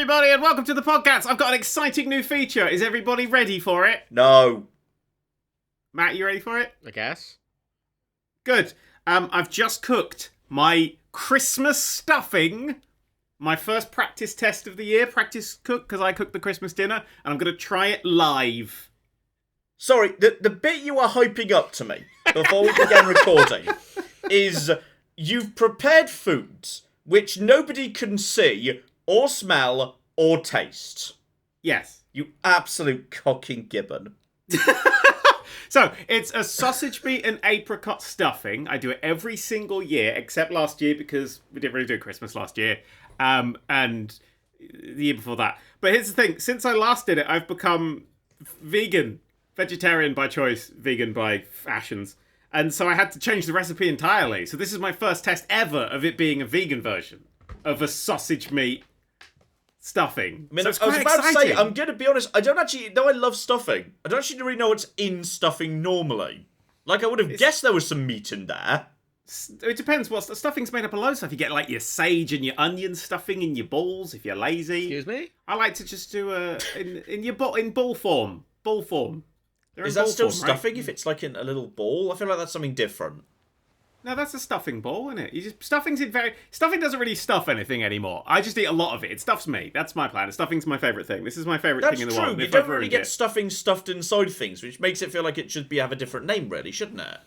everybody, and welcome to the PodCats. I've got an exciting new feature. Is everybody ready for it? No. Matt, you ready for it? I guess. Good. I've just cooked my Christmas stuffing. My first practice test of the year. Practice cook, because I cooked the Christmas dinner, and I'm going to try it live. Sorry, the bit you are hyping up to me before we began recording is you've prepared foods which nobody can see or smell or taste. Yes. You absolute cocking gibbon. So, it's a sausage meat and apricot stuffing. I do it every single year, except last year because we didn't really do Christmas last year. And the year before that. But here's the thing. Since I last did it, I've become vegan. Vegetarian by choice, vegan by fashions. And so I had to change the recipe entirely. So this is my first test ever of it being a vegan version of a sausage meat stuffing. I mean, So I was about to say, I'm going to be honest, I don't actually know I love stuffing. I don't actually really know what's in stuffing normally. Like, I would have guessed there was some meat in there. It depends. What stuffing's made up of loads of stuff. You get like your sage and your onion stuffing in your balls if you're lazy. Excuse me? I like to just do in ball form. Ball form. They're Is in that ball still form, stuffing right? if it's like in a little ball? I feel like that's something different. No, that's a stuffing ball, isn't it? Stuffing doesn't really stuff anything anymore. I just eat a lot of it. It stuffs me. That's my plan. Stuffing's my favourite thing. This is my favourite thing in the world. That's true. You don't really get stuffing stuffed inside things, which makes it feel like it should have a different name, really, shouldn't it?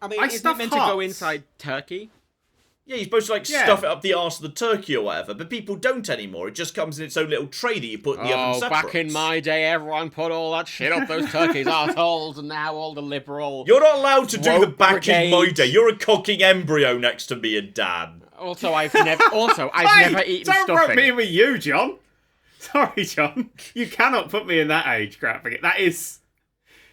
I mean, I isn't stuff it meant to go inside turkey? Yeah, you're supposed to stuff it up the arse of the turkey or whatever, but people don't anymore. It just comes in its own little tray that you put in the oven separate. Back in my day, everyone put all that shit up those turkeys' arseholes, and now all the liberal... You're not allowed to do the back in my brigades. day. You're a cocking embryo next to me and Dan. Also, I've never eaten don't stuffing. rope me in with you, John. Sorry, John. You cannot put me in that age crap. That is...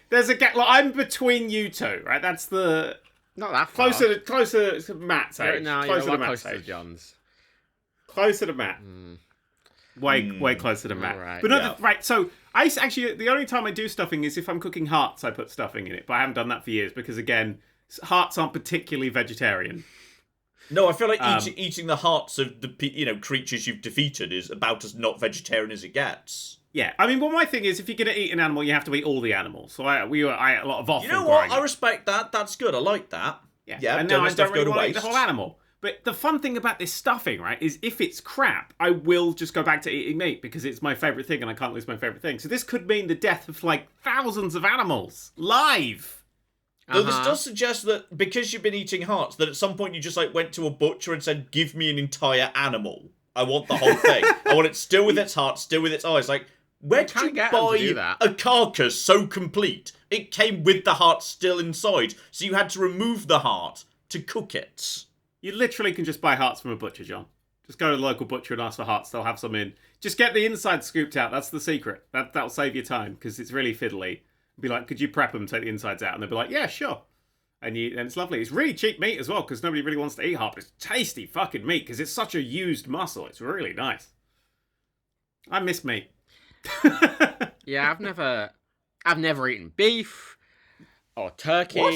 There's a gap. Like, I'm between you two, right? That's the... Not that far. Closer to Matt's age. No, closer you're to Matt's closer to age. John's. Closer to Matt. Way closer to Matt. Right, but no, yeah. right. So actually the only time I do stuffing is if I'm cooking hearts. I put stuffing in it, but I haven't done that for years because again, hearts aren't particularly vegetarian. No, I feel like eating the hearts of the creatures you've defeated is about as not vegetarian as it gets. Yeah, I mean, well, my thing is, if you're going to eat an animal, you have to eat all the animals. So I ate a lot of offal. You know what? I respect that. That's good. I like that. Yeah, and now I don't really want to eat the whole animal. But the fun thing about this stuffing, right, is if it's crap, I will just go back to eating meat because it's my favourite thing and I can't lose my favourite thing. So this could mean the death of, like, thousands of animals. Live! Though this does suggest that because you've been eating hearts, that at some point you just, went to a butcher and said, give me an entire animal. I want the whole thing. I want it still with its heart, still with its eyes. Like, where did you buy a carcass so complete? It came with the heart still inside, so you had to remove the heart to cook it. You literally can just buy hearts from a butcher, John. Just go to the local butcher and ask for hearts. They'll have some in. Just get the inside scooped out. That's the secret. That'll save you time because it's really fiddly. Be like, could you prep them, take the insides out? And they'll be like, yeah, sure. And it's lovely. It's really cheap meat as well because nobody really wants to eat heart. But it's tasty fucking meat because it's such a used muscle. It's really nice. I miss meat. Yeah, I've never eaten beef or turkey. What?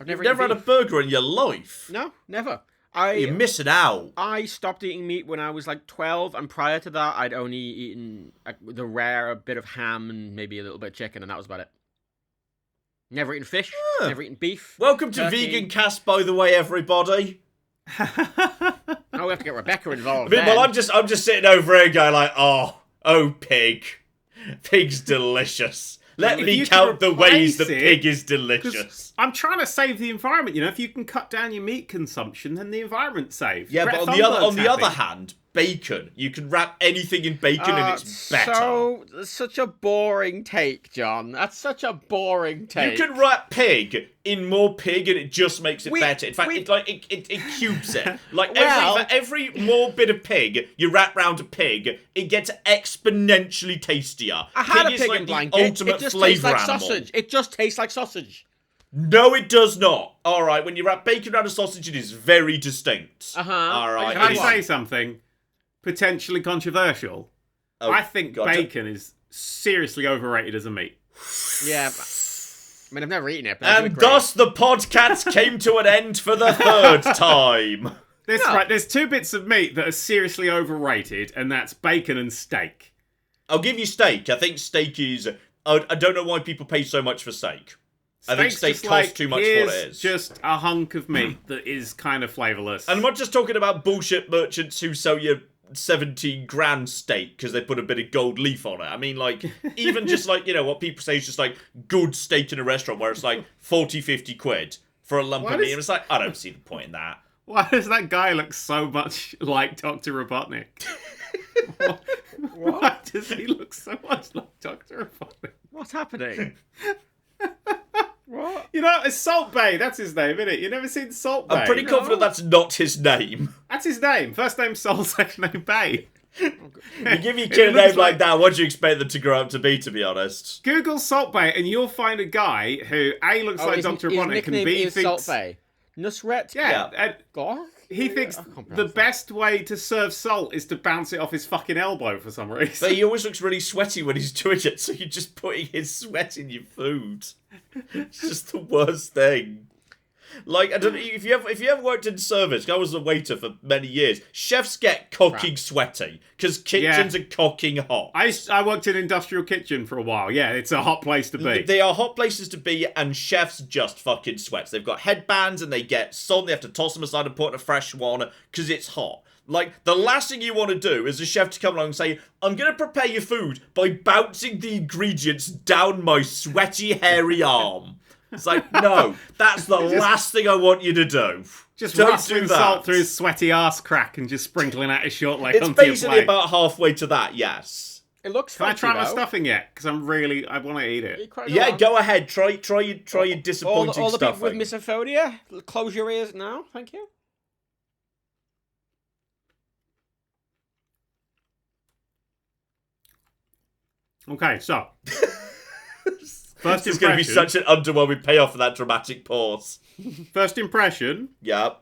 I've Never had a burger in your life? No, never. You're missing out. I stopped eating meat when I was like 12, and prior to that, I'd only eaten the rare bit of ham and maybe a little bit of chicken, and that was about it. Never eaten fish, never eaten beef. Welcome to turkey. Vegan Cast, by the way, everybody. Now we have to get Rebecca involved. Well, I'm just sitting over here going like, oh, pig. Pig's delicious. Let me count the ways the pig is delicious. I'm trying to save the environment. If you can cut down your meat consumption, then the environment's saved. Yeah, but on the other hand, bacon. You can wrap anything in bacon and it's better. Such a boring take, John. That's such a boring take. You can wrap pig in more pig and it just makes it better. In fact, it cubes it. For every more bit of pig you wrap round a pig, it gets exponentially tastier. I had pig a pig is in blanket. Ultimate It just flavor tastes like animal. sausage. It just tastes like sausage. No, it does not. All right, when you wrap bacon around a sausage, it is very distinct. All right. Can I say something potentially controversial? Oh, I think gotcha. bacon is seriously overrated as a meat. Yeah, I mean, I've never eaten it. But And thus the PodCats came to an end for the third time. There's two bits of meat that are seriously overrated, and that's bacon and steak. I'll give you steak. I think steak is... I don't know why people pay so much for steak. I think steak costs too much for what it is. Just a hunk of meat that is kind of flavourless. And I'm not just talking about bullshit merchants who sell you 17 grand steak because they put a bit of gold leaf on it. I mean, like, even just like, what people say is just like good steak in a restaurant where it's like 40, 50 quid for a lump of meat. And it's like, I don't see the point in that. Why does that guy look so much like Dr. Robotnik? Why does he look so much like Dr. Robotnik? What's happening? What? It's Salt Bay. That's his name, isn't it? You never seen Salt Bay? I'm pretty confident that's not his name. That's his name. First name Salt, second name Bay. You give your kid a name like that, what do you expect them to grow up to be honest? Google Salt Bay and you'll find a guy who A, looks like Dr. Robotnik, and B, thinks... Salt Bay. Nusret? Yeah. And God? he thinks the best way to serve salt is to bounce it off his fucking elbow for some reason. But he always looks really sweaty when he's doing it, so you're just putting his sweat in your food. It's just the worst thing. Like, I don't know if you ever worked in service. I was a waiter for many years. Chefs get cocking sweaty because kitchens are cocking hot. I worked in an industrial kitchen for a while. Yeah, it's a hot place to be. They are hot places to be, and chefs just fucking sweat. They've got headbands and they get salt. They have to toss them aside and put in a fresh one because it's hot. Like, the last thing you want to do is a chef to come along and say, I'm going to prepare your food by bouncing the ingredients down my sweaty, hairy arm. It's like, no, that's the last thing I want you to do. Just don't rustling do that. salt through his sweaty arse crack and just sprinkling out his short leg onto your It's basically plate. about halfway to that, yes. It looks Can I fancy, try my though. stuffing yet? Because I want to eat it. Yeah, go ahead. Try your disappointing all the people stuffing. with misophonia, close your ears now. Thank you. Okay, so... First It's going to be such an underwhelming payoff for that dramatic pause. First impression Yep.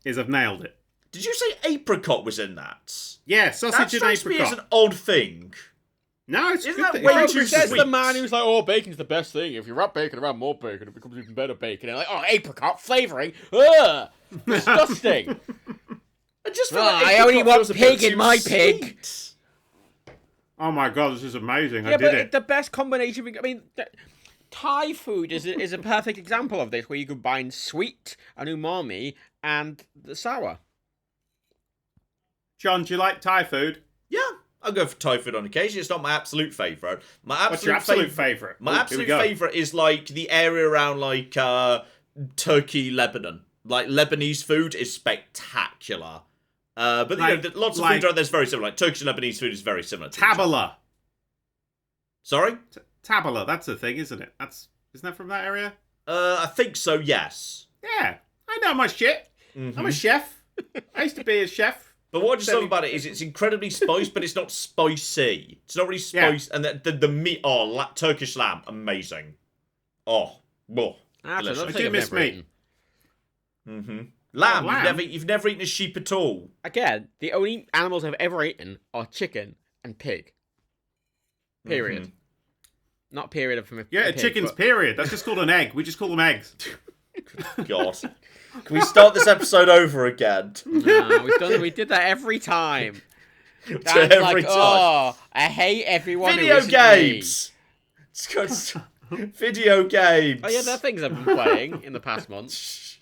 is I've nailed it. Did you say apricot was in that? Yeah, That sausage and strikes me as apricot. an odd thing. No, it's Isn't good. that thing. way It's too good. Says sweet? the man who's like, oh, bacon's the best thing. If you wrap bacon around more bacon, it becomes even better bacon. And like, oh, apricot flavouring. Ugh, disgusting. I just feel Oh, like I apricot only want feels a bit pig in too my sweet. pig. Oh my god, this is amazing. I Yeah, did but it. the best combination. I mean, Thai food is a perfect example of this, where you combine sweet and umami and the sour. John, do you like Thai food? Yeah, I'll go for Thai food on occasion. It's not my absolute favourite. What's your absolute favourite? My absolute favourite is like the area around like Turkey, Lebanon. Like Lebanese food is spectacular. But Like- lots of like- food out there is very similar. Like Turkish and Lebanese food is very similar. To each other. Tabala. Sorry? Tabala, that's a thing, isn't it? Isn't that from that area? I think so. Yes. Yeah, I know my shit. I'm a chef. I used to be a chef. But what I just love about it is it's incredibly spiced, but it's not spicy. It's not really spiced, and the meat. Oh, Turkish lamb, amazing. Oh, That's delicious. another I thing do I've miss never meat. eaten. Lamb. lamb? You've never eaten a sheep at all. Again, the only animals I've ever eaten are chicken and pig. Period. Not period from a Yeah, a pig, chicken's but- period. That's just called an egg. We just call them eggs. God, can we start this episode over again? No, we did that every time. Dan's Every like, time. oh, I hate everyone who Video isn't games. It's got video games. me. Oh yeah, there are things I've been playing in the past month.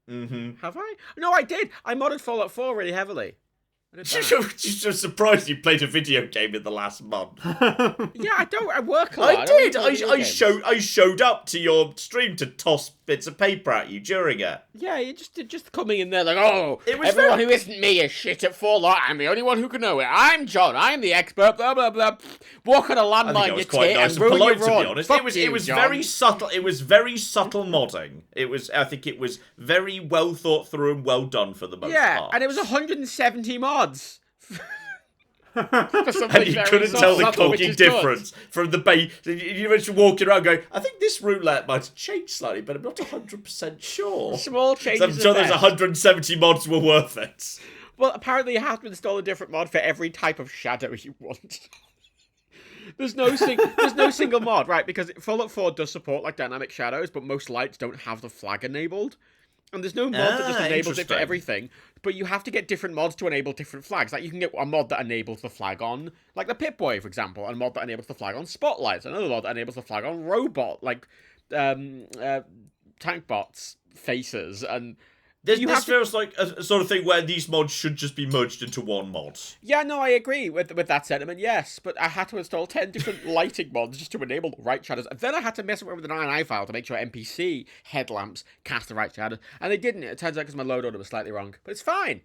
Have I? No, I did. I modded Fallout 4 really heavily. I did that. You're surprised you played a video game in the last month. Yeah, I work a lot. I don't did. play video games. I showed up to your stream to toss bits of paper at you during it. Yeah, you're just coming in there like, oh, It was everyone very- who isn't me is shit at Fallout. I'm the only one who can know it. I'm John. I'm the expert. Blah blah blah. Walk on a I think landmine, I you was quite tit, nice and and ruin polite, your to run. be honest. Fuck It was you, John. very subtle. It was very subtle modding. I think it was very well thought through and well done for the most part. and it was 170 mods. And you couldn't tell the coggy difference from the base. You were walking around going, I think this roulette might have changed slightly, but I'm not 100% sure. Small So changes. I'm sure are those best. 170 mods were worth it. Well, apparently you have to install a different mod for every type of shadow you want. There's no single mod, right? Because Fallout 4 does support like dynamic shadows, but most lights don't have the flag enabled. And there's no mod that just enables it for interesting. everything, but you have to get different mods to enable different flags. Like, you can get a mod that enables the flag on, like the Pip-Boy, for example, and a mod that enables the flag on Spotlights, another mod that enables the flag on Robot, like tank bots, faces, and... This feels like a sort of thing where these mods should just be merged into one mod. Yeah, no, I agree with that sentiment, yes, but I had to install 10 different lighting mods just to enable the right shadows, and then I had to mess around with an INI file to make sure NPC headlamps cast the right shadows, and they didn't. It turns out because my load order was slightly wrong, but it's fine.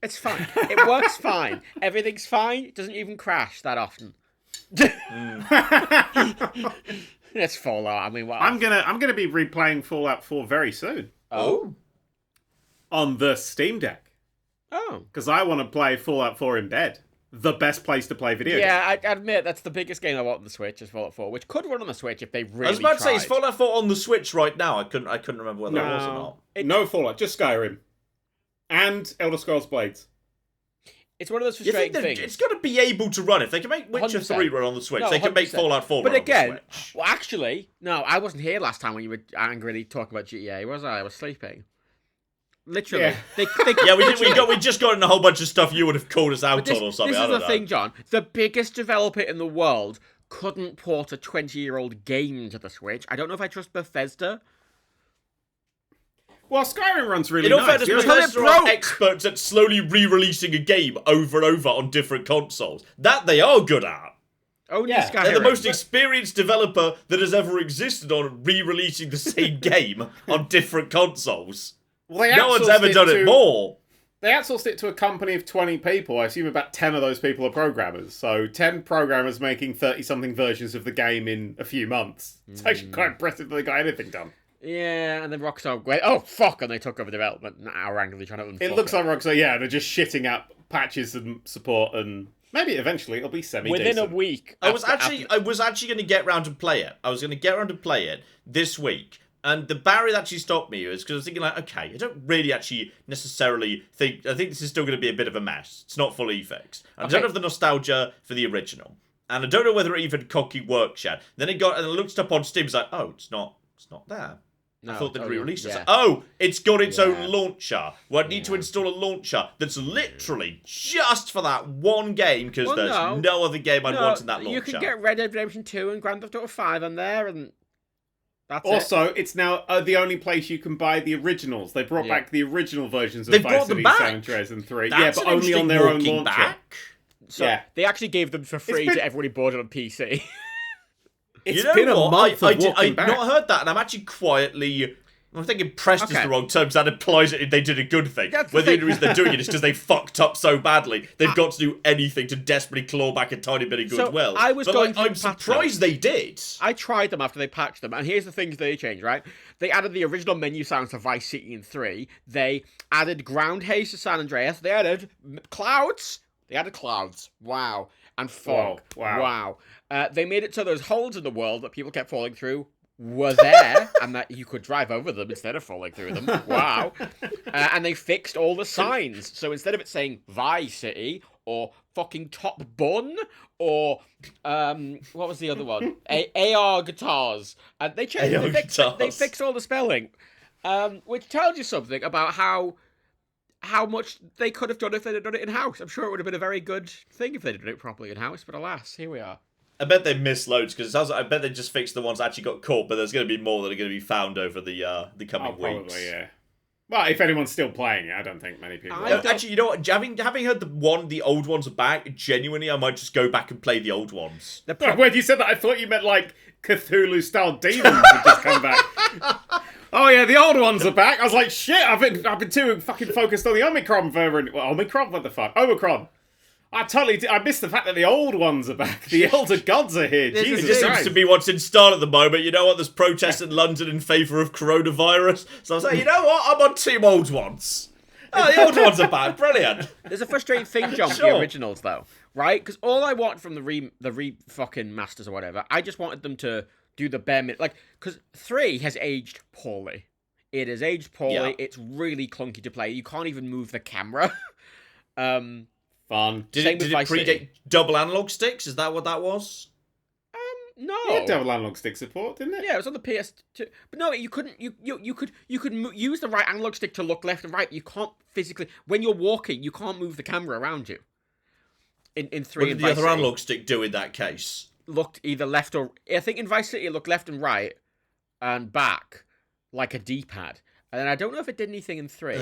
It's fine. It works fine. Everything's fine. It doesn't even crash that often. It's Fallout. I mean, what? I'm gonna be replaying Fallout 4 very soon. Oh. On the Steam Deck. Oh. Because I want to play Fallout 4 in bed. The best place to play video games. Yeah, I admit that's the biggest game I want on the Switch is Fallout 4, which could run on the Switch if they really I was about to say, is tried. Fallout 4 on the Switch right now? I couldn't remember whether it was or not. No Fallout, just Skyrim. And Elder Scrolls Blades. It's one of those You think frustrating that things. it's got to be able to run. If they can make Witcher 100%. 3 run on the Switch, No, they can make 100%. Fallout 4 But run again, on the Switch. well, actually, no, I wasn't here last time when you were angrily talking about GTA, was I? I was sleeping. Literally. Yeah. They Yeah, we just got in a whole bunch of stuff you would have called us out on or something. This I is don't the know. thing, John. The biggest developer in the world couldn't port a 20-year-old game to the Switch. I don't know if I trust Bethesda. Well, Skyrim runs really In all nice. fairness, You know, Bethesda it are broke. experts at slowly re-releasing a game over and over on different consoles. That they are good at. Only Yeah, Skyrim. They're the most experienced developer that has ever existed on re-releasing the same game on different consoles. well, they No one's outsourced ever done it more. They outsourced it to a company of 20 people. I assume about 10 of those people are programmers. So 10 programmers making 30-something versions of the game in a few months. It's actually quite impressive that they got anything done. Yeah, and then Rockstar went, oh, fuck, and they took over development. Now we're angrily trying to unfuck It looks like Rockstar, yeah, they're just shitting out patches and support, and maybe eventually it'll be semi-decent. Within a week. I was actually going to get round to play it. I was going to get round to play it this week. And the barrier that actually stopped me was because I was thinking, like, okay, I don't really actually necessarily think... I think this is still going to be a bit of a mess. It's not fully fixed. I don't have the nostalgia for the original. And I don't know whether it even cocky works yet. Then and I looked up on Steam, it's like, oh, it's not there. No, I thought they'd totally, re-released it. yeah. It's like, oh, it's got its Yeah. own launcher. Well, I need to install a launcher that's literally just for that one game, because Well, there's no other game I'd want in that launcher. You can get Red Dead Redemption 2 and Grand Theft Auto 5 on there, and that's it. Also, it's now the only place you can buy the originals. They brought Yeah. back the original versions of They Vice brought them City, back? San Andreas, and 3. That's but an only on interesting their own walking launcher. back. So Yeah. they actually gave them for free been- to everybody who bought it on PC. It's You know been what? a month of walking I've back. not heard that, and I'm actually quietly... I think impressed is Okay. the wrong term, because that implies that they did a good thing. That's the Whether the thing. only reason they're doing it is because they fucked up so badly. They've got to do anything to desperately claw back a tiny bit of So, goodwill. I was but going like, through I'm patch notes. surprised they did. I tried them after they patched them, and here's the things they changed, right? They added the original menu sounds to Vice City in 3. They added ground haze to San Andreas. They added clouds. They added clouds. Wow. And fog. Whoa, wow. They made it so those holes in the world that people kept falling through were there, and that you could drive over them instead of falling through them. Wow. And they fixed all the signs. So instead of it saying Vice City, or fucking Top Bun, or what was the other one? AR Guitars. And they changed. AR They Guitars. fixed all the spelling, which tells you something about how much they could have done if they'd have done it in-house. I'm sure it would have been a very good thing if they'd done it properly in-house, but alas, here we are. I bet they missed loads, because it sounds like I bet they just fixed the ones that actually got caught, but there's going to be more that are going to be found over the coming Oh, weeks. probably, yeah. Well, if anyone's still playing it, I don't think many people I are. don't- Actually, you know what? Having heard the old ones are back, genuinely, I might just go back and play the old ones. When you said that, I thought you meant like Cthulhu-style demons had just come back. Oh yeah, the old ones are back. I was like, shit, I've been too fucking focused on the Omicron variant. Well, Omicron? What the fuck? Omicron. I missed the fact that the old ones are back. The elder gods are here. This is It Jesus just it. seems Christ. to be what's in style at the moment. You know what? There's protests in London in favour of coronavirus. So I was like, you know what? I'm on team old ones. Oh, the old ones are back. Brilliant. There's a frustrating thing, John, with Sure. the originals, though, right? Because all I want from the fucking masters or whatever, I just wanted them to do the bare minimum. Like, because 3 has aged poorly. It has aged poorly. Yeah. It's really clunky to play. You can't even move the camera. Fun. Did Same it with Vice City. predate double analog sticks? Is that what that was? No. It had double analog stick support, didn't it? Yeah, it was on the PS2. But no, you couldn't. You could use the right analog stick to look left and right. But you can't physically, when you're walking, you can't move the camera around you. In 3 What did and the Vice other City, analog stick do in that case? looked either left or I think in Vice City it looked left and right and back like a D-pad. And then I don't know if it did anything in 3.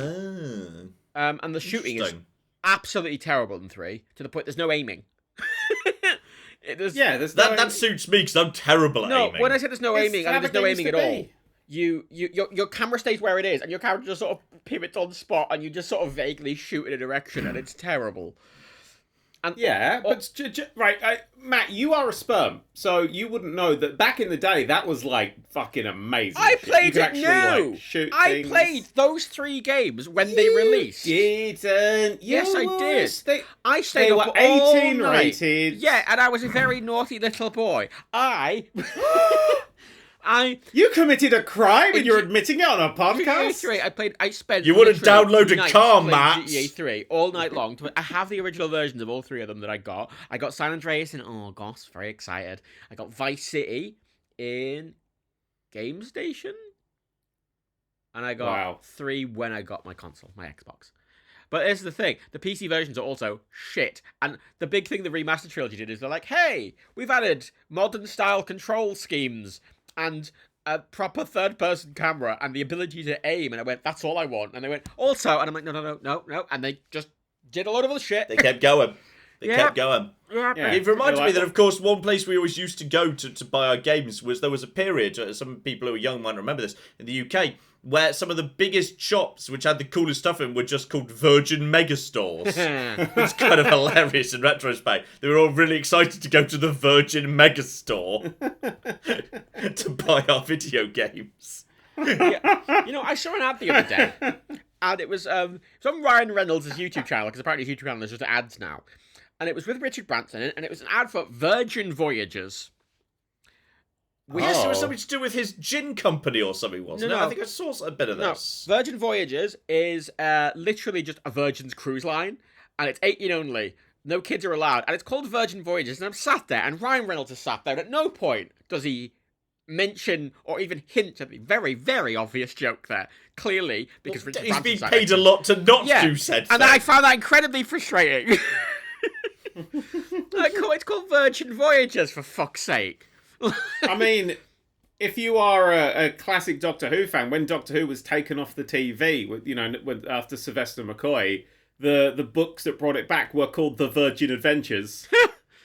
And the shooting is absolutely terrible in 3 to the point there's no aiming. There's that suits me because I'm terrible at aiming. No, when I say there's no aiming, I mean there's no aiming at all. be. Your camera stays where it is, and your camera just sort of pivots on the spot, and you just sort of vaguely shoot in a direction, and it's terrible. And Matt, you are a sperm, so you wouldn't know that back in the day that was like fucking amazing. I played you it actually, new. Like, shoot I things. played those 3 games when they released. Didn't. Yes, I did. I stayed They up were all 18 night. rated. Yeah, and I was a very naughty little boy. You committed a crime and you're admitting it on a podcast? GTA 3, I spent. You wouldn't literally download a nights car, playing Matt. GTA 3 all night long. I have the original versions of all 3 of them that I got. I got San Andreas in August, very excited. I got Vice City in Game Station. And I got 3 when I got my console, my Xbox. But here's the thing, the PC versions are also shit. And the big thing the remastered trilogy did is they're like, hey, we've added modern style control schemes and a proper third-person camera and the ability to aim. And I went, that's all I want. And they went, also, and I'm like, no. And they just did a lot of other shit. They kept going. They kept going. Yeah. It reminds me that, of course, one place we always used to go to buy our games was there was a period, some people who are young might remember this, in the UK, where some of the biggest shops which had the coolest stuff in were just called Virgin Megastores. It's kind of hilarious in retrospect. They were all really excited to go to the Virgin Megastore to buy our video games. Yeah. You know, I saw an ad the other day, and it was on Ryan Reynolds' YouTube channel, because apparently his YouTube channel is just ads now. And it was with Richard Branson, and it was an ad for Virgin Voyages. Yes, it was something to do with his gin company or something, wasn't it? I think I saw a bit of this. Virgin Voyages is literally just a Virgin's cruise line, and it's 18 only. No kids are allowed, and it's called Virgin Voyages, and I'm sat there, and Ryan Reynolds is sat there, and at no point does he mention or even hint at the very, very obvious joke there. Clearly, because Richard he's Branson's been paid a lot to not do said thing. And I found that incredibly frustrating. It's called Virgin Voyages, for fuck's sake. I mean, if you are a classic Doctor Who fan, when Doctor Who was taken off the TV, you know, after Sylvester McCoy, the books that brought it back were called The Virgin Adventures,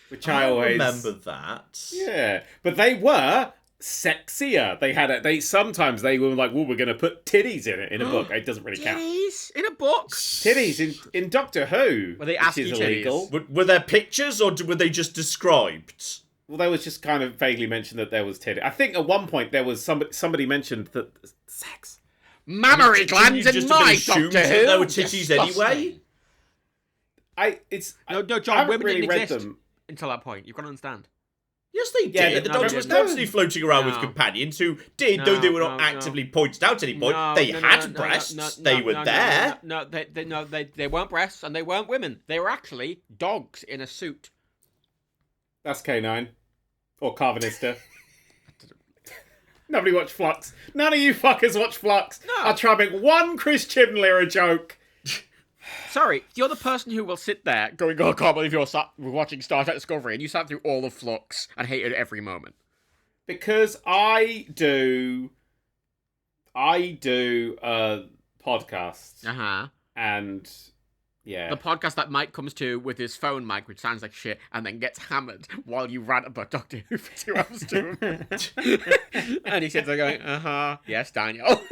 which I always remember that. Yeah, but they were sexier. They sometimes they were like, well, we're going to put titties in it in a book. It doesn't really count. Titties in a book? Titties in Doctor Who. Were they which is ASCII illegal. titties? Were there pictures or were they just described? Well, there was just kind of vaguely mentioned that there was titty. I think at one point there was somebody mentioned that sex. Mammary glands in my Doctor Who. There were titties anyway. No, John. I haven't Women really didn't read exist them. until that point. You've got to understand. Yes, they Yeah, did. The no, Doctor was no. constantly floating around with companions who did, though they were not actively pointed out at any point. They had breasts. They were there. They weren't breasts, and they weren't women. They were actually dogs in a suit. That's K9. Or Carvanista. Nobody watched Flux. None of you fuckers watch Flux. No. I'll try and make one Chris Chibnall joke. Sorry, you're the person who will sit there going, oh, I can't believe you're watching Star Trek Discovery, and you sat through all of Flux and hated every moment. Because I do podcasts. Uh-huh. And yeah. The podcast that Mike comes to with his phone mic, which sounds like shit, and then gets hammered while you rant about Doctor Who for 2 hours to him. And he sits there going, uh-huh, yes, Daniel.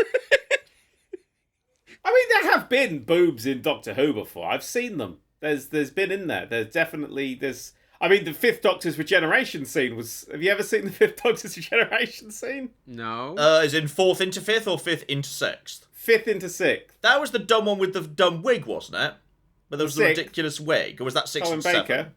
I mean, there have been boobs in Doctor Who before. I've seen them. There's been in there. I mean, the Fifth Doctor's regeneration scene was... Have you ever seen the Fifth Doctor's regeneration scene? No. As in 4th into 5th or 5th into 6th? 5th into 6th. That was the dumb one with the dumb wig, wasn't it? But there was the ridiculous wig. Or was that 6 Colin and Baker.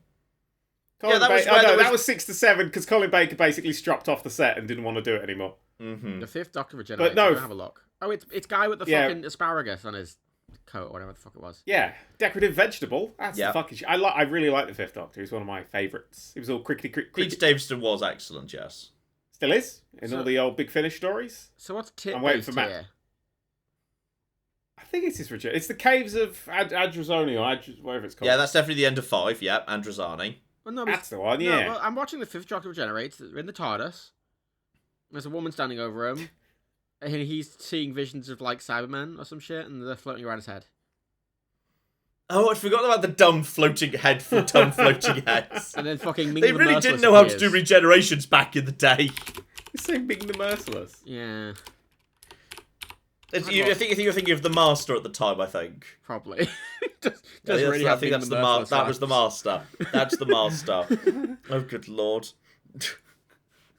7? That was 6 to 7 because Colin Baker basically stropped off the set and didn't want to do it anymore. Mm-hmm. The Fifth Doctor regeneration. But no. Have a look. Oh, it's guy with the fucking asparagus on his coat or whatever the fuck it was. Yeah, decorative vegetable. That's Yeah. the fucking shit. I really like the Fifth Doctor. He's one of my favourites. He was all crickety Peter cricket. Davison was excellent, yes. Still is in all the old Big Finish stories. So what's tit I'm waiting based for Matt. here? I think it's his Richard. It's the caves of Adrazoni or whatever it's called. Yeah, that's definitely the end of 5, yeah, Androzani. Well, no, That's the one. no, Yeah. well, I'm watching the Fifth Doctor regenerate in the TARDIS. There's a woman standing over him, and he's seeing visions of like Cybermen or some shit, and they're floating around his head. Oh, I forgot about the dumb floating heads. And then fucking Ming They the really Merciless didn't know how to appears. do regenerations back in the day. He's saying Bing the Merciless. Yeah, I think you're thinking of the Master at the time, I think. probably. Just Yeah, really I have think Ming that's the the Merciless that was the vibes. Master. That's the Master. Oh, good lord.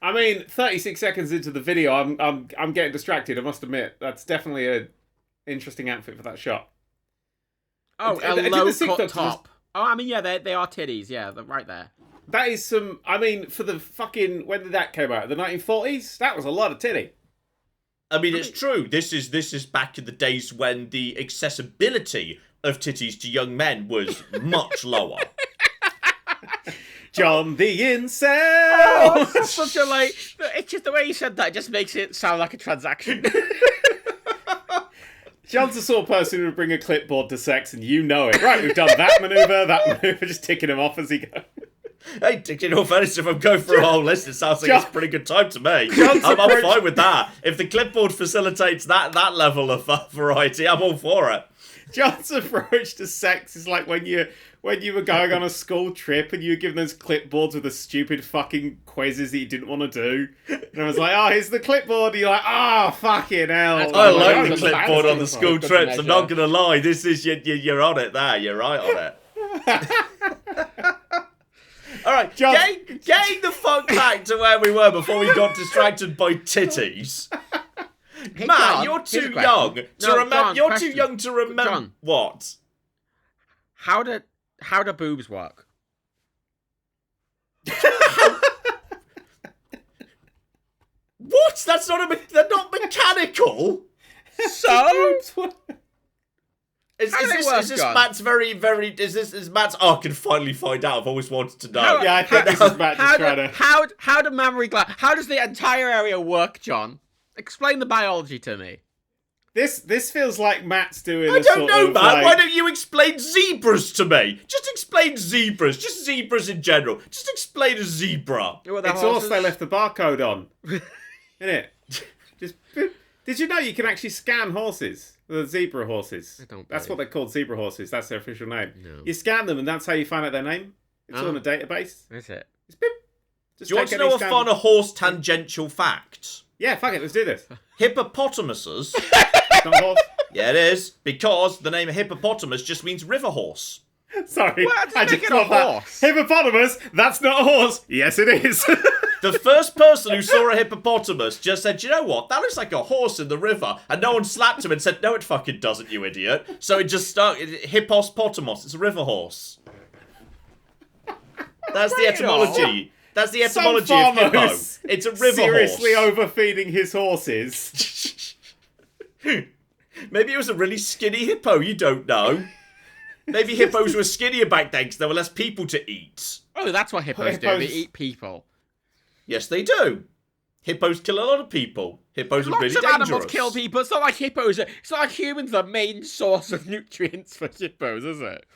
I mean, 36 seconds into the video, I'm getting distracted. I must admit, that's definitely a interesting outfit for that shot. Oh, I a did the low Sixth cut Doctor top. Oh, I mean, yeah, they are titties. Yeah, they're right there. That is some. I mean, for the fucking when did that come out? The 1940s. That was a lot of titty. I mean, it's true. This is back in the days when the accessibility of titties to young men was much lower. John the Incel. Oh, it's such a like. It's just the way you said that. It just makes it sound like a transaction. John's the sort of person who would bring a clipboard to sex, and you know it. Right, we've done that maneuver, just ticking him off as he goes. Hey, in all fairness, if I'm going for a whole list, it sounds like it's a pretty good time to me. I'm fine with that. If the clipboard facilitates that level of variety, I'm all for it. John's approach to sex is like when you were going on a school trip and you were given those clipboards with the stupid fucking quizzes that you didn't want to do. And I was like, oh, here's the clipboard. And you're like, oh, fucking hell. I like like the the clipboard on the school Good trips. I'm not measure. going to lie. This is, you're on it there. You're right on it. All right, John- getting the fuck back to where we were before we got distracted by titties. Hey, Matt, John, you're here's a too question. young to No, remember. John, You're question. too young to remember John. what? How do boobs work? What? They're not mechanical. So Is How do they this work, is this John? Matt's very is Matt's? Oh, I can finally find out. I've always wanted to know. Yeah, I think this is Matt just trying to... how do mammary glands? How does the entire area work, John? Explain the biology to me. This feels like Matt's doing I a don't sort know, of Matt. like... Why don't you explain zebras to me? Just explain zebras. Just zebras in general. Just explain a zebra. What, the It's horse horses? they left the barcode on. Isn't it? Just... Did you know you can actually scan horses? The zebra horses. I don't That's what believe. they're called, zebra horses. That's their official name. No. You scan them and that's how you find out their name. It's all Oh. in a database. Is it? It's bip. Just Do you want take to any know a standard- fun horse tangential fact? Yeah, fuck it, let's do this. Hippopotamuses. It's not a horse. Yeah, it is, because the name hippopotamus just means river horse. Sorry, Well, that's I just making a thought that. horse. Hippopotamus, that's not a horse. Yes, it is. The first person who saw a hippopotamus just said, you know what, that looks like a horse in the river. And no one slapped him and said, no, it fucking doesn't, you idiot. So it just started, hippos-potamus, it's a river horse. That's the etymology. That's the etymology Some of hippo. farmers It's a river seriously horse. overfeeding his horses. Maybe it was a really skinny hippo, you don't know. Maybe hippos were skinnier back then because there were less people to eat. Oh, that's what hippos do. They Hippos- eat people. Yes, they do. Hippos kill a lot of people. Hippos are Lots really of dangerous. animals kill people. It's not like hippos. It's not like humans are the main source of nutrients for hippos, is it?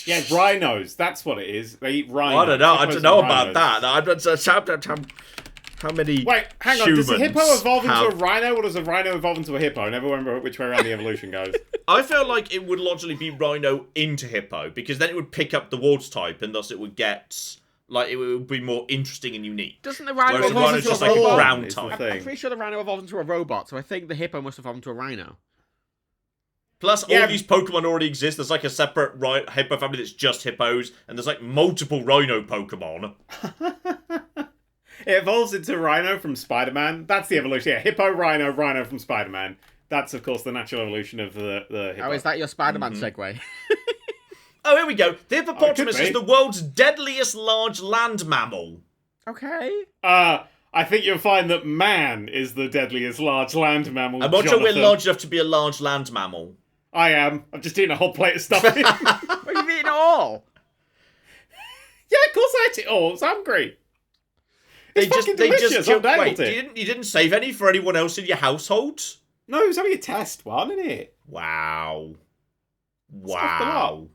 Yeah, rhinos. That's what it is. They eat rhinos. I don't know. I Hippos don't know and about rhinos. that. I don't. How many? Wait, hang on. Does a hippo humans evolve into a have- rhino, or does a rhino evolve into a hippo? I never remember which way around the evolution goes. I feel like it would logically be rhino into hippo because then it would pick up the wards type and thus it would get like it would be more interesting and unique. Doesn't the rhino Whereas the evolve rhino's into just a like a robot? ground Is the type. thing. I'm pretty sure the rhino evolved into a robot, so I think the hippo must evolve into a rhino. Plus, Yeah. all these Pokemon already exist. There's like a separate hippo family that's just hippos, and there's like multiple rhino Pokemon. It evolves into rhino from Spiderman. That's the evolution. Yeah, hippo, rhino from Spiderman. That's, of course, the natural evolution of the hippo. Oh, is that your Spider-Man segue? Oh, here we go. The hippopotamus be. is the world's deadliest large land mammal. Okay. I think you'll find that man is the deadliest large land mammal. I'm not sure we're Jonathan. large enough to be a large land mammal. I am. I'm just eating a whole plate of stuffing. What, you've eaten it all? Yeah, of course I ate it all. I was hungry. It's fucking delicious. I nailed it. You didn't save any for anyone else in your household? No, it was only a test one, isn't it? Wow. Stuffed a lot.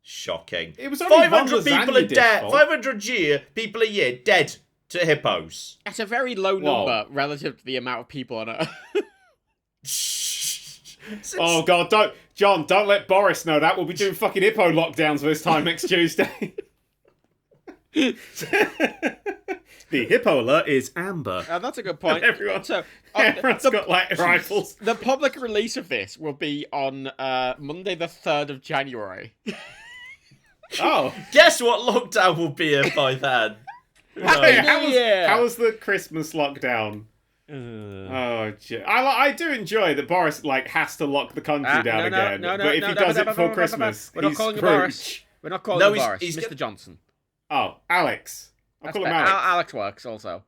Shocking. It was only 500 people a dish dead. full. 500 people a year dead to hippos. That's a very low number relative to the amount of people on Earth. Oh god, don't let Boris know that. We'll be doing fucking hippo lockdowns this time next Tuesday. The hippo alert is amber. That's a good point. Everyone's got like rifles. The public release of this will be on Monday the 3rd of January. Oh. Guess what lockdown will be in by then? How was the Christmas lockdown? Oh, I do enjoy that Boris has to lock the country down again. But if he does it before Christmas, we're not calling him Boris. We're not calling him Boris. He's Mr. Johnson. Oh, Alex. I'll call him Alex. Alex works also.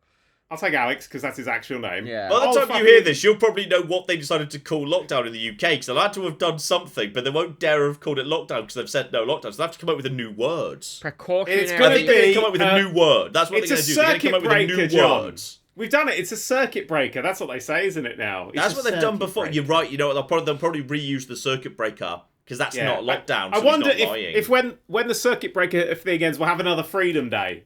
I'll take Alex because that's his actual name. Yeah. By the time you hear this, you'll probably know what they decided to call lockdown in the UK, because they'll have to have done something, but they won't dare have called it lockdown because they've said no lockdown. So they have to come up with a new word. Precautionary. It's I going think they're going to come up with a new word. That's what they're going to do. They're going to come up with a new word. We've done it. It's a circuit breaker. That's what they say, isn't it now? That's what they've done before. You're right. You know what? They'll probably reuse the circuit breaker because that's not lockdown. I wonder if when the circuit breaker thing ends, we'll have another Freedom Day.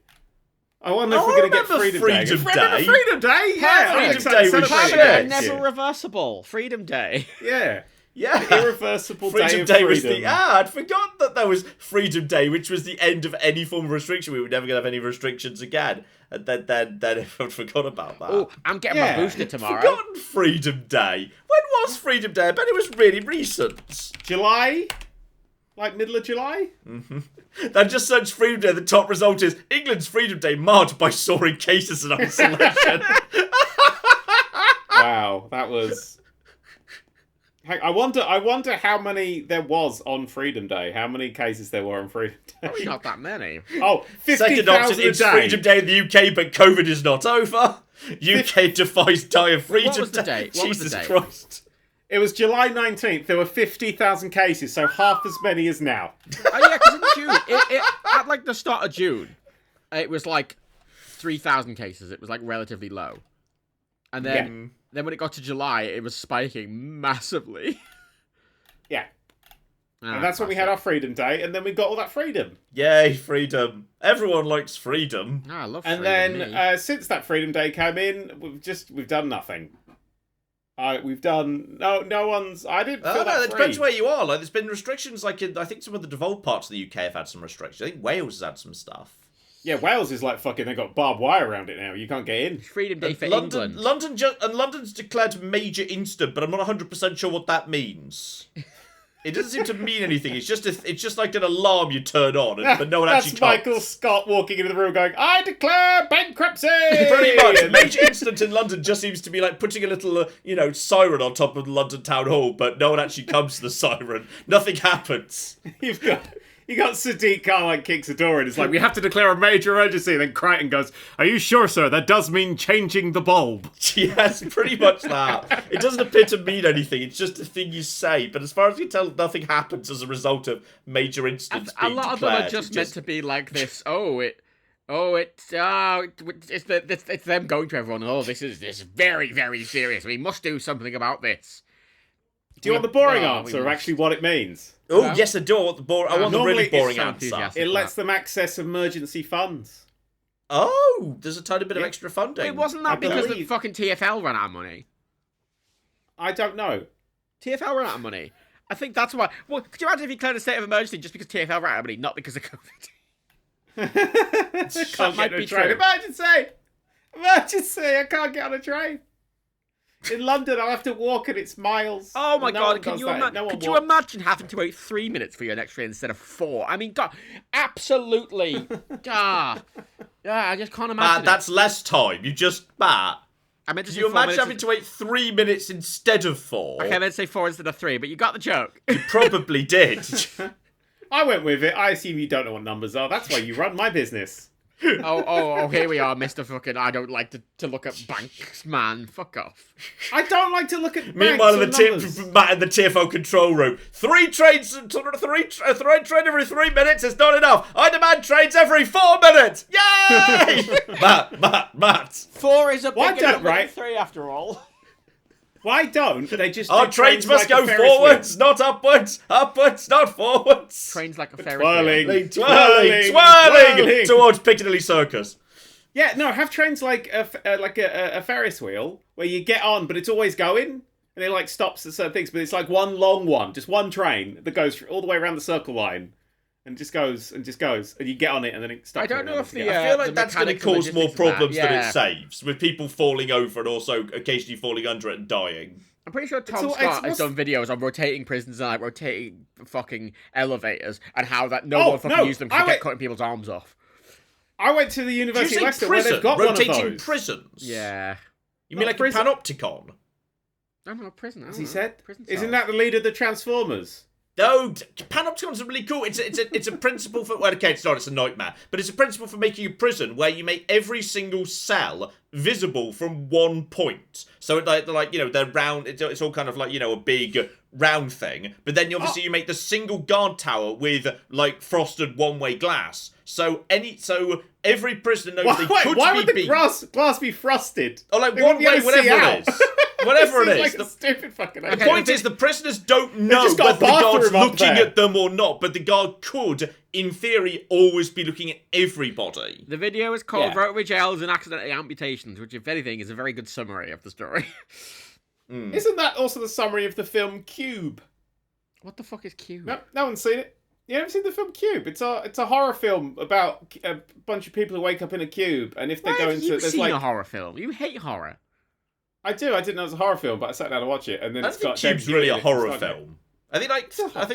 I wonder if we're going to get Freedom Day. Remember Freedom Day? Yeah. Freedom Day was shit. Never reversible. Freedom Day. Yeah. Yeah. Irreversible Freedom Day was the... I'd forgotten that there was Freedom Day, which was the end of any form of restriction. We were never going to have any restrictions again. And then I forgot about that. Oh, I'm getting my booster tomorrow. Forgotten Freedom Day. When was Freedom Day? I bet it was really recent. July? Like middle of July? Mm-hmm. They just searched Freedom Day. The top result is England's Freedom Day marred by soaring cases and isolation. Wow, that was... I wonder how many there was on Freedom Day. How many cases there were on Freedom Day? Probably not that many. Oh, 50,000 Second option, it's Freedom Day in the UK, but COVID is not over. UK defies dire Freedom What was the date? What was the Jesus date? Christ. It was July 19th. There were 50,000 cases, so half as many as now. Oh yeah, because in June, at the start of June, it was 3,000 cases. It was relatively low, and then when it got to July, it was spiking massively. Yeah, and that's when we had our Freedom Day, and then we got all that freedom. Yay, freedom! Everyone likes freedom. I love freedom. And then since that Freedom Day came in, we've done nothing. We've done no one's. I didn't feel that it depends where you are. There's been restrictions. I think some of the devolved parts of the UK have had some restrictions. I think Wales has had some stuff. Yeah, Wales is fucking. They got barbed wire around it now. You can't get in. Freedom Day for England. London's declared major incident, but I'm not 100% sure what that means. It doesn't seem to mean anything. It's just like an alarm you turn on, but no one actually That's talks. Michael Scott walking into the room going, "I declare bankruptcy!" Pretty much. Major incident in London just seems to be putting a little, siren on top of the London Town Hall, but no one actually comes to the siren. Nothing happens. You got Sadiq Khan kicks the door and it's we have to declare a major emergency. And then Crichton goes, "Are you sure, sir? That does mean changing the bulb." Yes, pretty much that. It doesn't appear to mean anything. It's just a thing you say. But as far as you can tell, nothing happens as a result of major incidents being declared. A lot of them are just meant to be like this. It's them going to everyone. Oh, this is very, very serious. We must do something about this. Do you want the boring answer of actually what it means? Oh, yes, I do. I want the really boring answer. It lets them access emergency funds. Oh, there's a tiny bit of extra funding. Wait, wasn't that because the fucking TFL ran out of money? I don't know. TFL ran out of money. I think that's why. Well, could you imagine if you declared a state of emergency just because TFL ran out of money, not because of COVID? That might be true. Emergency! I can't get on a train. In London, I'll have to walk and it's miles. Oh my god, could you imagine having to wait 3 minutes for your next train instead of 4? I mean, god, absolutely. I just can't imagine that's less time. You just, I meant to say 4 minutes. Imagine having to wait 3 minutes instead of 4? Okay, I meant to say 4 instead of 3, but you got the joke. You probably did. I went with it. I assume you don't know what numbers are. That's why you run my business. Oh, here we are, Mr. Fucking I don't like to look at banks, man. Fuck off. I don't like to look at Meanwhile, banks in or the numbers. Matt in the TFO control room, three trains every 3 minutes is not enough. I demand trains every 4 minutes. Yay! Matt. 4 is a Why bigger don't- number right? than 3 after all. Why don't they just Our do trains must like a go Ferris wheel? forwards, not upwards. Upwards, not forwards. Trains like a Ferris Twirling. wheel. Twirling Twirling. towards Piccadilly Circus. Yeah, no, have trains like a Ferris wheel where you get on, but it's always going, and it like stops at certain things. But it's like one long one, just one train that goes all the way around the circle line, and just goes, and you get on it, and then it stops. I don't know if the I feel like that's going to mechanical cause more logistics of that, problems than yeah. it saves, with people falling over and also occasionally falling under it and dying. I'm pretty sure Tom all- Scott it's- has done videos on rotating prisons and like rotating fucking elevators and how that no Oh, one fucking no, used them I to get went- cutting people's arms off. I went to the Did you University say of Leicester prison? where they've got one of Rotating those. prisons? Yeah. You mean Not like prison. a panopticon? I don't know, prison. As he said, Prison isn't cells. that the leader of the Transformers? No, panopticons are really cool. It's a principle for, well, okay, it's not, it's a nightmare, but it's a principle for making a prison where you make every single cell visible from one point. So like you know, they're round. It's all kind of like, you know, a big round thing. But then obviously you make the single guard tower with like frosted one-way glass. So every prison knows they could Why be would the beat. glass be frosted? Or like They one wouldn't be way, able to see whatever out. it is. Whatever it This is. like a stupid fucking idea. The point is, the prisoners don't know just got whether a the guard's bathroom up looking there. at them or not, but the guard could, in theory, always be looking at everybody. The video is called Yeah. Rotary Jails and Accidental Amputations, which, if anything, is a very good summary of the story. Isn't that also the summary of the film Cube? What the fuck is Q? No one's seen it. You haven't seen the film Cube? It's a horror film about a bunch of people who wake up in a cube, and if they Where go have into you there's seen like a horror film? You hate horror. I didn't know it was a horror film, but I sat down to watch it, and then I it's don't got think Cube's David really Hewitt a in it. horror It's not good. film. I think a horror I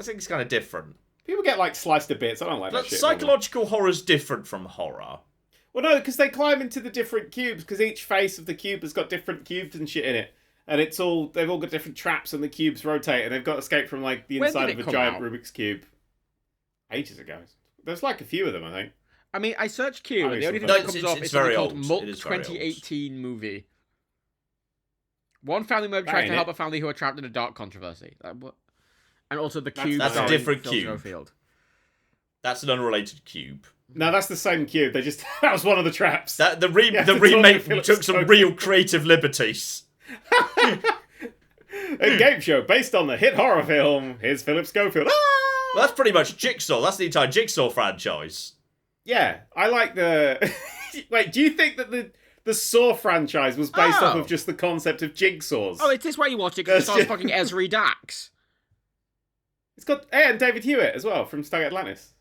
think it's kind of different. People get like sliced to bits. I don't like that But shit. normally. psychological horror's different from horror. Well, no, because they climb into the different cubes, because each face of the cube has got different cubes and shit in it. And they've all got different traps, and the cubes rotate, and they've got to escape from like the When inside did of it a come giant out? Rubik's cube. Ages ago. There's like a few of them, I think. I mean, I searched Q, I and the only mean, thing it's- that comes it's up is very something called old. Mulk It is very old. 2018 movie. One family member tried ain't to help it. a family who are trapped in a dark controversy. And also the That's- Cube. that's a starring different Phil Cube. Schofield. That's an unrelated cube. No, that's the same cube. They just that was one of the traps. That the Yeah, the it's remake totally took some Philip real creative liberties. A game show based on the hit horror film. Here's Philip Schofield. Ah! Well, that's pretty much Jigsaw. That's the entire Jigsaw franchise. Yeah, I like the. Wait, do you think that the Saw franchise was based off Oh. of just the concept of jigsaws? Oh, it is why you watch it, because it That's stars fucking Ezri Dax. It's got and David Hewitt as well from Stargate Atlantis.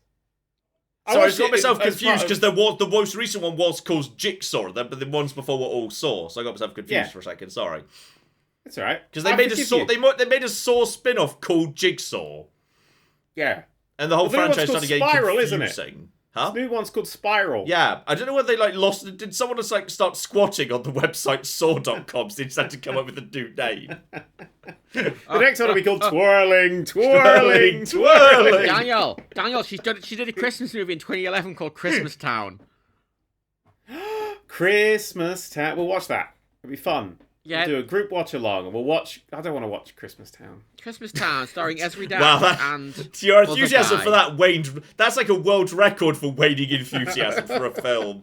So I watched got it myself as part confused of- because the most recent one was called Jigsaw, but the ones before were all Saw. So I got myself confused Yeah. for a second. Sorry, It's all right because they I made a forgive Saw. you. They made a Saw spin-off called Jigsaw, Yeah, and the whole Well, the new one's franchise called started getting Spiral, confusing. isn't it? Huh? new one's called Spiral. Yeah, I don't know whether they like lost. Did someone just like start squatting on the website saw.com so they just had to come up with a new name? The next one will be called Twirling, Twirling, Twirling, Twirling. Daniel, she did a Christmas movie in 2011 called Christmas Town. Christmas Town. We'll watch that. It'll be fun. Yeah. We'll do a group watch along, and we'll watch. I don't want to watch Christmas Town. Christmas Town, starring Ezri Dax Wow, that- and Your other enthusiasm guy. for that waned. That's like a world record for waning enthusiasm for a film.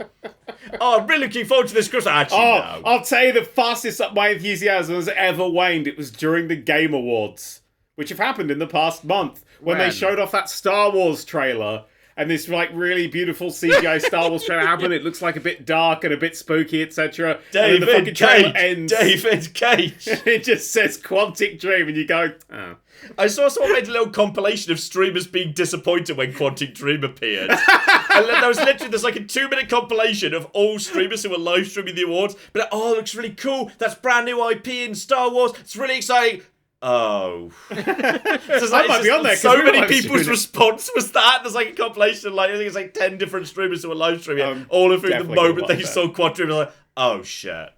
Oh, I'm really looking forward to this Christmas. Actually, Oh, no. I'll tell you the fastest my enthusiasm has ever waned. It was during the Game Awards, which have happened in the past month, when they When? showed off that Star Wars trailer. And this like really beautiful CGI Star Wars trailer happened. It looks like a bit dark and a bit spooky, etc. And then the fucking David trailer Cage. ends. David Cage. It just says Quantic Dream, and you go, oh. I saw someone made a little compilation of streamers being disappointed when Quantic Dream appeared. And there's like a 2-minute compilation of all streamers who were live streaming the awards. But oh, it looks really cool. That's brand new IP in Star Wars. It's really exciting. Oh. So it's I might be on there, 'cause So we're many live people's streaming it. response was that. There's like a compilation, like I think it's like 10 different streamers who were live streaming it, I'm all of whom the definitely gonna moment they watch saw Quantic Dream, they're like, oh shit.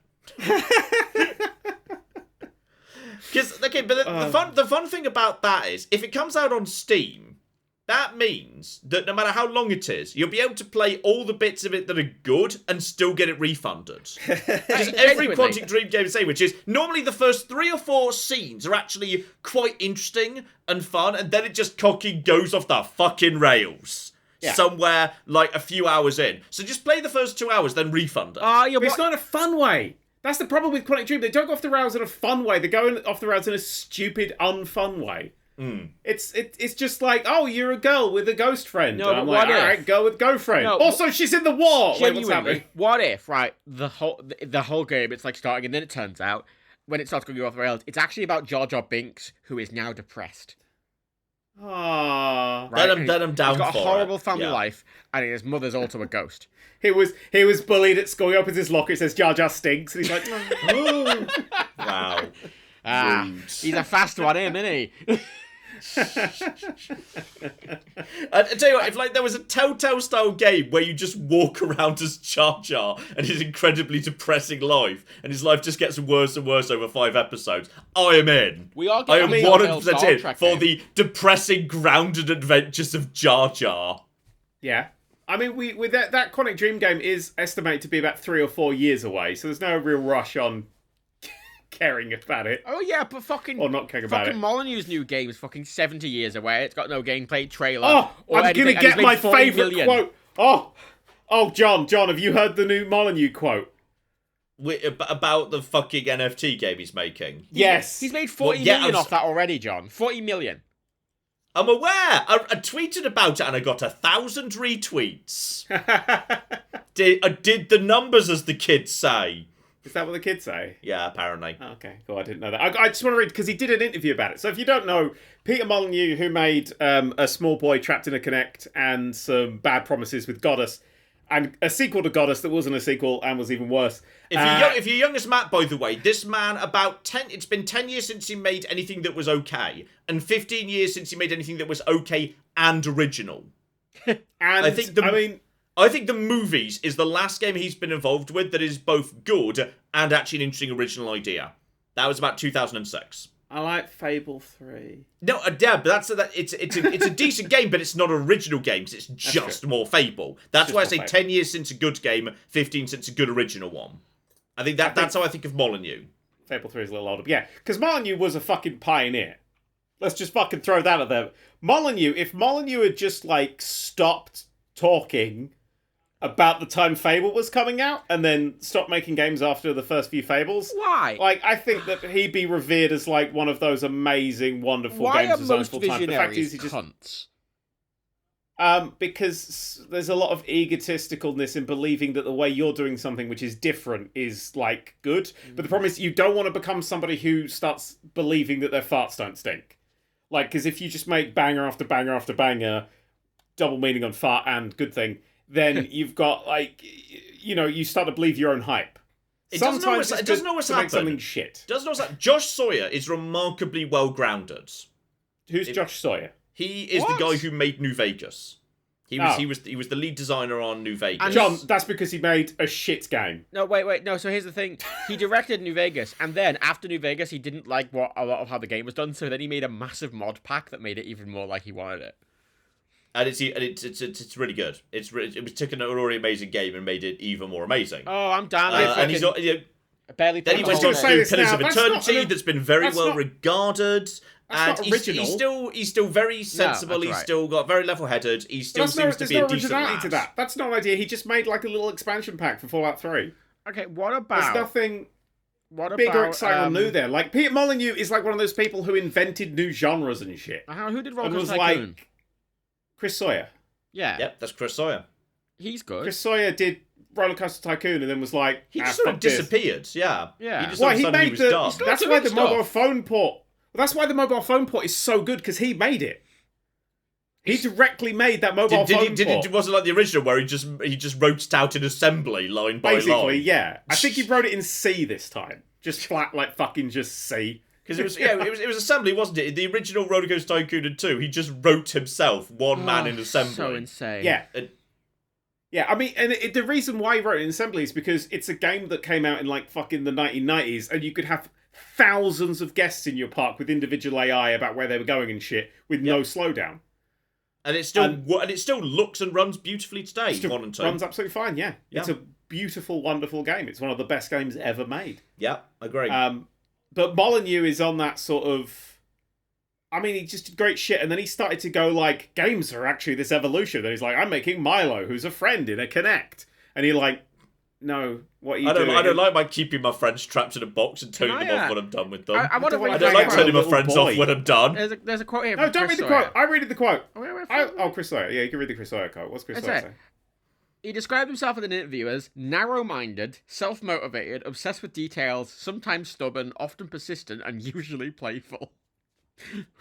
Because okay, but the fun thing about that is if it comes out on Steam, that means that no matter how long it is, you'll be able to play all the bits of it that are good and still get it refunded. Just every Quantic Dream game say, which is normally the first 3 or 4 scenes are actually quite interesting and fun, and then it just cocky goes off the fucking rails. Yeah. Somewhere like a few hours in. So just play the first 2 hours, then refund it. It's not a fun way. That's the problem with Quantic Dream. They don't go off the rails in a fun way. They go off the rails in a stupid, unfun way. It's just like, oh, you're a girl with a ghost friend. No, and I'm like, all right, girl with ghost friend. No, also, she's in the war. Like, what's happening? What if, right, the whole game, it's like starting, and then it turns out, when it starts going off the rails, it's actually about Jar Jar Binks, who is now depressed. Aww. Right? Let him down. He's got a horrible family life, and his mother's also a ghost. He was bullied at school. He opens his locker. It says Jar Jar stinks, and he's like, oh. Wow. He's a fast one, isn't he? I tell you what, if like there was a Telltale style game where you just walk around as Jar Jar and his incredibly depressing life, and his life just gets worse and worse over 5 episodes, I am in. I am 100% in for the depressing, grounded adventures of Jar Jar. Yeah. I mean, with that Quantic Dream game is estimated to be about 3 or 4 years away, so there's no real rush on caring about it. Oh yeah, but fucking or not caring about it. Fucking Molyneux's new game is fucking 70 years away. It's got no gameplay trailer. Oh, I'm gonna get my favourite quote. Oh, John, have you heard the new Molyneux quote? About the fucking NFT game he's making? Yes. He's made 40 million off that already, John. 40 million. I'm aware. I tweeted about it and I got 1,000 retweets. Did the numbers, as the kids say. Is that what the kids say? Yeah, apparently. Oh, okay, cool. I didn't know that. I just want to read, because he did an interview about it. So if you don't know, Peter Molyneux, who made a small boy trapped in a Kinect and some bad promises with Goddess, and a sequel to Goddess that wasn't a sequel and was even worse. If you're young as Matt, by the way, this man, it's been 10 years since he made anything that was okay, and 15 years since he made anything that was okay and original. I think the movies is the last game he's been involved with that is both good and actually an interesting original idea. That was about 2006. I like Fable 3. No, yeah, but it's a decent game, but it's not an original game, because it's just more Fable. That's why I say Fable. 10 years since a good game, 15 since a good original one. I think that's how I think of Molyneux. Fable 3 is a little older, but yeah, because Molyneux was a fucking pioneer. Let's just fucking throw that at them. Molyneux, if Molyneux had just, like, stopped talking about the time Fable was coming out, and then stopped making games after the first few Fables. Why? Like, I think that he'd be revered as, like, one of those amazing, wonderful games designed full time. The fact is, he just cunts? Because there's a lot of egotisticalness in believing that the way you're doing something which is different is, like, good. But the problem is, you don't want to become somebody who starts believing that their farts don't stink. Like, because if you just make banger after banger after banger, double meaning on fart and good thing, then you've got, like, you start to believe your own hype. It doesn't always happen. Something shit. Josh Sawyer is remarkably well grounded. Who's Josh Sawyer? He is the guy who made New Vegas. He was the lead designer on New Vegas. And John, that's because he made a shit game. No, wait. No, so here's the thing. He directed New Vegas, and then after New Vegas, he didn't like a lot of how the game was done, so then he made a massive mod pack that made it even more like he wanted it. And it's really good. It was taking an already amazing game and made it even more amazing. Oh, I'm down. And he's not. Barely. Then he went on to do Pillars of Eternity, that's been very well regarded. And he's still very sensible. No, he's still got very level-headed. He still seems to be a decent lad. To that. That's not an idea. He just made like a little expansion pack for Fallout 3. Okay, what about? There's nothing big or exciting or new there. Like Peter Molyneux is like one of those people who invented new genres and shit. Who did Roller Coaster Tycoon? Like Chris Sawyer. Yeah. Yep, that's Chris Sawyer. He's good. Chris Sawyer did Roller Coaster Tycoon and then was like, he just sort of disappeared. Yeah. He just he made that's why the mobile phone port. That's why the mobile phone port is so good, because he made it. He directly made that mobile phone port. It wasn't like the original where he just wrote it out in assembly line by line. Basically, yeah. I think he wrote it in C this time. Just flat, like fucking just C. Because it was assembly, wasn't it? The original Roller Coaster Tycoon and 2, he just wrote himself, one man in assembly. So insane. Yeah. Yeah, I mean, and the reason why he wrote it in assembly is because it's a game that came out in like fucking the 1990s, and you could have thousands of guests in your park with individual AI about where they were going and shit with no slowdown. And it still looks and runs beautifully today. 1 and 2 runs absolutely fine. Yeah, it's a beautiful, wonderful game. It's one of the best games ever made. Yeah, agree. But Molyneux is on that sort of. I mean, he just did great shit, and then he started to go like, games are actually this evolution. And he's like, I'm making Milo, who's a friend in a Connect, and you're like, no, what are you doing? I don't like my keeping my friends trapped in a box and turning them off when I'm done with them. I don't like turning my friends off when I'm done. There's a quote here. No, don't read the quote. I read the quote. Chris Sawyer. Yeah, you can read the Chris Sawyer quote. What's Chris Sawyer saying? He described himself in an interview as narrow-minded, self-motivated, obsessed with details, sometimes stubborn, often persistent, and usually playful.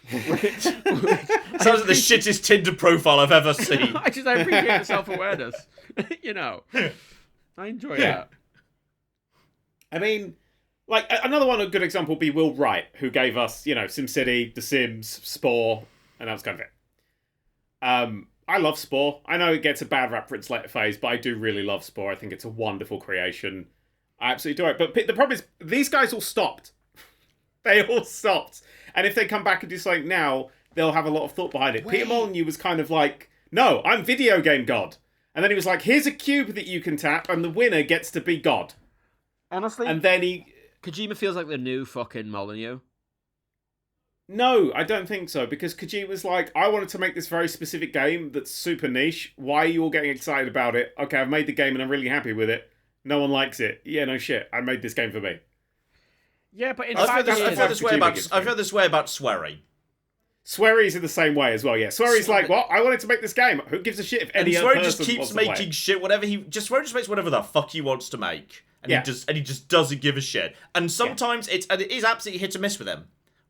Sounds like the shittest Tinder profile I've ever seen. I appreciate the self-awareness. You know. I enjoy that. I mean, like, another one, a good example would be Will Wright, who gave us, SimCity, The Sims, Spore, and that was kind of it. I love Spore. I know it gets a bad rap for its later phase, but I do really love Spore. I think it's a wonderful creation. I absolutely do it. But the problem is, these guys all stopped. They all stopped. And if they come back and do something now, they'll have a lot of thought behind it. Peter Molyneux was kind of like, no, I'm video game god. And then he was like, here's a cube that you can tap, and the winner gets to be God. Honestly? And then Kojima feels like the new fucking Molyneux. No, I don't think so, because Kojima was like, I wanted to make this very specific game that's super niche. Why are you all getting excited about it? Okay, I've made the game and I'm really happy with it. No one likes it. Yeah, no shit. I made this game for me. Yeah, but I've heard this way about Swery. Swery's in the same way as well, yeah. Swery's like, what? I wanted to make this game. Who gives a shit if any other person just keeps making shit, Swery just makes whatever the fuck he wants to make. And he just doesn't give a shit. And sometimes it is absolutely hit or miss with him.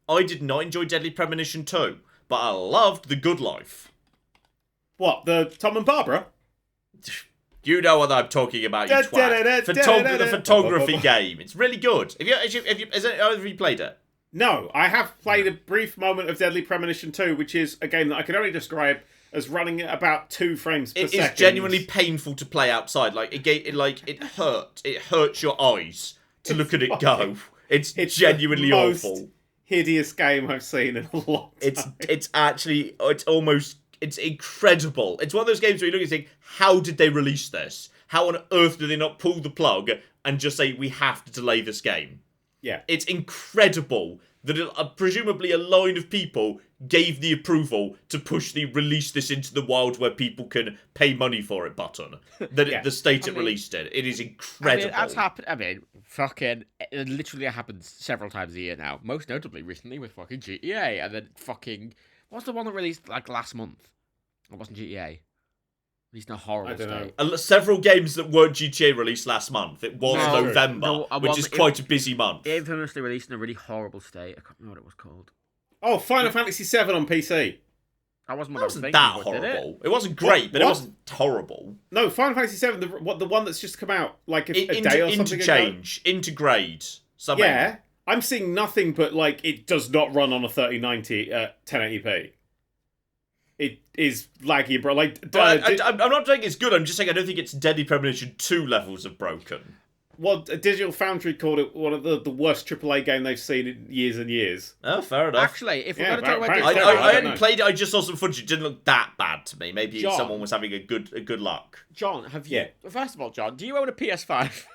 I did not enjoy Deadly Premonition 2, but I loved The Good Life. What, the Tom and Barbara? You know what I'm talking about, you twat. The photography game. It's really good. Has either of you played it? No, I have played a brief moment of Deadly Premonition 2, which is a game that I can only describe as running at about 2 frames per second. It is genuinely painful to play outside. It hurt. It hurts your eyes to look at it go. It's genuinely the awful. Most hideous game I've seen in a long time. It's incredible. It's one of those games where you look and think, how did they release this? How on earth did they not pull the plug and just say, we have to delay this game? Yeah. It's incredible that presumably a line of people gave the approval to push the release this into the wild where people can pay money for it button. The state released it. It is incredible. That's happened. It literally happens several times a year now. Most notably recently with fucking GTA. And then what's the one that released like last month? It wasn't GTA. Released in a horrible state. Several games that weren't GTA released last month. It was November, which is quite a busy month. It infamously released in a really horrible state. I can't remember what it was called. Oh, Final Fantasy VII on PC. That wasn't horrible. It wasn't great, but it wasn't horrible. No, Final Fantasy VII, the one that's just come out like a day or something ago. Integrate, something. Yeah, I'm seeing nothing but it does not run on a 3090 at 1080p. It is laggy, bro. I'm not saying it's good. I'm just saying I don't think it's Deadly Premonition 2 levels of broken. Well, Digital Foundry called it one of the worst AAA game they've seen in years and years. Oh, fair enough. Actually, if we're going to talk about I hadn't played it. I just saw some footage. It didn't look that bad to me. Maybe someone was having a good luck. John, have you? Yeah. First of all, John, do you own a PS5?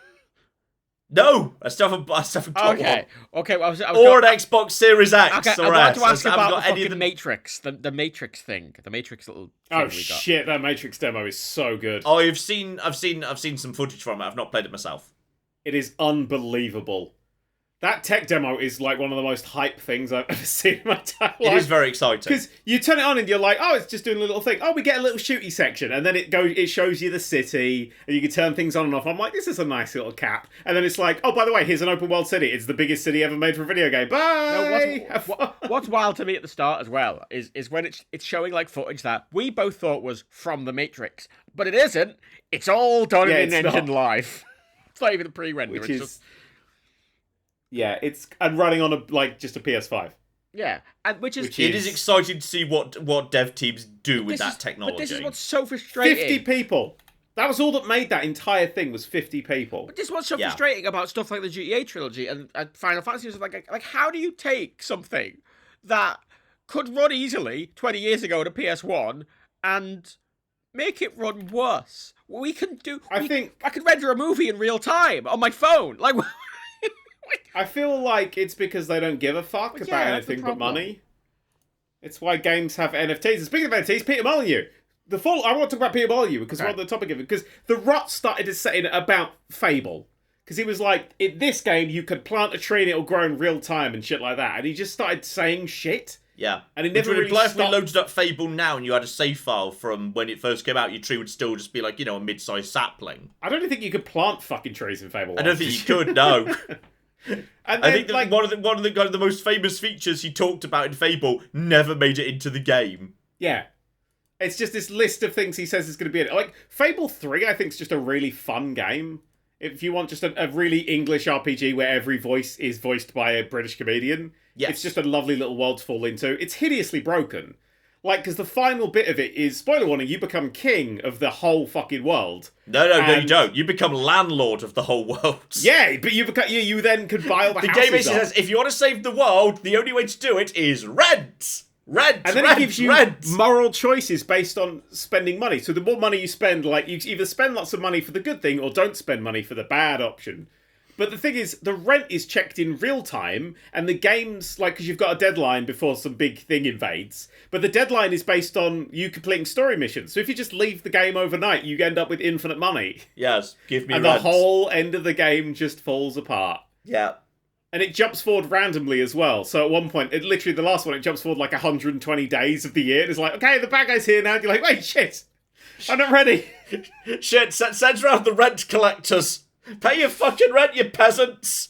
No, I still haven't got one. Okay. Well, or an Xbox Series X. Okay, I want to ask you about the fucking Matrix, the Matrix thing, the Matrix little. Oh shit! That Matrix demo is so good. I've seen some footage from it. I've not played it myself. It is unbelievable. That tech demo is like one of the most hype things I've ever seen in my entire life. It is very exciting. Because you turn it on and you're like, oh, it's just doing a little thing. Oh, we get a little shooty section. And then it shows you the city and you can turn things on and off. I'm like, this is a nice little cap. And then it's like, oh, by the way, here's an open world city. It's the biggest city ever made for a video game. Bye! No, what's wild to me at the start as well is when it's showing like footage that we both thought was from The Matrix. But it isn't. It's all done in engine live. It's not even a pre-render. Which is... Yeah, and running on just a PS5. Yeah, and which is it is exciting to see what dev teams do with that technology. But this is what's so frustrating. 50 people. That was all that made that entire thing was 50 people. But this is what's so frustrating about stuff like the GTA trilogy and Final Fantasy. Is like how do you take something that could run easily 20 years ago on a PS1 and make it run worse. We can do. I can render a movie in real time on my phone. Like, I feel like it's because they don't give a fuck Well, about yeah, that's the anything but problem. money. It's why games have NFTs. And speaking of NFTs, Peter Molyneux. I want to talk about Peter Molyneux because we're on the topic of it. Because the rot started to set in about Fable. Because he was like, in this game, you could plant a tree and it'll grow in real time and shit like that. And he just started saying shit. Yeah. And it never really imply if we stopped. loaded up Fable now and you had a save file from when it first came out, your tree would still just be like, a mid-sized sapling. I don't even think you could plant fucking trees in Fable 1. I don't think you could, no. And I think that one of the most famous features he talked about in Fable never made it into the game. Yeah. It's just this list of things he says is going to be in it. Like, Fable 3, I think, is just a really fun game. If you want just a really English RPG where every voice is voiced by a British comedian, Yes. It's just a lovely little world to fall into. It's hideously broken. Like, because the final bit of it is, spoiler warning, you become king of the whole fucking world. No, you don't. You become landlord of the whole world. Yeah, but you then could buy all the The houses game basically up. says, if you want to save the world, the only way to do it is rent! Rent! And then rent, it gives you rent. moral choices based on spending money. So the more money you spend, like, you either spend lots of money for the good thing or don't spend money for the bad option. But the thing is, the rent is checked in real time, and the game's, like, because you've got a deadline before some big thing invades, but the deadline is based on you completing story missions. So if you just leave the game overnight, you end up with infinite money. Yes, give me And rent. the whole end of the game just falls apart. Yeah. And it jumps forward randomly as well. So at one point, the last one, it jumps forward like 120 days of the year. And it's like, okay, the bad guy's here now. And you're like, wait, shit, I'm not ready. Shit, send around the rent collectors. Pay your fucking rent, you peasants.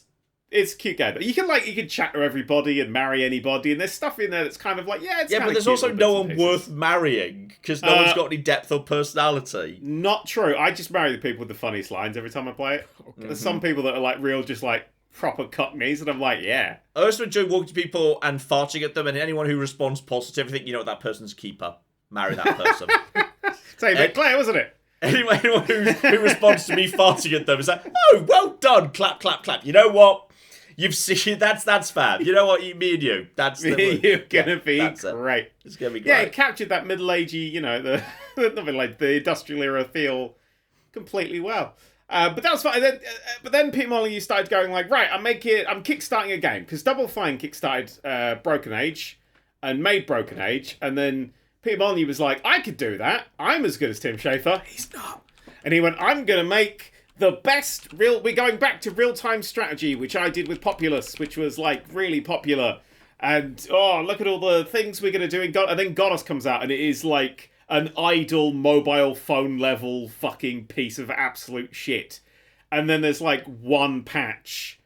It's a cute game. You can chat to everybody and marry anybody, and there's stuff in there that's kind of like, it's Yeah, kind but of there's cute also little no bits and one pieces. worth marrying, because no one's got any depth or personality. Not true. I just marry the people with the funniest lines every time I play it. There's some people that are like real, just like proper cockneys, and I'm like, yeah. I also enjoy walking to people and farting at them, and anyone who responds positively, think, that person's a keeper. Marry that person. Same bit Claire, wasn't it? Anyone who responds to me farting at them is like, oh, well done, clap, clap, clap. You know what? You've seen that's fab. You know what? Me and you. That's the You're gonna be great. It's gonna be great. Yeah, it captured that middle-agey, the not middle-aged, the industrial era feel completely well. But that was fine. But then Peter Molyneux started going like, right, I'm kickstarting a game because Double Fine kickstarted Broken Age and made Broken Age, and then Peter Molyneux was like, I could do that. I'm as good as Tim Schafer. He's not. And he went, I'm going to make the best we're going back to real-time strategy, which I did with Populous, which was like really popular. And, look at all the things we're going to do in God. And then Goddess comes out and it is like an idle mobile phone level fucking piece of absolute shit. And then there's like one patch.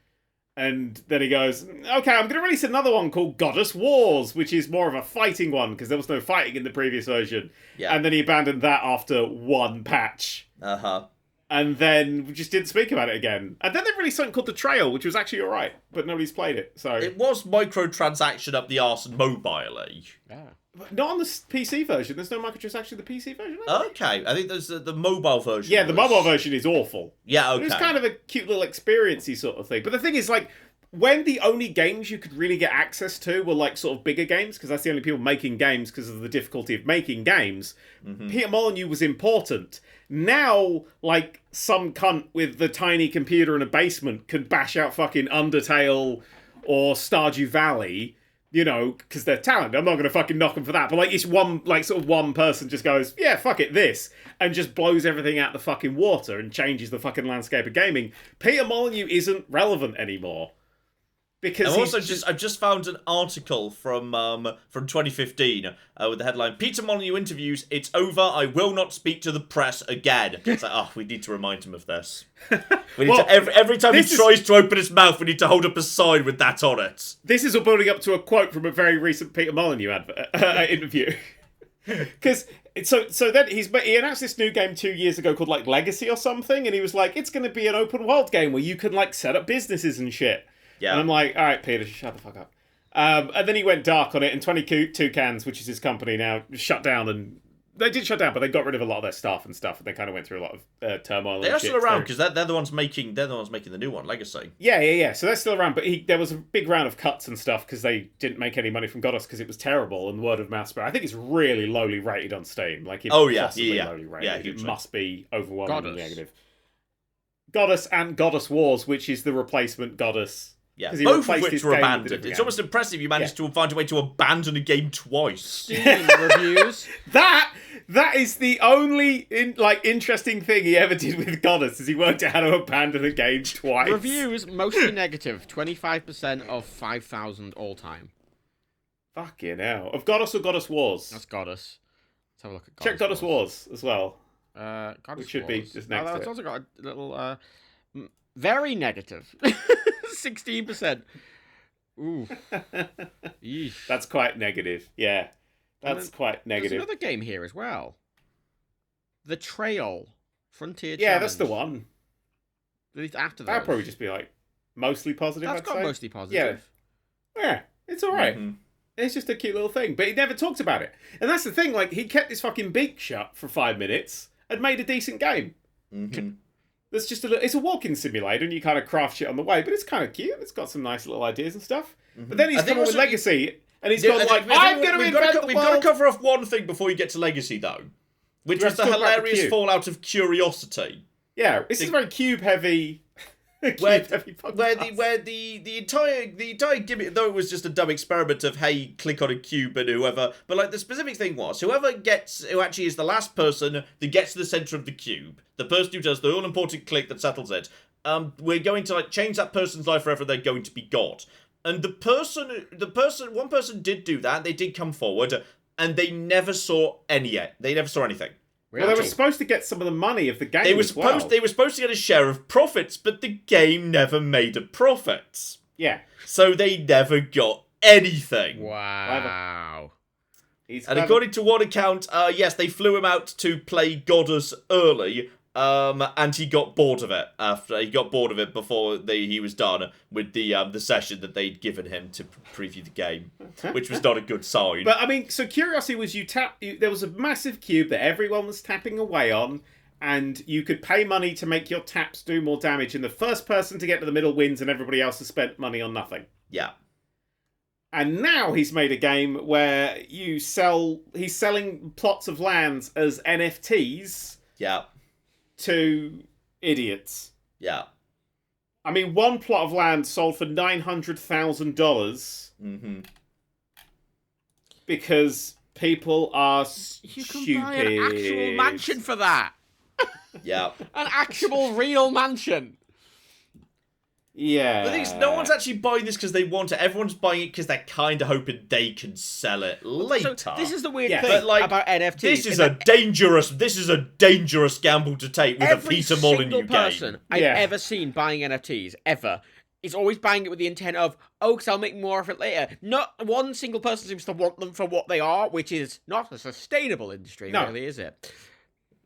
And then he goes, okay, I'm going to release another one called Goddess Wars, which is more of a fighting one, because there was no fighting in the previous version. Yeah. And then he abandoned that after one patch. Uh-huh. And then we just didn't speak about it again. And then they released something called The Trail, which was actually alright, but nobody's played it, so... It was microtransaction up the arse and mobile-y. Yeah. Not on the PC version. There's no microtransaction in the PC version. Okay, I think there's the mobile version. Yeah, the mobile version is awful. Yeah, okay. It was kind of a cute little experience-y sort of thing. But the thing is, like, when the only games you could really get access to were, like, sort of bigger games, because that's the only people making games because of the difficulty of making games, Peter Molyneux was important. Now, like, some cunt with the tiny computer in a basement could bash out fucking Undertale or Stardew Valley, because they're talented. I'm not going to fucking knock them for that. But, like, it's one person just goes, yeah, fuck it, this, and just blows everything out the fucking water and changes the fucking landscape of gaming. Peter Molyneux isn't relevant anymore. Because I've just found an article from 2015 with the headline, Peter Molyneux interviews, it's over, I will not speak to the press again. It's like, we need to remind him of this. We need to, every time he tries to open his mouth, we need to hold up a sign with that on it. This is all building up to a quote from a very recent Peter Molyneux interview. Because so then he announced this new game 2 years ago called like Legacy or something, and he was like, it's going to be an open world game where you can like set up businesses and shit. Yeah. And I'm like, all right, Peter, shut the fuck up. And then he went dark on it, and 22 Cans, which is his company now, shut down and they did shut down, but they got rid of a lot of their staff and stuff, and they kind of went through a lot of turmoil. They and are shit, still around because they're the ones making the new one, Legacy. Yeah. So they're still around, but there was a big round of cuts and stuff because they didn't make any money from Goddess because it was terrible and word of mouth spread. I think it's really lowly rated on Steam. Like, lowly rated. It must be overwhelmingly negative. Goddess and Goddess Wars, which is the replacement Goddess. Yeah, both of which were abandoned. It's almost impressive you managed to find a way to abandon a game twice. Steam reviews. That is the only interesting thing he ever did with Goddess, is he worked out how to abandon a game twice. Reviews mostly negative. 25% of 5,000 all time. Fucking hell. Of Goddess or Goddess Wars? That's Goddess. Let's have a look at Check Goddess Wars as well. Goddess Which should Wars. be just next to it. It's also got a little very negative. 16%. Ooh. Yeesh. That's quite negative. Yeah. That's quite negative. There's another game here as well. The Trail. Frontier Yeah, Challenge. that's the one. After That'd probably just be mostly positive, I'd say. Mostly positive. Yeah, it's alright. Mm-hmm. It's just a cute little thing. But he never talked about it. And that's the thing, he kept his fucking beak shut for 5 minutes and made a decent game. Mm-hmm. That's just it's a walking simulator and you kind of craft shit on the way, but it's kind of cute. It's got some nice little ideas and stuff. Mm-hmm. But then he's come on with Legacy, and he's gone I'm going to invent the world. We've got to cover off one thing before you get to Legacy, though. Which was the hilarious fallout of Curiosity. Yeah, this is very cube-heavy. Where the entire gimmick, though it was just a dumb experiment of, hey, click on a cube and whoever, but the specific thing was who actually is the last person that gets to the center of the cube, the person who does the all important click that settles it, we're going to change that person's life forever. They're going to be God. And one person did do that. They did come forward, and they never saw anything. Well, they were supposed to get some of the money of the game. They were supposed to get a share of profits, but the game never made a profit. Yeah. So they never got anything. Wow. And according to one account, yes, they flew him out to play Goddess early, and he got bored of it before he was done with the session that they'd given him to preview the game, which was not a good sign. But I mean, so Curiosity was there was a massive cube that everyone was tapping away on, and you could pay money to make your taps do more damage, and the first person to get to the middle wins, and everybody else has spent money on nothing. Yeah. And now he's made a game where he's selling plots of lands as NFTs. Yeah. To idiots. Yeah. I mean, one plot of land sold for $900,000. Mm-hmm. Because people are stupid. You can buy an actual mansion for that. Yeah. An actual real mansion. Yeah. The thing is, no one's actually buying this because they want it. Everyone's buying it because they're kind of hoping they can sell it later. So this is the weird thing about NFTs. This is a dangerous gamble to take with a Peter Molyneux game. Every single person I've ever seen buying NFTs, ever, is always buying it with the intent of, because I'll make more of it later. Not one single person seems to want them for what they are, which is not a sustainable industry, really, is it?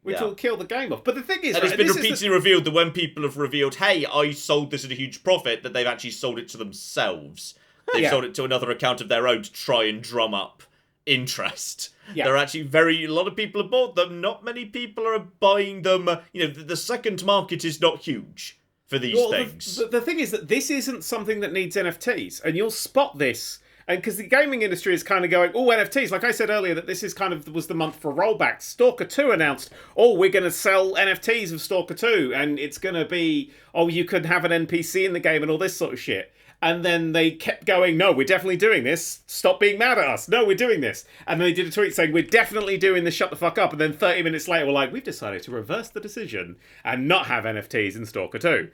Which will kill the game off. But the thing is... And it's been repeatedly revealed that when people have revealed, hey, I sold this at a huge profit, that they've actually sold it to themselves. They've sold it to another account of their own to try and drum up interest. Yeah. There are actually a lot of people have bought them. Not many people are buying them. The second market is not huge for these things. The thing is that this isn't something that needs NFTs. And you'll spot this... And because the gaming industry is kind of going, NFTs. Like I said earlier, that this is was the month for rollbacks. Stalker 2 announced, we're going to sell NFTs of Stalker 2. And it's going to be, you could have an NPC in the game and all this sort of shit. And then they kept going, no, we're definitely doing this. Stop being mad at us. No, we're doing this. And then they did a tweet saying, we're definitely doing this, shut the fuck up. And then 30 minutes later, we're like, we've decided to reverse the decision and not have NFTs in Stalker 2.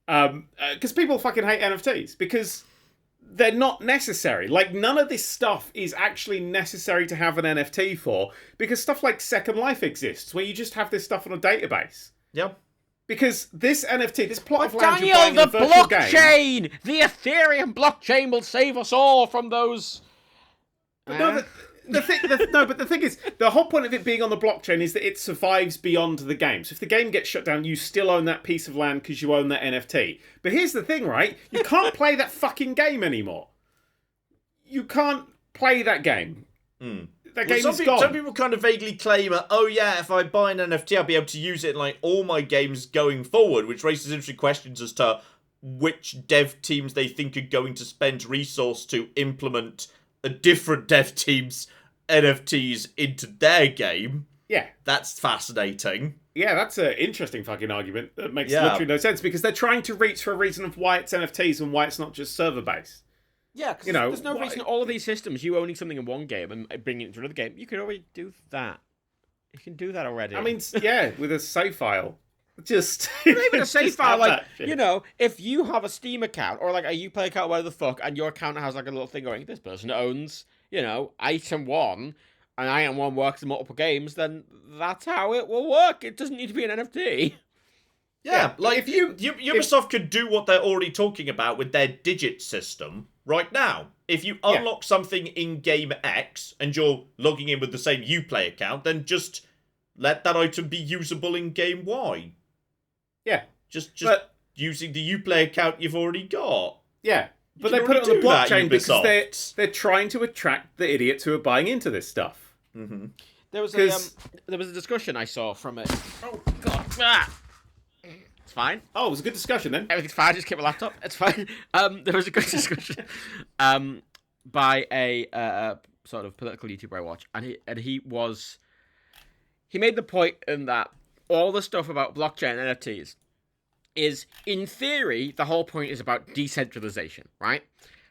Because people fucking hate NFTs. Because... they're not necessary. None of this stuff is actually necessary to have an NFT for, because stuff like Second Life exists, where you just have this stuff on a database. Yep. Because this NFT, this plot of land you're buying in a virtual blockchain! The Ethereum blockchain will save us all from those... But the thing is, the whole point of it being on the blockchain is that it survives beyond the game. So if the game gets shut down, you still own that piece of land because you own that NFT. But here's the thing, right? You can't play that fucking game anymore. You can't play that game. that game is some gone. Some people kind of vaguely claim, oh yeah, if I buy an NFT, I'll be able to use it in like all my games going forward, which raises interesting questions as to which dev teams they think are going to spend resource to implement a different dev team's NFTs into their game. Yeah. That's fascinating. Yeah, that's an interesting fucking argument that makes literally no sense, because they're trying to reach for a reason of why it's NFTs and why it's not just server-based. Yeah, because there's no reason all of these systems, you owning something in one game and bringing it into another game, you could already do that. You can do that already. I mean, yeah, with a save file. Just not even a save file, like, you know, if you have a Steam account or like a Uplay account, whatever the fuck, and your account has like a little thing going, this person owns, you know, item 1, and item 1 works in multiple games, then that's how it will work. It doesn't need to be an NFT. Yeah, like if Ubisoft could do what they're already talking about with their digit system right now. If you unlock something in game X and you're logging in with the same Uplay account, then just let that item be usable in game Y. Yeah. Just using the Uplay account you've already got. Yeah. But You they can put it on already the do that, blockchain because Ubisoft. they're trying to attract the idiots who are buying into this stuff. Mm-hmm. There was a discussion I saw from it. Oh god. Ah! It's fine. Oh, it was a good discussion then. Everything's fine. Just keep my laptop. It's fine. There was a good discussion by a sort of political YouTuber I watch, and he made the point in that all the stuff about blockchain and NFTs is, in theory, the whole point is about decentralization, right?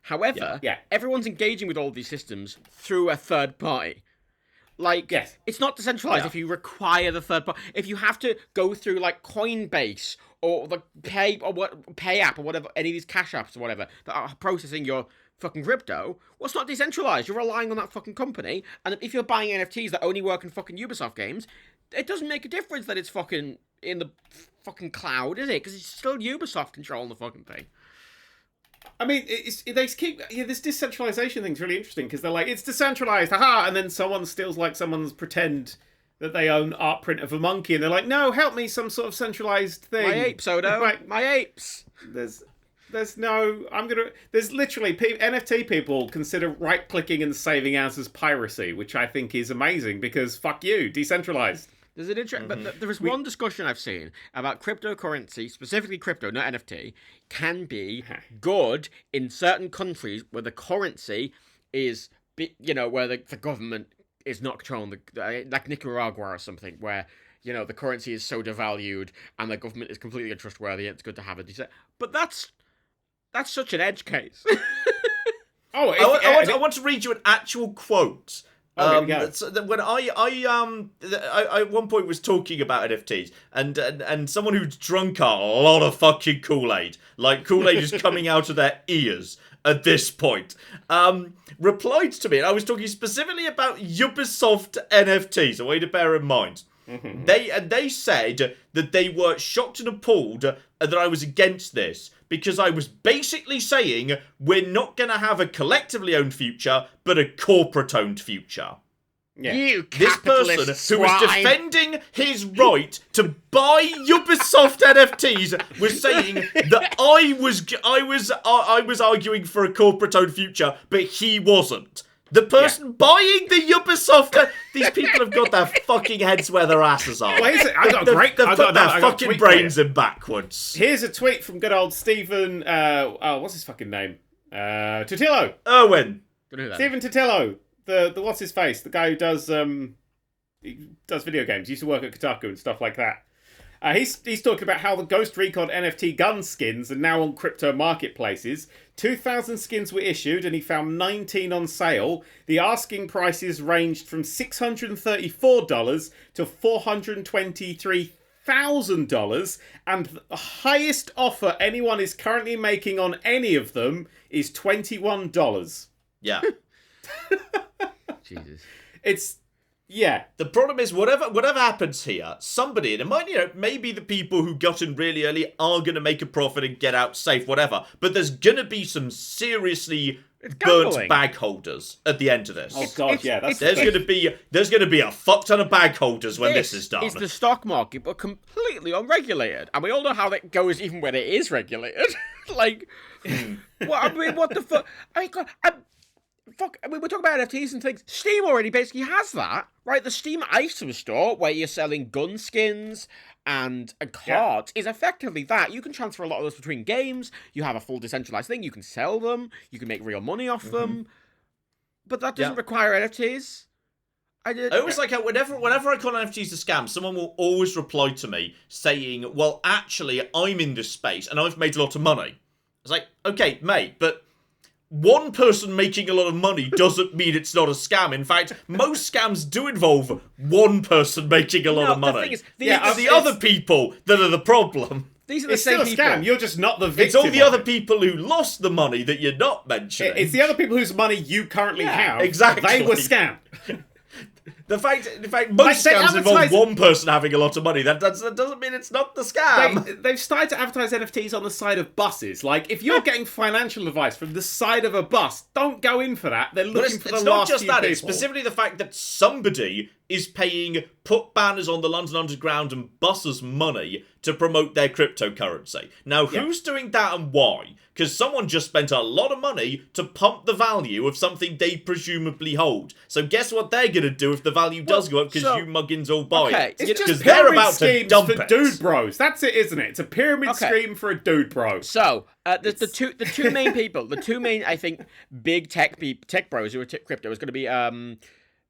However, everyone's engaging with all these systems through a third party. Like, it's not decentralized if you require the third party. If you have to go through, like, Coinbase or the Pay app or whatever, any of these cash apps or whatever that are processing your fucking crypto, well, it's not decentralized. You're relying on that fucking company. And if you're buying NFTs that only work in fucking Ubisoft games, it doesn't make a difference that it's fucking in the fucking cloud, is it? Because it's still Ubisoft controlling the fucking thing. I mean, they keep this decentralization thing's really interesting because they're like, it's decentralized, haha, and then someone steals like someone's pretend that they own art print of a monkey, and they're like, no, help me, some sort of centralized thing. My apes, Odo. Like, my apes. There's literally NFT people consider right clicking and saving as piracy, which I think is amazing because fuck you, decentralized. There's an but there is one discussion I've seen about cryptocurrency, specifically crypto, not NFT, can be good in certain countries where the currency is, where the government is not controlling like Nicaragua or something, where, the currency is so devalued and the government is completely untrustworthy. It's good to have a decent. But that's such an edge case. I want to read you an actual quote. When I at one point was talking about NFTs and someone who's drunk a lot of fucking Kool-Aid, like Kool-Aid is coming out of their ears at this point, replied to me, and I was talking specifically about Ubisoft NFTs, a way to bear in mind. Mm-hmm. They said that they were shocked and appalled that I was against this because I was basically saying we're not going to have a collectively owned future, but a corporate owned future. Yeah. You this person swine. Who was defending his right to buy Ubisoft NFTs was saying that I was arguing for a corporate owned future, but he wasn't. The person buying the Ubisoft... These people have got their fucking heads where their asses are. Well, I got their fucking brains in backwards. Here's a tweet from good old Stephen... what's his fucking name? Totillo. Owen. Stephen Totillo. The what's his face? The guy who does video games. He used to work at Kotaku and stuff like that. He's talking about how the Ghost Recon NFT gun skins are now on crypto marketplaces. 2,000 skins were issued and he found 19 on sale. The asking prices ranged from $634 to $423,000, and the highest offer anyone is currently making on any of them is $21. Yeah. Jesus. It's... Yeah. The problem is, whatever happens here, somebody, and it might, maybe the people who got in really early are going to make a profit and get out safe, whatever. But there's going to be some seriously burnt bag holders at the end of this. Oh god, yeah. There's going to be a fuck ton of bag holders when this is done. It's the stock market, but completely unregulated, and we all know how that goes, even when it is regulated. Like, what the fuck? I mean, God, fuck, I mean, we're talking about NFTs and things. Steam already basically has that, right? The Steam item store, where you're selling gun skins and cards, is effectively that. You can transfer a lot of those between games. You have a full decentralized thing. You can sell them. You can make real money off them. But that doesn't require NFTs. I always like how whenever I call NFTs a scam, someone will always reply to me saying, well, actually, I'm in this space and I've made a lot of money. It's like, okay, mate, but one person making a lot of money doesn't mean it's not a scam. In fact, most scams do involve one person making a lot of money. The thing is, it's the other people that are the problem. These are the It's same still a people. scam. You're just not the victim. It's all the other people who lost the money that you're not mentioning. It's the other people whose money you currently have. exactly. They were scammed. In fact, most scams involve one person having a lot of money. That doesn't mean it's not the scam. They've started to advertise NFTs on the side of buses. Like, if you're getting financial advice from the side of a bus, don't go in for that. They're looking for the last few people. It's not just that. It's specifically the fact that somebody is paying put banners on the London Underground and buses money to promote their cryptocurrency. Now, who's doing that and why? Because someone just spent a lot of money to pump the value of something they presumably hold. So guess what they're going to do if the value does go up because you muggins all buy it? It's just pyramid schemes for dude bros. That's it, isn't it? It's a pyramid scheme for a dude bro. So the two main people, the two main, I think, big tech bros who are crypto is going to be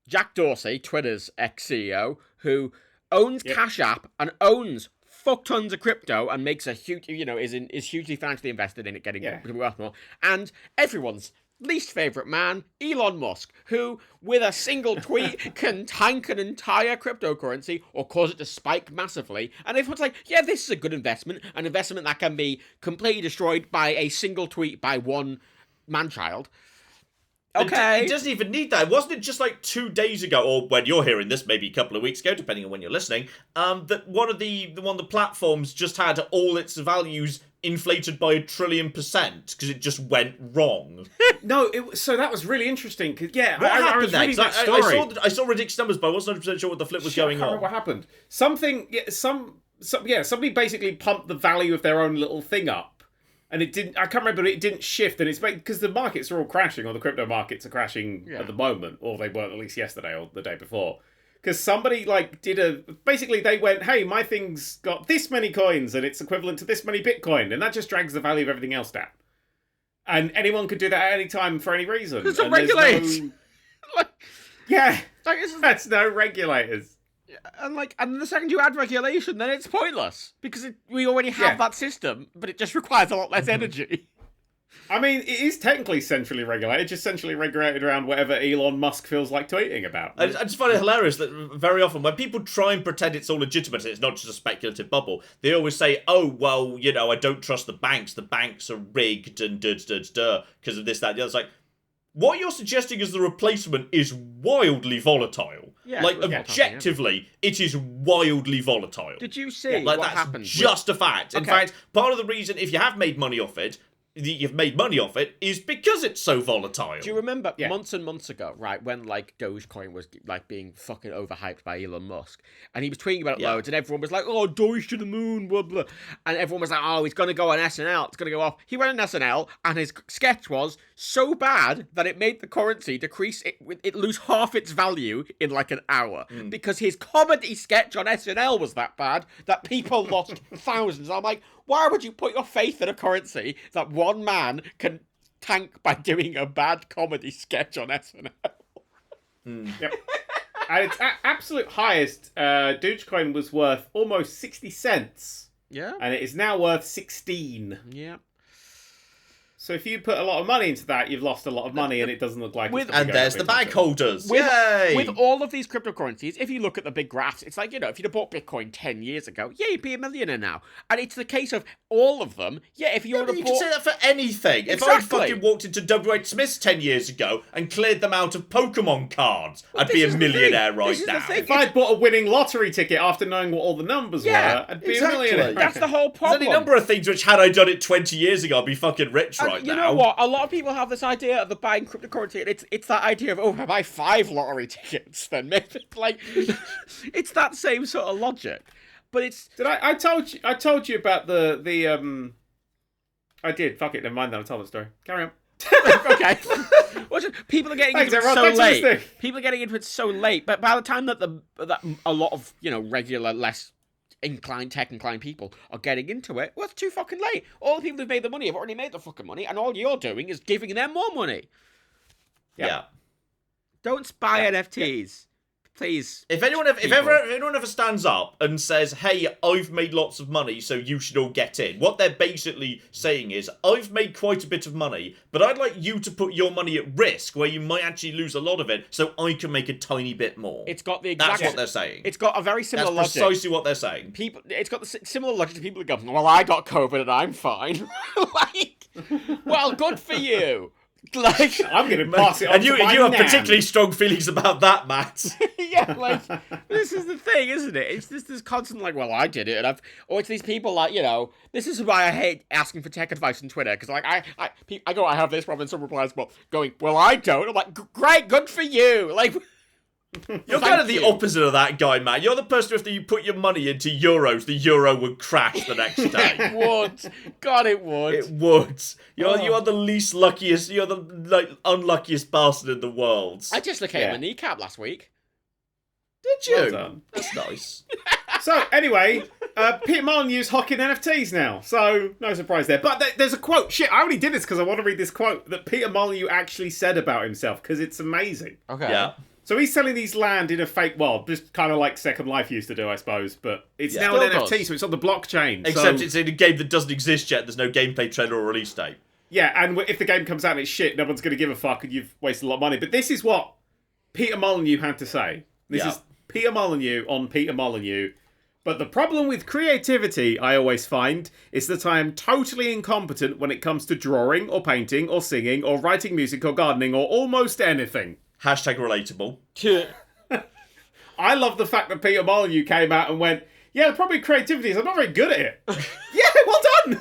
Jack Dorsey, Twitter's ex-CEO, who owns Cash App and owns fuck tons of crypto and makes a huge, is hugely financially invested in it getting worth more. And everyone's least favorite man, Elon Musk, who with a single tweet can tank an entire cryptocurrency or cause it to spike massively. And everyone's like, yeah, this is a good investment, an investment that can be completely destroyed by a single tweet by one man-child. Okay. It doesn't even need that. Wasn't it just like 2 days ago, or when you're hearing this, maybe a couple of weeks ago, depending on when you're listening, that one of the platforms just had all its values inflated by 1 trillion% because it just went wrong. So that was really interesting. Cause, what happened I was reading that story. I saw ridiculous numbers, but I wasn't 100% sure what the flip was going on. What happened? Somebody basically pumped the value of their own little thing up. And it didn't. I can't remember. But it didn't shift, and it's because the markets are all crashing, or the crypto markets are crashing at the moment, or they were at least yesterday or the day before. Because somebody basically they went, "Hey, my thing's got this many coins, and it's equivalent to this many Bitcoin," and that just drags the value of everything else down. And anyone could do that at any time for any reason. It's unregulated. That's no regulators. And the second you add regulation, then it's pointless because we already have that system, but it just requires a lot less energy. I mean, it is technically centrally regulated, just centrally regulated around whatever Elon Musk feels like tweeting about. I just find it hilarious that very often when people try and pretend it's all legitimate, it's not just a speculative bubble, they always say, oh, well, I don't trust the banks are rigged and because of this, that, and the other. It's like, what you're suggesting as the replacement is wildly volatile. Yeah, objectively, it is wildly volatile. Did you see what happened? Just a fact. In fact, part of the reason, if you have made money off it, is because it's so volatile. Do you remember months and months ago, right, when Dogecoin was being fucking overhyped by Elon Musk, and he was tweeting about it loads, and everyone was like, "Oh, Doge to the moon," blah blah, and everyone was like, "Oh, he's gonna go on SNL, it's gonna go off." He went on SNL, and his sketch was so bad that it made the currency decrease, it lose half its value in an hour because his comedy sketch on SNL was that bad that people lost thousands. I'm like, why would you put your faith in a currency that one man can tank by doing a bad comedy sketch on SNL? Yep. At its absolute highest, Dogecoin was worth almost 60 cents. Yeah. And it is now worth 16. Yeah. So if you put a lot of money into that, you've lost a lot of money, and it doesn't look like it's and there's the bag holders. Yay! With all of these cryptocurrencies, if you look at the big graphs, it's like, if you'd have bought Bitcoin 10 years ago, you'd be a millionaire now. And it's the case of all of them. If you would have bought... You can say that for anything. Exactly. If I'd fucking walked into W.H. Smith's 10 years ago and cleared them out of Pokemon cards, I'd be a millionaire right now. If I'd bought a winning lottery ticket after knowing what all the numbers were, I'd be a millionaire. That's the whole problem. There's any number of things which, had I done it 20 years ago, I'd be fucking rich right now. You know what? A lot of people have this idea of buying cryptocurrency, and it's that idea of, if I buy 5 lottery tickets, then maybe it's that same sort of logic. But it's... I told you about the I did. Fuck it, never mind that. I'll tell the story. Carry on. Okay. People are getting into it so late. People are getting into it so late, but by the time that a lot of regular, less tech inclined people are getting into it, well, it's too fucking late. All the people who've made the money have already made the fucking money, and all you're doing is giving them more money. Yeah. Don't buy NFTs. Please. If anyone ever stands up and says, "Hey, I've made lots of money, so you should all get in," what they're basically saying is, "I've made quite a bit of money, but I'd like you to put your money at risk, where you might actually lose a lot of it, so I can make a tiny bit more." It's got the exact. That's what they're saying. It's got a very similar logic. That's precisely what they're saying. It's got the similar logic to people who go, "Well, I got COVID and I'm fine." Well, good for you. Like, I'm going to pass it on. And you have particularly strong feelings about that, Matt. Yeah, this is the thing, isn't it? It's this constant well, I did it, and it's these people this is why I hate asking for tech advice on Twitter, because I go, I have this problem, and someone replies, going, well, I don't. I'm like, great, good for you. You're kind of the opposite of that guy, Matt. You're the person who, if you put your money into euros, the euro would crash the next day. It would. God, it would. It would. You are the least luckiest. You're the unluckiest bastard in the world. I just looked at my kneecap last week. Did you? Well done. That's nice. So anyway, Peter Molyneux's hocking NFTs now, so no surprise there. But there's a quote. Shit, I only did this because I want to read this quote that Peter Molyneux actually said about himself, because it's amazing. Okay. Yeah. So he's selling these land in a fake world, just kind of like Second Life used to do, I suppose. But it's now an NFT, so it's on the blockchain. Except it's in a game that doesn't exist yet. There's no gameplay trailer or release date. Yeah, and if the game comes out and it's shit, no one's going to give a fuck, and you've wasted a lot of money. But this is what Peter Molyneux had to say. This is Peter Molyneux on Peter Molyneux. But the problem with creativity, I always find, is that I am totally incompetent when it comes to drawing, or painting, or singing, or writing music, or gardening, or almost anything. Hashtag relatable. I love the fact that Peter Molyneux came out and went, yeah, the problem with creativity is I'm not very good at it. Yeah, well done!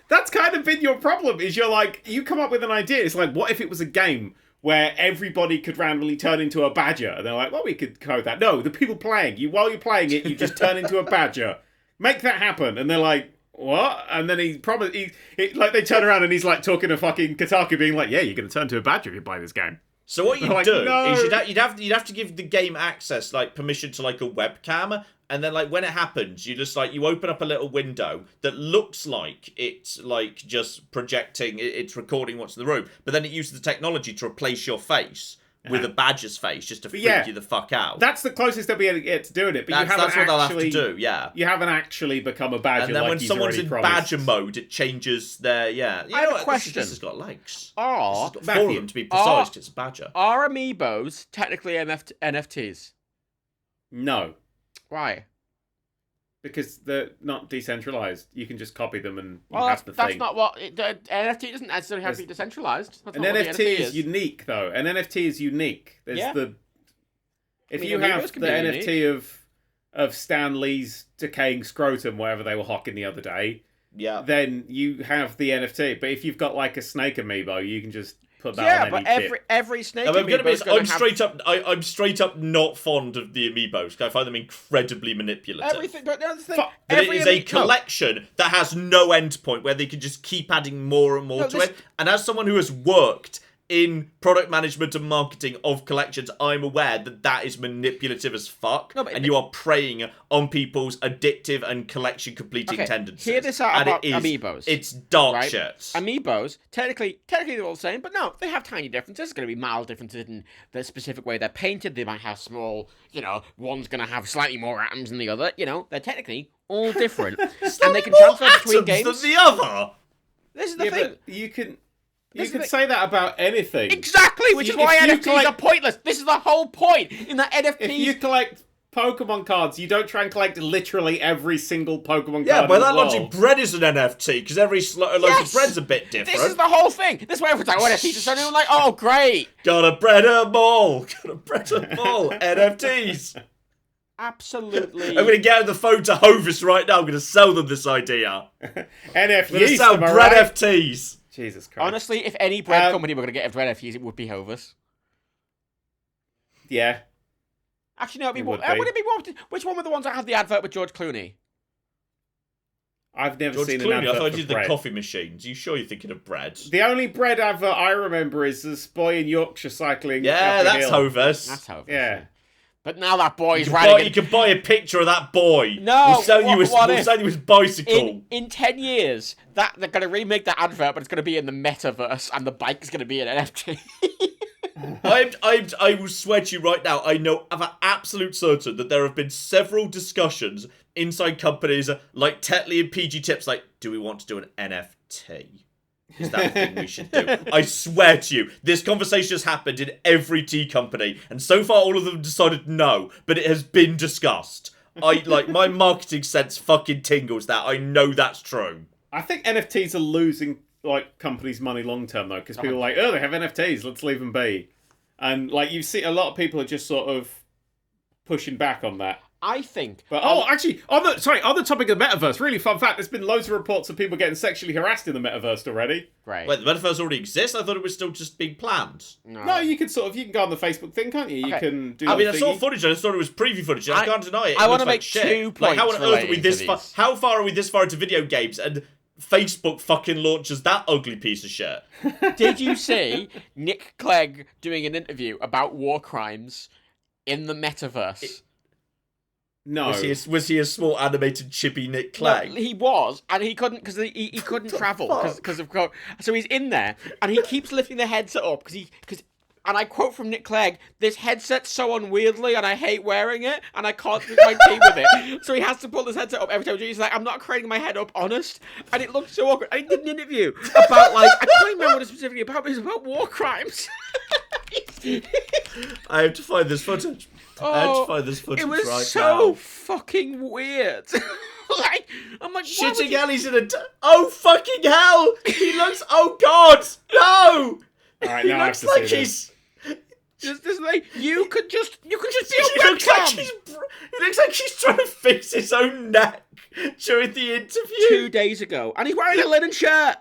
That's kind of been your problem, is you come up with an idea, it's like, what if it was a game where everybody could randomly turn into a badger? And they're like, well, we could code that. No, the people playing, while you're playing it, you just turn into a badger. Make that happen. And they're like, what? And then they turn around and he's like talking to fucking Kotaku, being like, yeah, you're going to turn to a badger if you play this game. So what you do is you'd have to give the game access, permission to a webcam, and then when it happens, you just you open up a little window that looks like it's just projecting, it's recording what's in the room, but then it uses the technology to replace your face with a badger's face just to freak you the fuck out. That's the closest they'll be able to get to doing it, but that's what they'll have to do. Yeah, you haven't actually become a badger. And then when someone's in badger mode, it changes their I have a question. This has got legs. Are this has got 4 of them to be precise, because it's a badger. Are Amiibos technically NFTs? No. Why? Because they're not decentralized. You can just copy them and have the thing. That's not what... The NFT doesn't necessarily have to be decentralized. That's an NFT is unique, though. An NFT is unique. There's If you have the NFT of Stan Lee's decaying scrotum, whatever they were hocking the other day, then you have the NFT. But if you've got a snake amiibo, you can just put that on any kit. Every snake amiibo I'm straight up not fond of the amiibos, because I find them incredibly manipulative. It is a collection that has no endpoint, where they can just keep adding more and more to it. And as someone who has worked in product management and marketing of collections, I'm aware that is manipulative as fuck, and you are preying on people's addictive and collection completing tendencies. Hear this out about Amiibos. It's dark shit. Amiibos, technically they're all the same, but no, they have tiny differences. There's going to be mild differences in the specific way they're painted. They might have small, one's going to have slightly more atoms than the other. They're technically all different, and they can transfer between games. Than the other. This is the thing. But you can say that about anything. Exactly, which is why NFTs are pointless. This is the whole point in that NFTs. If you collect Pokemon cards, you don't try and collect literally every single Pokemon card. Yeah, by that logic, bread is an NFT, because every loaf of bread's a bit different. This is the whole thing. This is why everyone's like, NFTs are so new. I'm like, oh, great. Got a bread a ball. NFTs. Absolutely. I'm going to get on the phone to Hovis right now. I'm going to sell them this idea. NFTs. I'm going to sell bread NFTs. Jesus Christ. Honestly, if any bread company were going to get a bread NFTs, it would be Hovis. Yeah. Actually, no, would it be which one were the ones that had the advert with George Clooney? I've never George seen an Clooney, advert I thought for you did the bread. coffee machines. You sure you're thinking of bread? The only bread advert I remember is this boy in Yorkshire cycling. Yeah, up a that's hill. Hovis. That's how. Yeah. But now that boy's You riding. can buy a picture of that boy. No, we'll sell you what his bicycle. in 10 years, that they're gonna remake that advert, but it's gonna be in the Metaverse, and the bike is gonna be an NFT. I will swear to you right now, I know of an absolute certain that there have been several discussions inside companies like Tetley and PG Tips, like, do we want to do an NFT? Is that a thing we should do? I swear to you, this conversation has happened in every tea company, and so far all of them decided no, but it has been discussed. My marketing sense fucking tingles that. I know that's true. I think NFTs are losing companies' money long term though, because people are like, oh, they have NFTs, let's leave them be, and you see a lot of people are just sort of pushing back on that. I think. But actually, on the topic of the metaverse, really fun fact: there's been loads of reports of people getting sexually harassed in the metaverse already. Great. Wait, the metaverse already exists? I thought it was still just being planned. No, you can go on the Facebook thing, can't you? You can do. I mean, I saw footage. I just thought it was preview footage. I can't deny it. I want to like make shit. 2 points. How on earth are we this far? How far are we this far into video games? And Facebook fucking launches that ugly piece of shit. Did you see Nick Clegg doing an interview about war crimes in the Metaverse? No. Was he a small animated chibi Nick Clegg? No, he was, and he couldn't because he couldn't travel because of COVID. So he's in there, and he keeps lifting the headset up because. And I quote from Nick Clegg, "This headset's so unwieldy, and I hate wearing it, and I can't drink my tea with it." So he has to pull his headset up every time. He's like, "I'm not craning my head up, honest." And it looked so awkward. I did an interview about I can't remember what it's specifically about, but it's about war crimes. I have to find this footage. I have to find this footage It was right so now. fucking weird. I'm like, Shitting Ellie's in a... Oh, fucking hell! He looks... Oh, God! No! Alright, He now I have looks to like see he's... you could just be a He looks like webcam. he looks like he's trying to fix his own neck during the interview. 2 days ago, and he's wearing a linen shirt.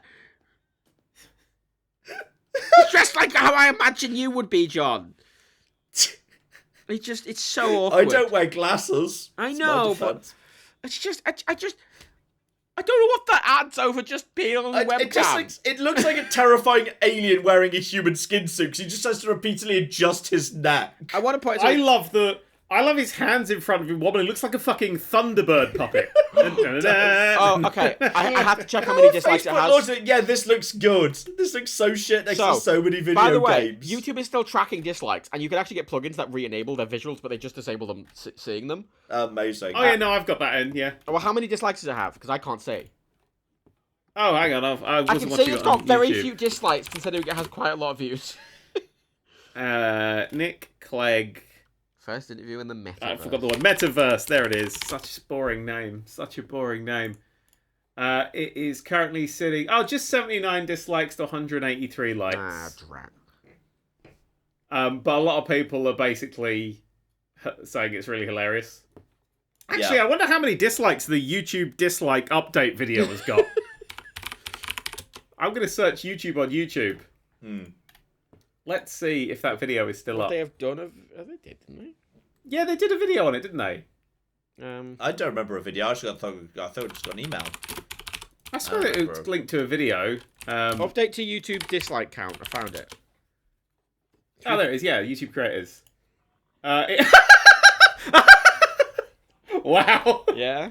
He's dressed like how I imagine you would be, John. It's so awkward. I don't wear glasses. I It's my know, but defense. it's just, I don't know what that adds over just being on the webcam. It looks like a terrifying alien wearing a human skin suit because he just has to repeatedly adjust his neck. I want to point. I love his hands in front of him wobbling. It looks like a fucking Thunderbird puppet. Oh, okay. I have to check how many dislikes it Facebook has. launched it. Yeah, this looks good. This looks so shit next to so many video by the way, games. YouTube is still tracking dislikes, and you can actually get plugins that re-enable their visuals, but they just disable them seeing them. Amazing. Oh yeah, no, I've got that in. Yeah. Well, how many dislikes does it have? Because I can't see. Oh, hang on. I I wasn't can watching see it's it on got very YouTube. few dislikes, considering it has quite a lot of views. Nick Clegg. First interview in the Metaverse. I forgot the word. Metaverse. There it is. Such a boring name. Such a boring name. It is currently sitting... Oh, just 79 dislikes to 183 likes. Ah, drat. But a lot of people are basically saying it's really hilarious. Actually, I wonder how many dislikes the YouTube dislike update video has got. I'm going to search YouTube on YouTube. Let's see if that video is still up. They have done they did, didn't they? Yeah, they did a video on it, didn't they? I don't remember a video. I thought it just got an email. I swear it was linked to a video. Update to YouTube dislike count. I found it. Oh, there it is. Yeah, YouTube creators. Wow. Yeah.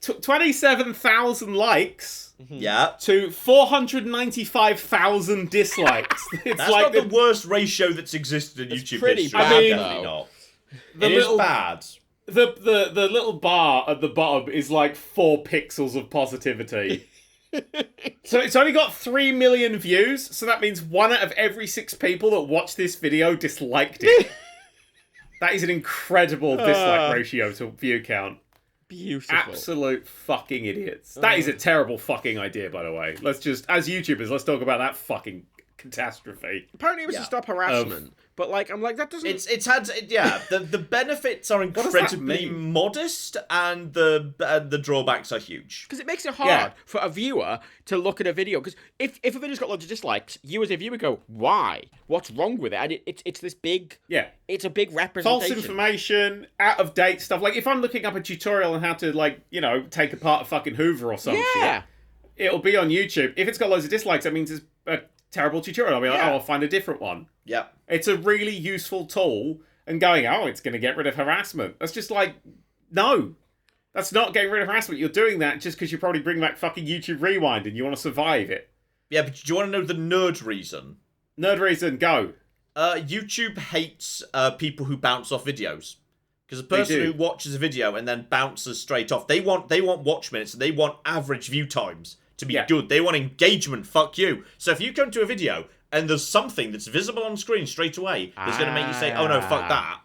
27,000 likes. Yeah. To 495,000 dislikes. It's That's like not the worst ratio that's existed in YouTube pretty history. bad, Definitely though. not. It is bad. The little bar at the bottom is like 4 pixels of positivity. So it's only got 3 million views, so that means 1 out of every 6 people that watched this video disliked it. That is an incredible dislike ratio to view count. Beautiful. Absolute fucking idiots. That is a terrible fucking idea, by the way. Let's just, as YouTubers, let's talk about that fucking catastrophe. Apparently, it was to stop harassment. But I'm like, that doesn't. It's had the benefits are incredibly modest, and the drawbacks are huge. Because it makes it hard for a viewer to look at a video. Because if a video's got loads of dislikes, you as a viewer go, why? What's wrong with it? And it's this big... Yeah. It's a big representation. False information, out-of-date stuff. Like, if I'm looking up a tutorial on how to, take apart a fucking Hoover or some shit, it'll be on YouTube. If it's got loads of dislikes, that means it's a terrible tutorial. I'll be like, I'll find a different one. Yeah. It's a really useful tool, and going, it's going to get rid of harassment. That's just like, no. That's not getting rid of harassment. You're doing that just because you probably bring back fucking YouTube Rewind and you want to survive it. Yeah, but do you want to know the nerd reason? Nerd reason, go. YouTube hates people who bounce off videos. Because a person who watches a video and then bounces straight off, they want watch minutes, and they want average view times to be good. They want engagement. Fuck you. So if you come to a video and there's something that's visible on screen straight away that's going to make you say, "Oh no, fuck that."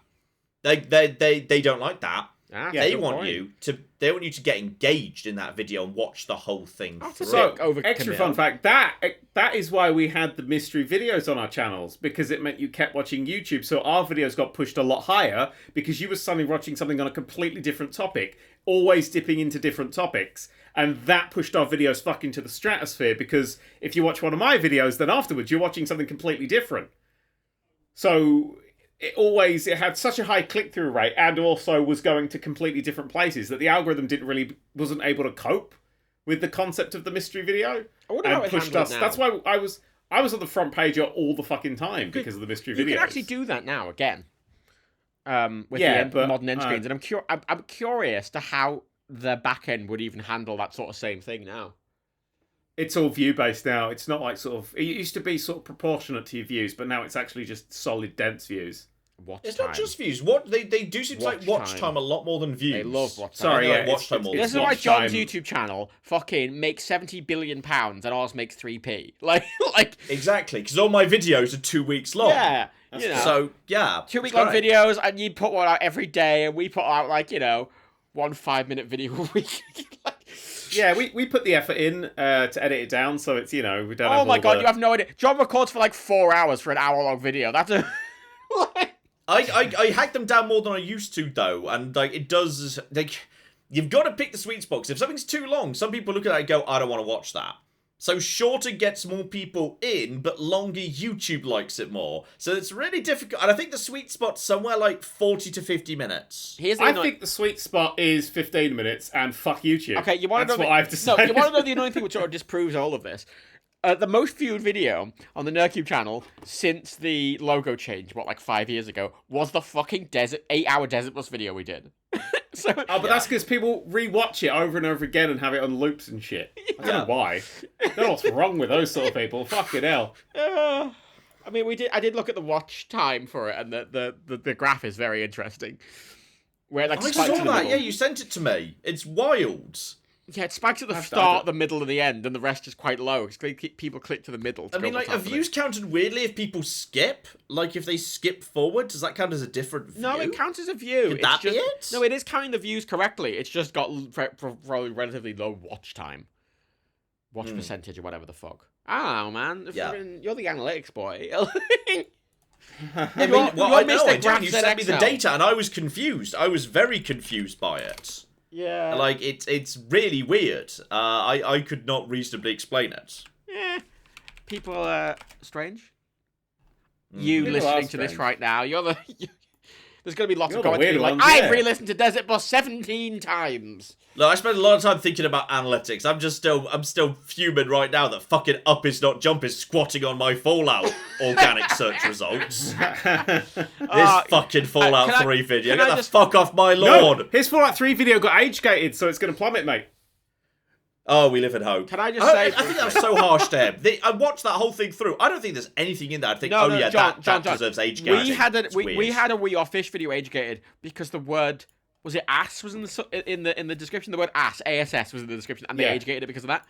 They don't like that. They want you to get engaged in that video and watch the whole thing through. So, extra fun fact, that is why we had the mystery videos on our channels, because it meant you kept watching YouTube. So our videos got pushed a lot higher because you were suddenly watching something on a completely different topic, always dipping into different topics. And that pushed our videos fucking to the stratosphere, because if you watch one of my videos, then afterwards you're watching something completely different. So it had such a high click-through rate, and also was going to completely different places, that the algorithm wasn't able to cope with the concept of the mystery video, and pushed us. That's why I was on the front page all the fucking time because of the mystery videos. You can actually do that now again, with the modern end screens, and I'm curious to how the back end would even handle that sort of same thing now. It's all view-based now. It's not like it used to be sort of proportionate to your views, but now it's actually just solid, dense views. It's not just views. They do seem to like watch time a lot more than views. They love watch time. Sorry, watch time more. This is why John's YouTube channel fucking makes £70 billion and ours makes 3p. Like exactly, because all my videos are 2 weeks long. Yeah, So 2 week long videos, and you put one out every day, and we put out 1 5-minute video a week. Yeah, we put the effort in to edit it down, so it's, we don't have Oh my god, the... you have no idea. John records for 4 hours for an hour-long video. That's a... I hack them down more than I used to, though, and it does... you've got to pick the sweet spot, 'cause if something's too long, some people look at it and go, I don't want to watch that. So shorter gets more people in, but longer YouTube likes it more. So it's really difficult. And I think the sweet spot's somewhere 40 to 50 minutes. I think the sweet spot is 15 minutes, and fuck YouTube. Okay, you want to know what I've decided. No, you want to know the annoying thing which sort of disproves all of this? The most viewed video on the NerdCube channel since the logo change, 5 years ago, was the fucking 8-hour Desert Bus video we did. But that's because people rewatch it over and over again and have it on loops and shit. I don't know why. I don't know what's wrong with those sort of people. Fucking hell. I mean, I did look at the watch time for it, and the graph is very interesting. Where I saw that. Yeah, you sent it to me. It's wild. Yeah, it spikes at the start, the middle, and the end, and the rest is quite low. People click to the middle. Are views counted weirdly if people skip? If they skip forward, does that count as a different view? No, it counts as a view. Could that be it? No, it is counting the views correctly. It's just got probably relatively low watch time. Watch percentage or whatever the fuck. I don't know, man. You're the analytics boy. You sent me the data, and I was confused. I was very confused by it. Yeah. It's really weird. I could not reasonably explain it. Yeah. People are strange. You listening to this right now, there's going to be lots of comments being I've re-listened to Desert Bus 17 times. Look, I spent a lot of time thinking about analytics. I'm still fuming right now that fucking Up Is Not Jump is squatting on my Fallout organic search results. This fucking Fallout 3 video. Get the fuck off my lawn. No, his Fallout 3 video got age-gated, so it's going to plummet, mate. Oh, we live in hope. Can I just say... I think that was so harsh to him. I watched that whole thing through. I don't think there's anything in there. I think, John, deserves age-gating. We had a We Are Fish video age-gated because the word... Was it ass was in the description? The word ass, ASS, was in the description, and they age-gated it because of that?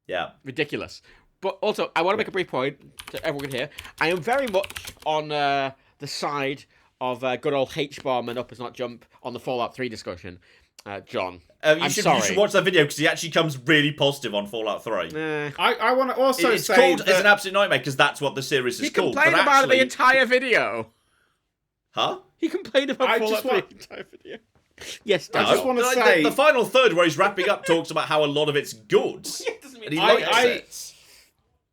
Yeah. Ridiculous. But also, I want to make a brief point to everyone here. I am very much on the side of good old H-bomb and Up Is Not Jump on the Fallout 3 discussion. John. You should watch that video because he actually comes really positive on Fallout 3. I want to also It's say called that... It's an absolute nightmare because that's what the series is called. He complained about it the entire video. Huh? He complained about Fallout 3 the entire video. Yes, I just want to say... The final third where he's wrapping up talks about how a lot of it's good. And he likes it.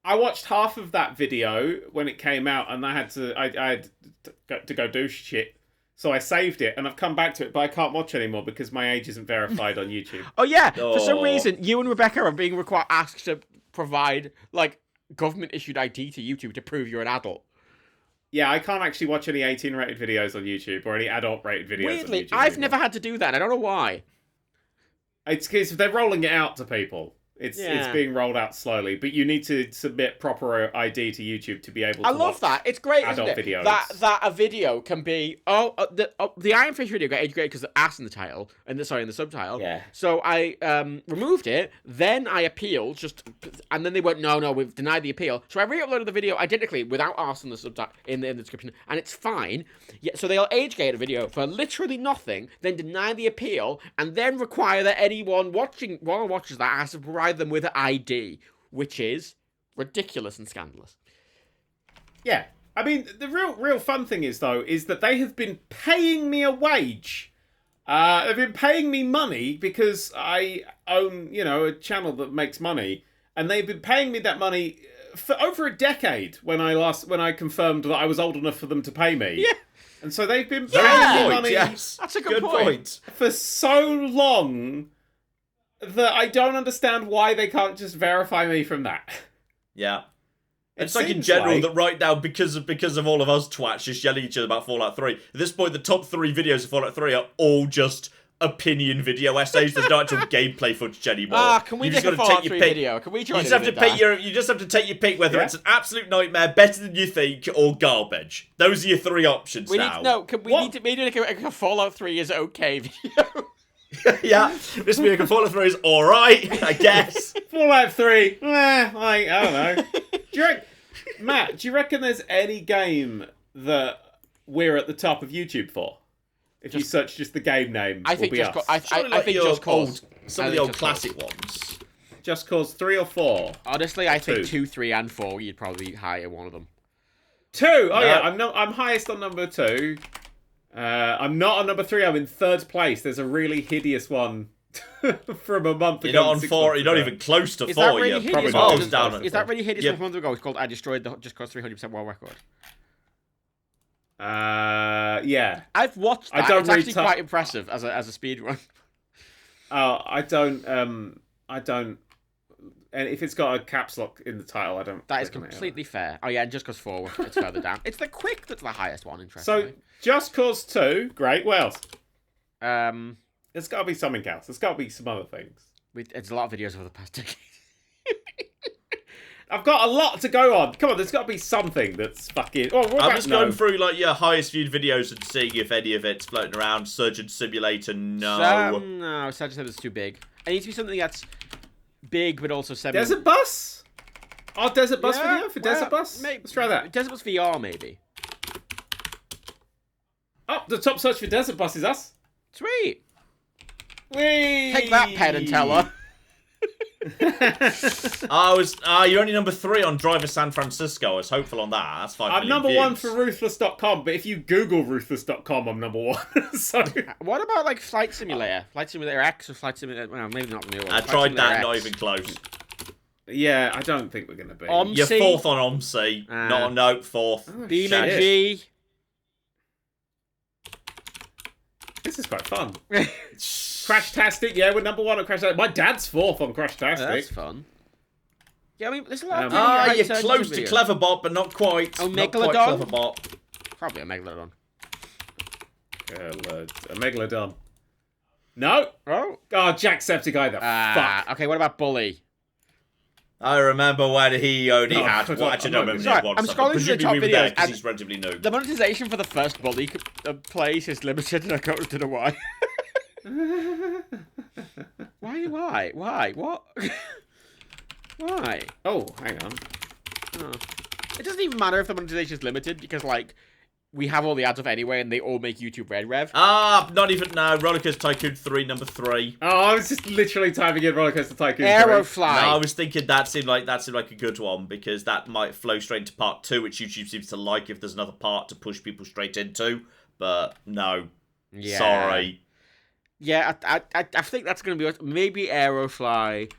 I watched half of that video when it came out, and I had to go do shit. So I saved it, and I've come back to it, but I can't watch anymore because my age isn't verified on YouTube. Oh yeah, for some reason, you and Rebecca are being asked to provide like government-issued ID to YouTube to prove you're an adult. Yeah, I can't actually watch any 18-rated videos on YouTube or any adult-rated videos Weirdly, on YouTube. I've never had to do that. I don't know why. It's because they're rolling it out to people. It's being rolled out slowly, but you need to submit proper ID to YouTube to be able to I love that. It's great, isn't it? Videos. That a video can be the Iron Fish video got integrated because the ass in the title in the subtitle. Yeah. So I removed it. Then I appealed and then they went no, we've denied the appeal. So I re-uploaded the video identically without ass in the subtitle in the description, and it's fine. Yeah. So they'll age gate a video for literally nothing, then deny the appeal, and then require that anyone watches that has to provide them with an ID, which is ridiculous and scandalous. Yeah. I mean, the real fun thing is that they have been paying me a wage. They've been paying me money because I own, a channel that makes money, and they've been paying me that money for over a decade when I confirmed that I was old enough for them to pay me. Yeah. And so they've been paying me money That's a good point. for so long that I don't understand why they can't just verify me from that. Yeah. It's like in general that right now, because of all of us twats just yelling at each other about Fallout 3, at this point the top 3 videos of Fallout 3 are all just opinion video essays. There's no actual gameplay footage anymore. Can we take a Fallout 3 video? Can we join you just have to take your pick whether it's an absolute nightmare, better than you think, or garbage. Those are your 3 options now. Need to make a Fallout 3 is okay video. Yeah, this being a Fallout 3 is alright, I guess. Fallout 3, I don't know. Matt, do you reckon there's any game that we're at the top of YouTube for? If you search just the game name, I think Just Cause. Some of the old classic ones. Just Cause 3 or 4? Honestly, I think 2, 3, and 4. You'd probably hire one of them. 2. Oh yeah, I'm highest on number 2. I'm not on number 3. I'm in 3rd place. There's a really hideous one from a month ago. You're not on 4. You're not even close to 4. Really you're probably miles down. Is that really hideous? From a month ago, it's called "I Destroyed the Just Cause 300% World Record." Yeah. I've watched that. It's actually quite impressive as a speed run. Oh, I don't. And if it's got a caps lock in the title, I don't. That is completely fair. Oh yeah, and Just Cause 4, it's further down. It's the Quick that's the highest one, interestingly. So, Just Cause 2, great. What else? There's got to be something else. There's got to be some other things. It's a lot of videos over the past decade. I've got a lot to go on. Come on, there's got to be something that's fucking... I'm just going through like your highest viewed videos and seeing if any of it's floating around. Surgeon Simulator, no. No, Surgeon Simulator's too big. It needs to be something that's big, but also semi... Desert Bus? Oh, Desert Bus video for Desert Bus? Let's try that. Desert Bus VR, maybe. Oh, the top search for Desert Bus is us. Sweet. Whee! Take that, Penn and Teller. You're only number 3 on Driver San Francisco. I was hopeful on that. That's 5 I'm number 1 for Ruthless.com, but if you Google Ruthless.com, I'm number 1. So what about like Flight Simulator? Flight Simulator X or Flight Simulator? Well, maybe not the new one. I tried that, not even close. Yeah, I don't think we're gonna be. You're 4th on OMSI. Not on note 4th. Oh, BeamNG. This is quite fun. Crashtastic, yeah, we're number 1 on Crashtastic. My dad's 4th on Crashtastic. That's fun. Yeah, I mean, there's a lot of... you're close to Cleverbot, but not quite. Oh, not Megalodon? Quite Cleverbot. Probably a Megalodon. A Megalodon. No. Oh, Jacksepticeye, the fuck. Okay, what about Bully? I remember when he only had... Well, actually, no, maybe sorry, one. I'm scrolling through the top videos, because he's relatively new. The monetization for the first Bully plays is limited, and I don't know why. Why? What? Why? Oh, hang on. Oh. It doesn't even matter if the monetization is limited, because, like, we have all the ads up anyway, and they all make YouTube red rev. Not even no. Rollercoaster Tycoon 3, number 3. Oh, I was just literally typing in Rollercoaster Tycoon 3. Aerofly. No, I was thinking that seemed like a good one because that might flow straight into part 2, which YouTube seems to like if there's another part to push people straight into. But no, Yeah. sorry. Yeah, I think that's going to be maybe Aerofly.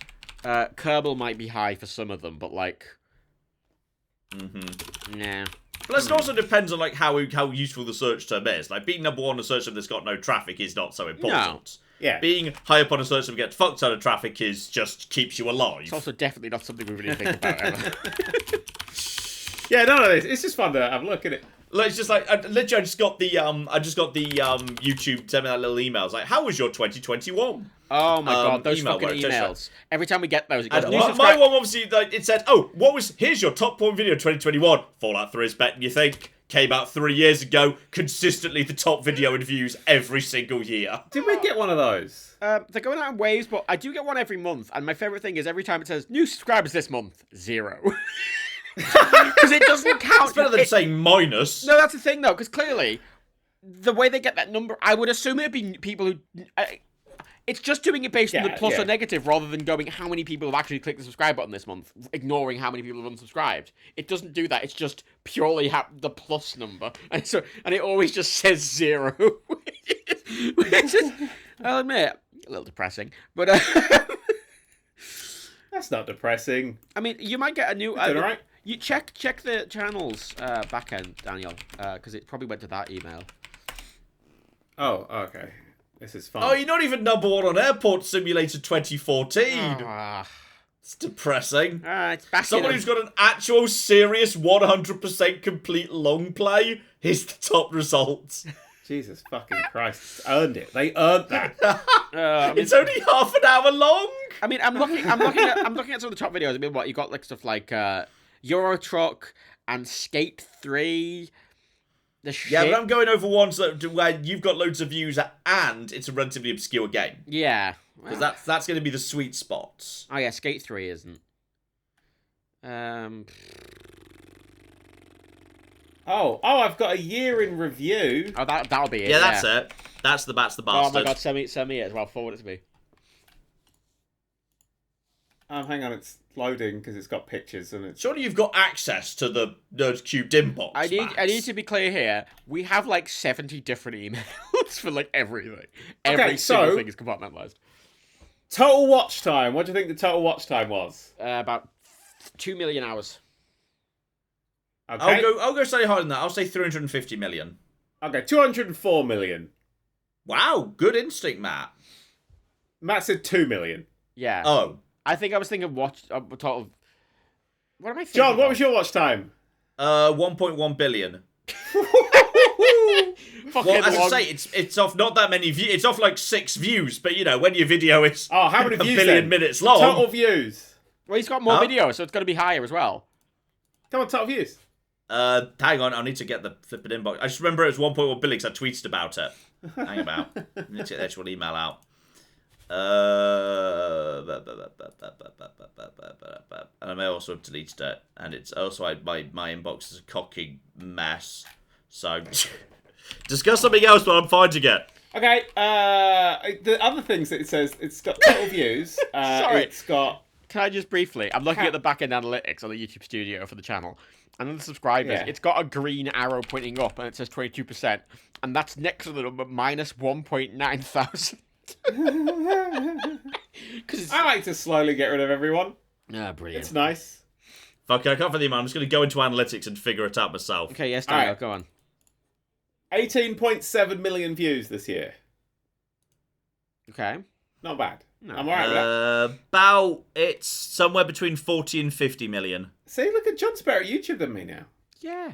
Kerbal might be high for some of them, but like, nah. Plus, it also depends on like how useful the search term is. Like being number 1 on a search term that's got no traffic is not so important. No. Yeah. Being high up on a search term and get fucked out of traffic is just keeps you alive. It's also definitely not something we really think about ever. Yeah, none of this. It's just fun to have a look at it. Like, it's just like literally, I just got the YouTube sent me that little email. It's like, how was your 2021? Oh my god, those email fucking where it just emails. Every time we get those, it goes, And "New my subscribe-" one obviously, like, it said, "Oh, here's your top point video 2021. Fallout 3 is better than you think. Came out 3 years ago. Consistently the top video in views every single year." Did we get one of those? They're going out in waves, but I do get one every month. And my favorite thing is every time it says new subscribers this month, 0. Because it doesn't count. It's better than saying minus. No, that's the thing though, because clearly the way they get that number, I would assume it'd be people who. It's just doing it based on the plus or negative rather than going how many people have actually clicked the subscribe button this month, ignoring how many people have unsubscribed. It doesn't do that. It's just purely the plus number, and it always just says 0, which is, I'll admit, a little depressing. But That's not depressing. I mean, you might get a new. All right. You check the channel's backend, Daniel, because it probably went to that email. Oh, okay. This is fun. Oh, you're not even number 1 on Airport Simulator 2014. It's depressing. It's back Someone who's got an actual serious 100% complete long play. Here's the top results. Jesus fucking Christ! Earned it. They earned that. It's only half an hour long. I mean, I'm looking at some of the top videos. I mean, what you got like stuff like Euro Truck and Skate 3. Yeah, but I'm going over ones where you've got loads of views and it's a relatively obscure game. Yeah. Because that's going to be the sweet spots. Oh yeah, Skate 3 isn't. Oh, I've got a year in review. Oh, that'll be it. Yeah, that's it. That's the bastard. Oh my god, send me it as well. Forward it to me. Hang on, it's loading because it's got pictures and it's. Surely you've got access to the Nerd Cubed inbox. I need to be clear here. We have like 70 different emails for like everything. Every single thing is compartmentalized. Total watch time. What do you think the total watch time was? About 2 million hours. Okay. I'll go slightly higher than that. I'll say 350 million. Okay, 204 million. Wow, good instinct, Matt. Matt said 2 million. Yeah. Oh. I think I was thinking total. What am I thinking? John, what was your watch time? 1.1 billion. Well, as I say, it's off not that many views. It's off like 6 views, but you know when your video is how many a views billion then? minutes long. Total views. Well, he's got more videos, so it's got to be higher as well. Come on, total views. Hang on, I need to get the flipping inbox. I just remember it was 1.1 billion because I tweeted about it. Hang about. I need to get the actual email out. And I may also have deleted it, and it's also my inbox is a cocking mess. So discuss something else while I'm finding it. Okay. The other things that it says, it's got total views. Sorry. It's got. Can I just briefly? I'm looking at the back-end analytics on the YouTube studio for the channel. And then the subscribers, Yeah. it's got a green arrow pointing up, and it says 22%. And that's next to the number minus 1.9 thousand. I like to slowly get rid of everyone. Ah, brilliant. It's nice. Fuck it, I can't find the email. I'm just going to go into analytics and figure it out myself. Okay, yes, Daniel, Alright. go on. 18.7 million views this year. Okay. Not bad. No. I'm alright with that. It's somewhere between 40 and 50 million. See, look at John's better at YouTube than me now. Yeah.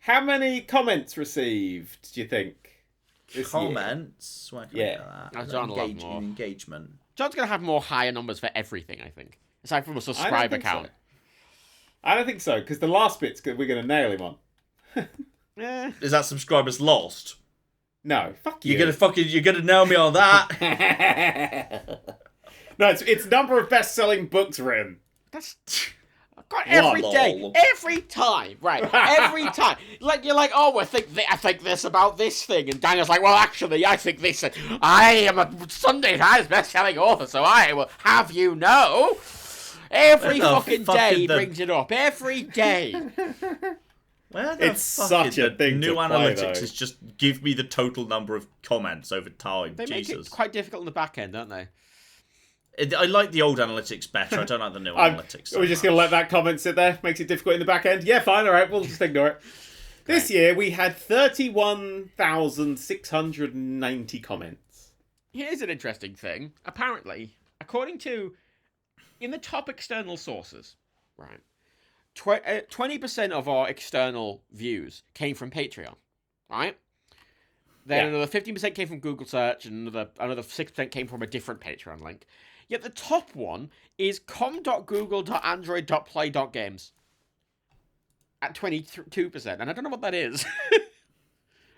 How many comments received, do you think? This year? Comments? Why can I Yeah. get that? That's John a lot Engage- more. Engagement. John's going to have more higher numbers for everything, I think. Aside from a I don't subscriber think count. so. I don't think so, because the last bit's good. We're going to nail him on. Eh. Is that subscribers lost? No, fuck you. You're gonna nail me on that. No, it's number of best-selling books written. That's... God, every What? day, Lol. every time, right? Every time, like you're like, oh, I think this about this thing, and Daniel's like, well, actually, I think this. I am a Sunday Times best-selling author, so I will have you know. Every fucking day brings it up. Every day. Where the It's fuck such is a the thing new to play, analytics though. is just give me the total number of comments over time. They make Jesus. it quite difficult in the back end, don't they? I like the old analytics better. I don't like the new analytics. So We're just going to let that comment sit there. Makes it difficult in the back end. Yeah, fine. All right. We'll just ignore it. This year, we had 31,690 comments. Here's an interesting thing. Apparently, according to in the top external sources, right, 20% of our external views came from Patreon, right? Then another 15% came from Google search, and another 6% came from a different Patreon link. Yet the top one is com.google.android.play.games at 22%, and I don't know what that is.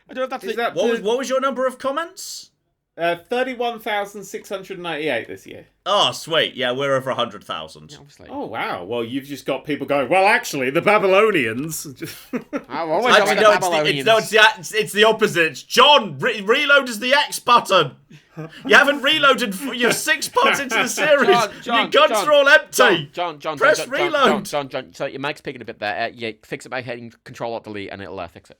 I don't know if that's What was your number of comments? 31,698 this year. Oh, sweet. Yeah, we're over 100,000. Yeah, obviously. Oh, wow. Well, you've just got people going, well, actually, the Babylonians. I've always Actually, known the no, Babylonians. it's the opposite. It's John, reload is the X button. You haven't reloaded you're 6 parts into the series. Your guns are all empty. John, Press reload. John. So your mic's picking a bit there. Yeah, fix it by hitting Control-Alt-Delete, and it'll fix it.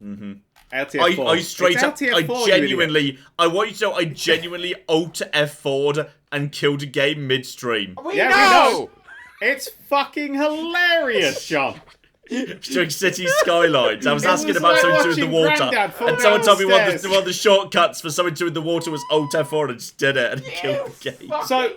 Mm-hmm. LTF4. I straight It's up, LTF4, I want you to know, I genuinely Alt F4'd and killed a game midstream. We Yeah, know! It's fucking hilarious, John. Doing city skylines. I was It asking was about like something to do with the watching water, Grandad fall and someone down told me the one stairs. of the shortcuts for something to do with the water was Alt F4, and I just did it and killed the game. So,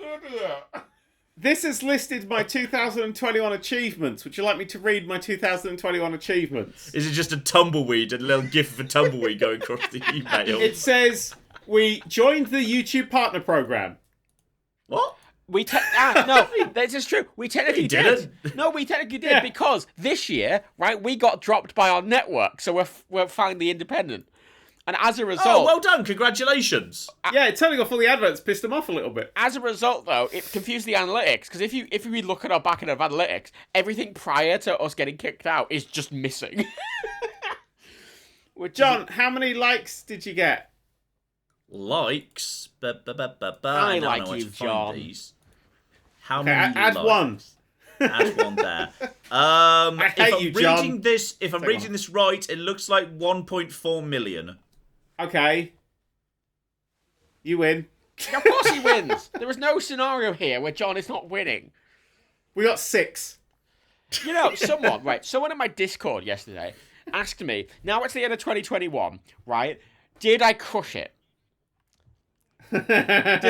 this has listed my 2021 achievements. Would you like me to read my 2021 achievements? Is it just a tumbleweed, a little gif of a tumbleweed going across the email? It says, we joined the YouTube partner program. What? No, this is true. We technically didn't. No, we technically did Yeah. because this year, right, we got dropped by our network, so we're finally independent, and as a result, Oh, well done! Congratulations. Yeah, it turning off all the adverts pissed them off a little bit. as a result, though, it confused the analytics because if you look at our back end of analytics, everything prior to us getting kicked out is just missing. John, how many likes did you get? Likes. I don't like know where you, to find John. these. How Okay, many? add likes? one. Add one there. I hate if I'm you, John. reading this, if I'm Take reading one. this right, it looks like 1.4 million. Okay. You win. Of course he wins. There is no scenario here where John is not winning. We got 6. You know, someone in my Discord yesterday asked me, now it's the end of 2021, right? Did I crush it? Did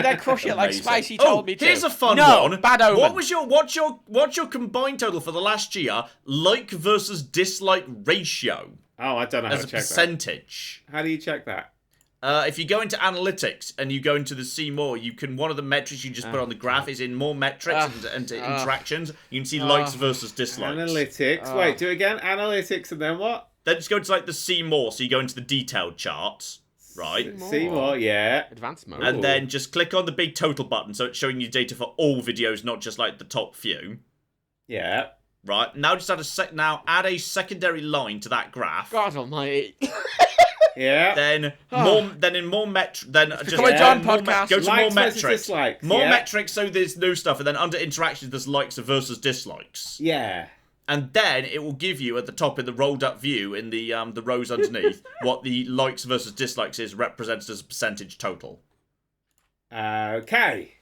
I crush it like Amazing. Spicy told me to? Here's a fun no, one. Bad omen. What's your combined total for the last year? Like versus dislike ratio Oh, I don't know how as to a check percentage. that. How do you check that? If you go into analytics and you go into the see more, you can one of the metrics you just put on the graph is in more metrics and interactions. You can see likes versus dislikes. Analytics. Wait, do it again. Analytics and then what? Then just go to like the see more, so you go into the detailed charts, right? See more, yeah. Advanced mode. And then just click on the big total button, so it's showing you data for all videos, not just like the top few. Yeah. Right now, just add a secondary line to that graph. God almighty. Yeah. Then in more metrics. Then just Become a John more podcast. go to more Likes versus metrics. dislikes, More yeah. metrics, so there's new stuff, and then under interactions, there's likes versus dislikes. Yeah. And then it will give you at the top in the rolled up view in the rows underneath what the likes versus dislikes is represented as a percentage total. Okay.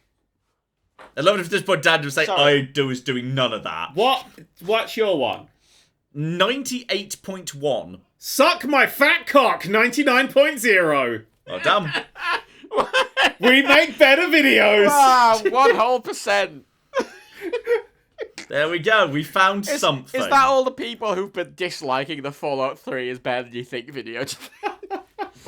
I love it if at this point Dad would say Sorry. is doing none of that. What's your one? 98.1. Suck my fat cock 99.0. Well done. We make better videos. Ah, 100%. There we go. We found something. Is that all the people who've been disliking the Fallout 3 is better than you think video?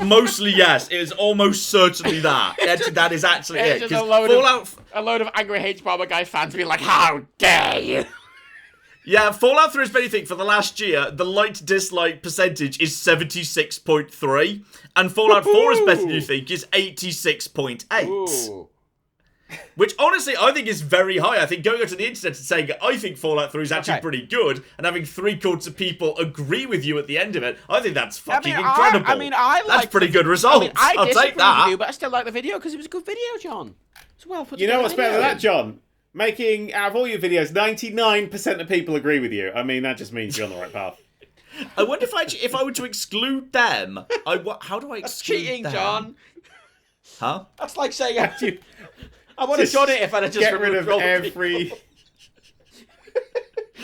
Mostly yes. It is almost certainly that. That is actually It's it. just 'Cause a load of angry H-Bomber Guy fans being like, how dare you? Yeah, Fallout 3 is many things. For the last year, the like-dislike percentage is 76.3, and Fallout 4 is better than you think is 86.8. Ooh. Which, honestly, I think is very high. I think going onto the internet and saying, I think Fallout 3 is actually pretty good, and having 3/4 of people agree with you at the end of it, I think that's fucking incredible. That's pretty good result. I'll take that. With you, but I still like the video because it was a good video, John. It's well put You know together what's video. better than that, John? Making, out of all your videos, 99% of people agree with you. I mean, that just means you're on the right path. I wonder if I were to exclude them, how do I exclude That's cheating, them? John. Huh? That's like saying I would have done it if I'd have just get rid of all the every...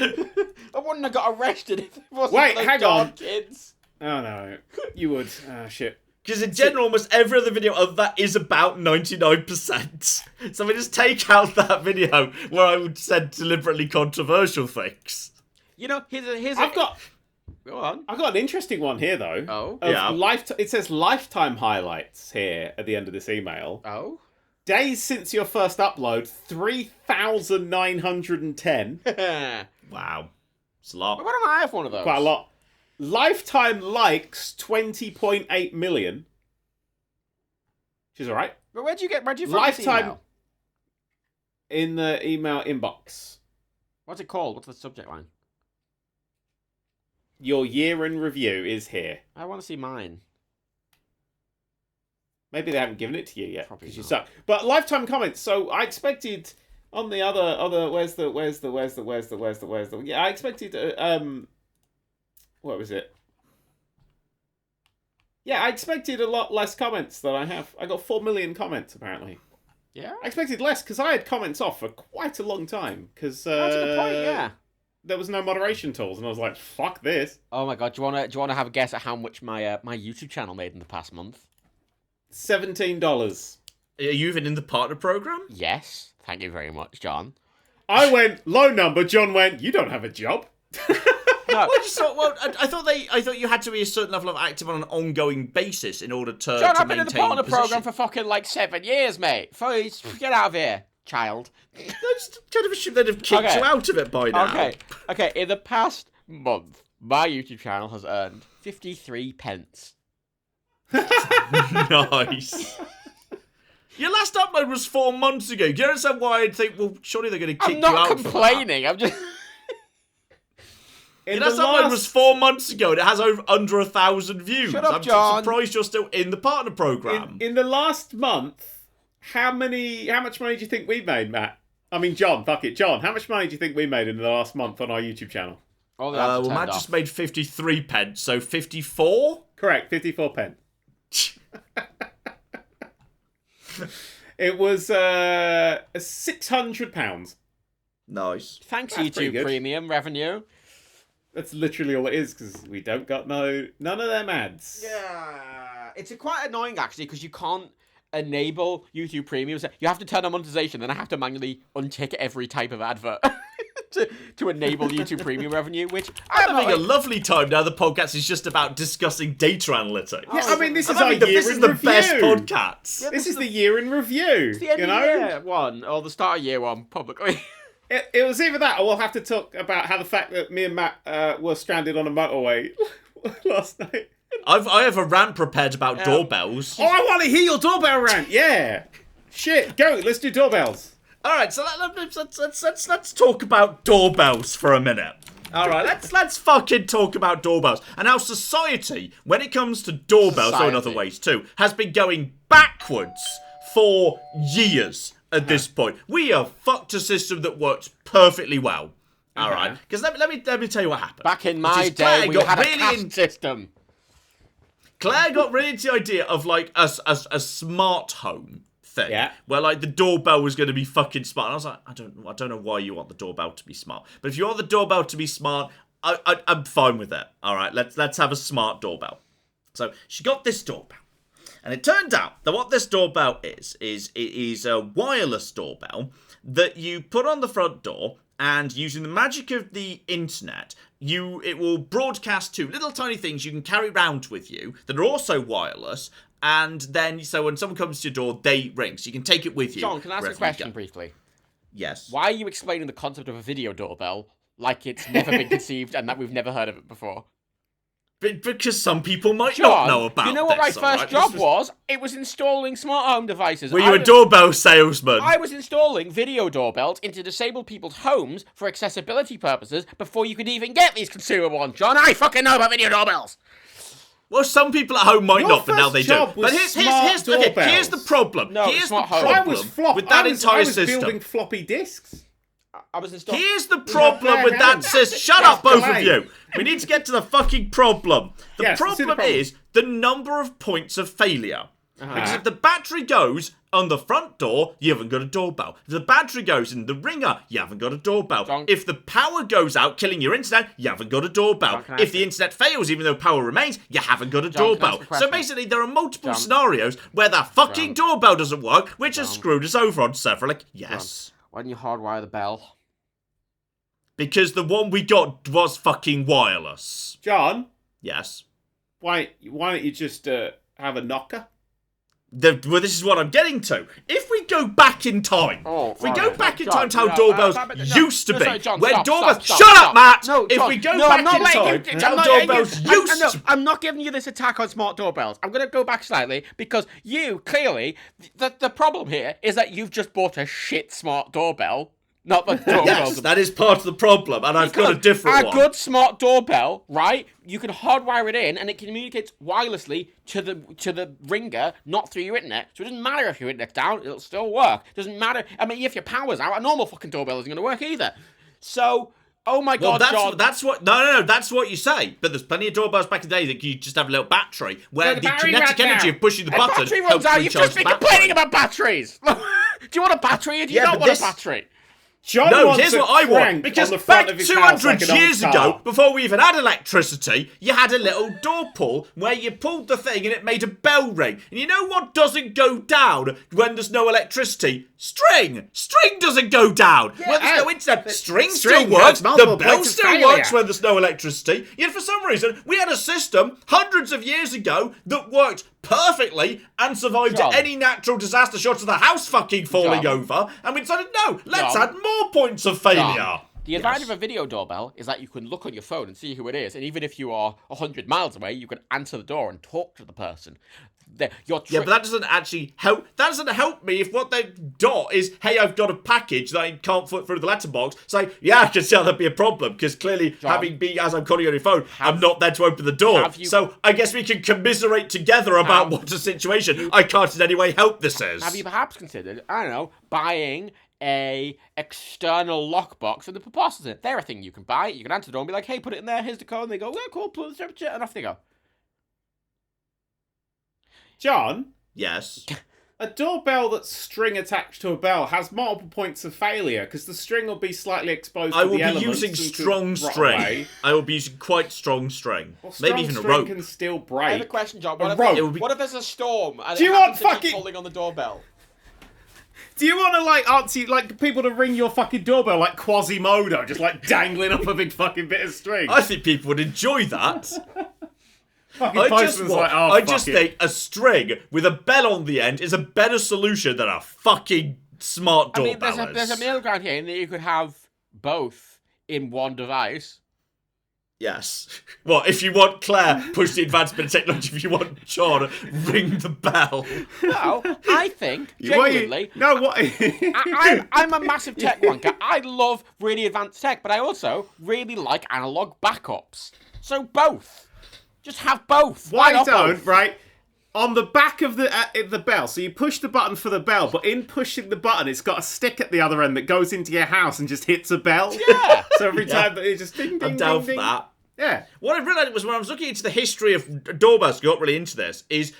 I wouldn't have got arrested if it wasn't Wait, for those hang darn on. kids. Oh, no. You would. Oh, shit. Because in general, almost every other video of that is about 99%. So we just take out that video where I would said deliberately controversial things. You know, here's I've got... Go on. I've got an interesting one here, though. Oh. Yeah. It says lifetime highlights here at the end of this email. Oh. Days since your first upload, 3,910. Wow. It's a lot. Why don't I have one of those? Quite a lot. Lifetime likes, 20.8 million. Which is alright. But where'd you find this Lifetime email? in the email inbox. What's it called? What's the subject line? Your year in review is here. I want to see mine. Maybe they haven't given it to you yet Probably because you not. suck. But lifetime comments. So I expected on the other. Where's the? Yeah, I expected. What was it? Yeah, I expected a lot less comments than I have. I got 4 million comments apparently. Yeah. I expected less because I had comments off for quite a long time because That's a good point. Yeah. there was no moderation tools, and I was like, "Fuck this." Oh my god! Do you wanna have a guess at how much my my YouTube channel made in the past month? $17. Are you even in the partner program? Yes. Thank you very much, John. I went low number. John went, "You don't have a job." No. I thought you had to be a certain level of active on an ongoing basis in order to John, to I've been in the maintain partner position. program for fucking like 7 years, mate. Get out of here, child. I just kind of assume they'd have kicked Okay. you out of it by now. Okay. In the past month, my YouTube channel has earned 53 pence. Nice. Your last upload was 4 months ago. Do you understand why I'd think, well, surely they're going to kick I'm you out not for that? complaining. I'm just. Your last upload was 4 months ago, and it has under 1,000 views. Shut up, I'm John. surprised you're still in the partner program. In the last month, how much money do you think we made, Matt? I mean, John, fuck it. John, how much money do you think we made in the last month on our YouTube channel? Oh, the ads well, are Matt turned just off. made 53 pence, so 54? Correct, 54 pence. It was £600. Nice. Thanks, That's pretty YouTube good. Premium revenue. That's literally all it is, because we don't got none of them ads. Yeah, it's quite annoying actually because you can't enable YouTube Premium. So you have to turn on monetization, then I have to manually untick every type of advert to enable YouTube Premium revenue. Which I'm having a lovely time now. The podcast is just about discussing data analytics. Yeah, I mean, this is I our mean, year this in is the review. best podcast. Yeah, This is the year in review. the end you of know? year one or the start of year one publicly. It was either that, or we'll have to talk about how the fact that me and Matt were stranded on a motorway last night. I have a rant prepared about doorbells. Oh, I want to hear your doorbell rant. Yeah. Shit, go. Let's do doorbells. All right, so let's talk about doorbells for a minute. All right, let's fucking talk about doorbells and how society, when it comes to doorbells, or in other Society. ways too, has been going backwards for years. At this point, we have fucked a system that works perfectly well. All right, because let me tell you what happened. Back in Which my is day, Claire we got had a really caste system. Claire got really into the idea of like a smart home thing, Yeah. where like the doorbell was going to be fucking smart. And I was like, I don't know why you want the doorbell to be smart, but if you want the doorbell to be smart, I'm fine with it. All right, let's have a smart doorbell. So she got this doorbell. And it turned out that what this doorbell is a wireless doorbell that you put on the front door, and using the magic of the internet, it will broadcast to little tiny things you can carry around with you that are also wireless. And then, so when someone comes to your door, they ring, so you can take it with you. John, can I ask a wherever you question go. briefly? Yes. Why are you explaining the concept of a video doorbell like it's never been conceived and that we've never heard of it before? Because some people might John, not know about you know what my this, first alright? job was? It was installing smart home devices. Were you a doorbell salesman? I was installing video doorbells into disabled people's homes for accessibility purposes before you could even get these consumer ones, John. I fucking know about video doorbells. Well, some people at home might Your not, but now first they do. job was But here's smart here's the problem. No, here's the smart home. I problem was flop. with that entire I was system. building floppy disks. I was installing... Here's the problem with that system. Shut up, both of you. We need to get to the fucking problem. The Yes, let's do the problem problem. is the number of points of failure. Because if the battery goes on the front door, you haven't got a doorbell. If the battery goes in the ringer, you haven't got a doorbell. John. If the power goes out, killing your internet, you haven't got a doorbell. John, can I If ask the internet fails, even though power remains, you haven't got a John, can I doorbell. ask a So question? basically, there are multiple John. scenarios where that fucking John. doorbell doesn't work, which has John. screwed us over on several. Yes. Why don't you hardwire the bell? Because the one we got was fucking wireless. John, Yes. why don't you just have a knocker? Well, this is what I'm getting to. If we go back in time, if we go back in time to how doorbells used to be, when doorbells... Shut up, Matt! No, if John, we go no, I'm back not in letting time you- to I'm how not letting you- doorbells used to... I'm not giving you this attack on smart doorbells. I'm going to go back slightly because you, clearly, the problem here is that you've just bought a shit smart doorbell. Not the doorbell. Yes, that is part of the problem, and I've got a different one. A good smart doorbell, right? You can hardwire it in, and it communicates wirelessly to the ringer, not through your internet. So it doesn't matter if your internet's down; it'll still work. Doesn't matter. I mean, if your power's out, a normal fucking doorbell isn't going to work either. So, oh my Well, god, John. that's what... No, that's what you say. But there's plenty of doorbells back in the day that you just have a little battery, where the the battery kinetic runs energy out. of pushing the The button battery helps runs out. You've recharge just the been battery. complaining about batteries. Do you want a battery or do you Yeah, not but want this- a battery? John No, wants here's a what I want. crank Because on the front back of his 200 house like an old years car. ago, before we even had electricity, you had a little door pull where you pulled the thing and it made a bell ring. And you know what doesn't go down when there's no electricity? String! String doesn't go down when there's no internet. String still string works. has multiple The bell points of still failure. works when there's no electricity. Yet for some reason, we had a system hundreds of years ago that worked perfectly and survived John. any natural disaster short of the house fucking falling John. over. And we decided, no, let's John. add more points of failure. John, the advantage of a video doorbell is that you can look on your phone and see who it is, and even if you are 100 miles away, you can answer the door and talk to the person. Yeah, but that doesn't actually help. That doesn't help me if what they've got is, hey, I've got a package that I can't put through the letterbox. Say, yeah, I can see how that'd be a problem because clearly, John, having me as I'm calling on your phone, I'm not there to open the door. So I guess we can commiserate together about what a situation I can't in any way help this is. Have you perhaps considered, I don't know, buying a external lockbox with the preposterous in it? They're a thing you can buy. You can answer the door and be like, hey, put it in there, here's the code, and they go, yeah, cool, put the temperature, and off they go. John, Yes. a doorbell that's string attached to a bell has multiple points of failure because the string will be slightly exposed I to will the be elements using and could strong rot string. away. I will be using quite strong string. Well, strong Maybe even a string rope. can still I have a break. question, John. A What rope. if, what if there's a storm and Do it you want happens to keep fucking- pulling on the doorbell? Do you want to like people to ring your fucking doorbell like Quasimodo, just like dangling up a big fucking bit of string? I think people would enjoy that. Fucking I just, postman's like, oh, I fuck just it. think a string with a bell on the end is a better solution than a fucking smart I mean, doorbell there's a is. middle ground here in that you could have both in one device. Yes. Well, if you want Claire, push the advancement of technology. If you want John, ring the bell. No, I think, What you- genuinely, no, what? I'm a massive tech wanker. I love really advanced tech, but I also really like analog backups. So both. Just have both. Why not don't, both? right? On the back of the bell, so you push the button for the bell, but in pushing the button, it's got a stick at the other end that goes into your house and just hits a bell. Yeah. So every time that it just ding, ding, I'm down ding, for ding. that. Yeah. What I realised was when I was looking into the history of doorbells, got really into this, is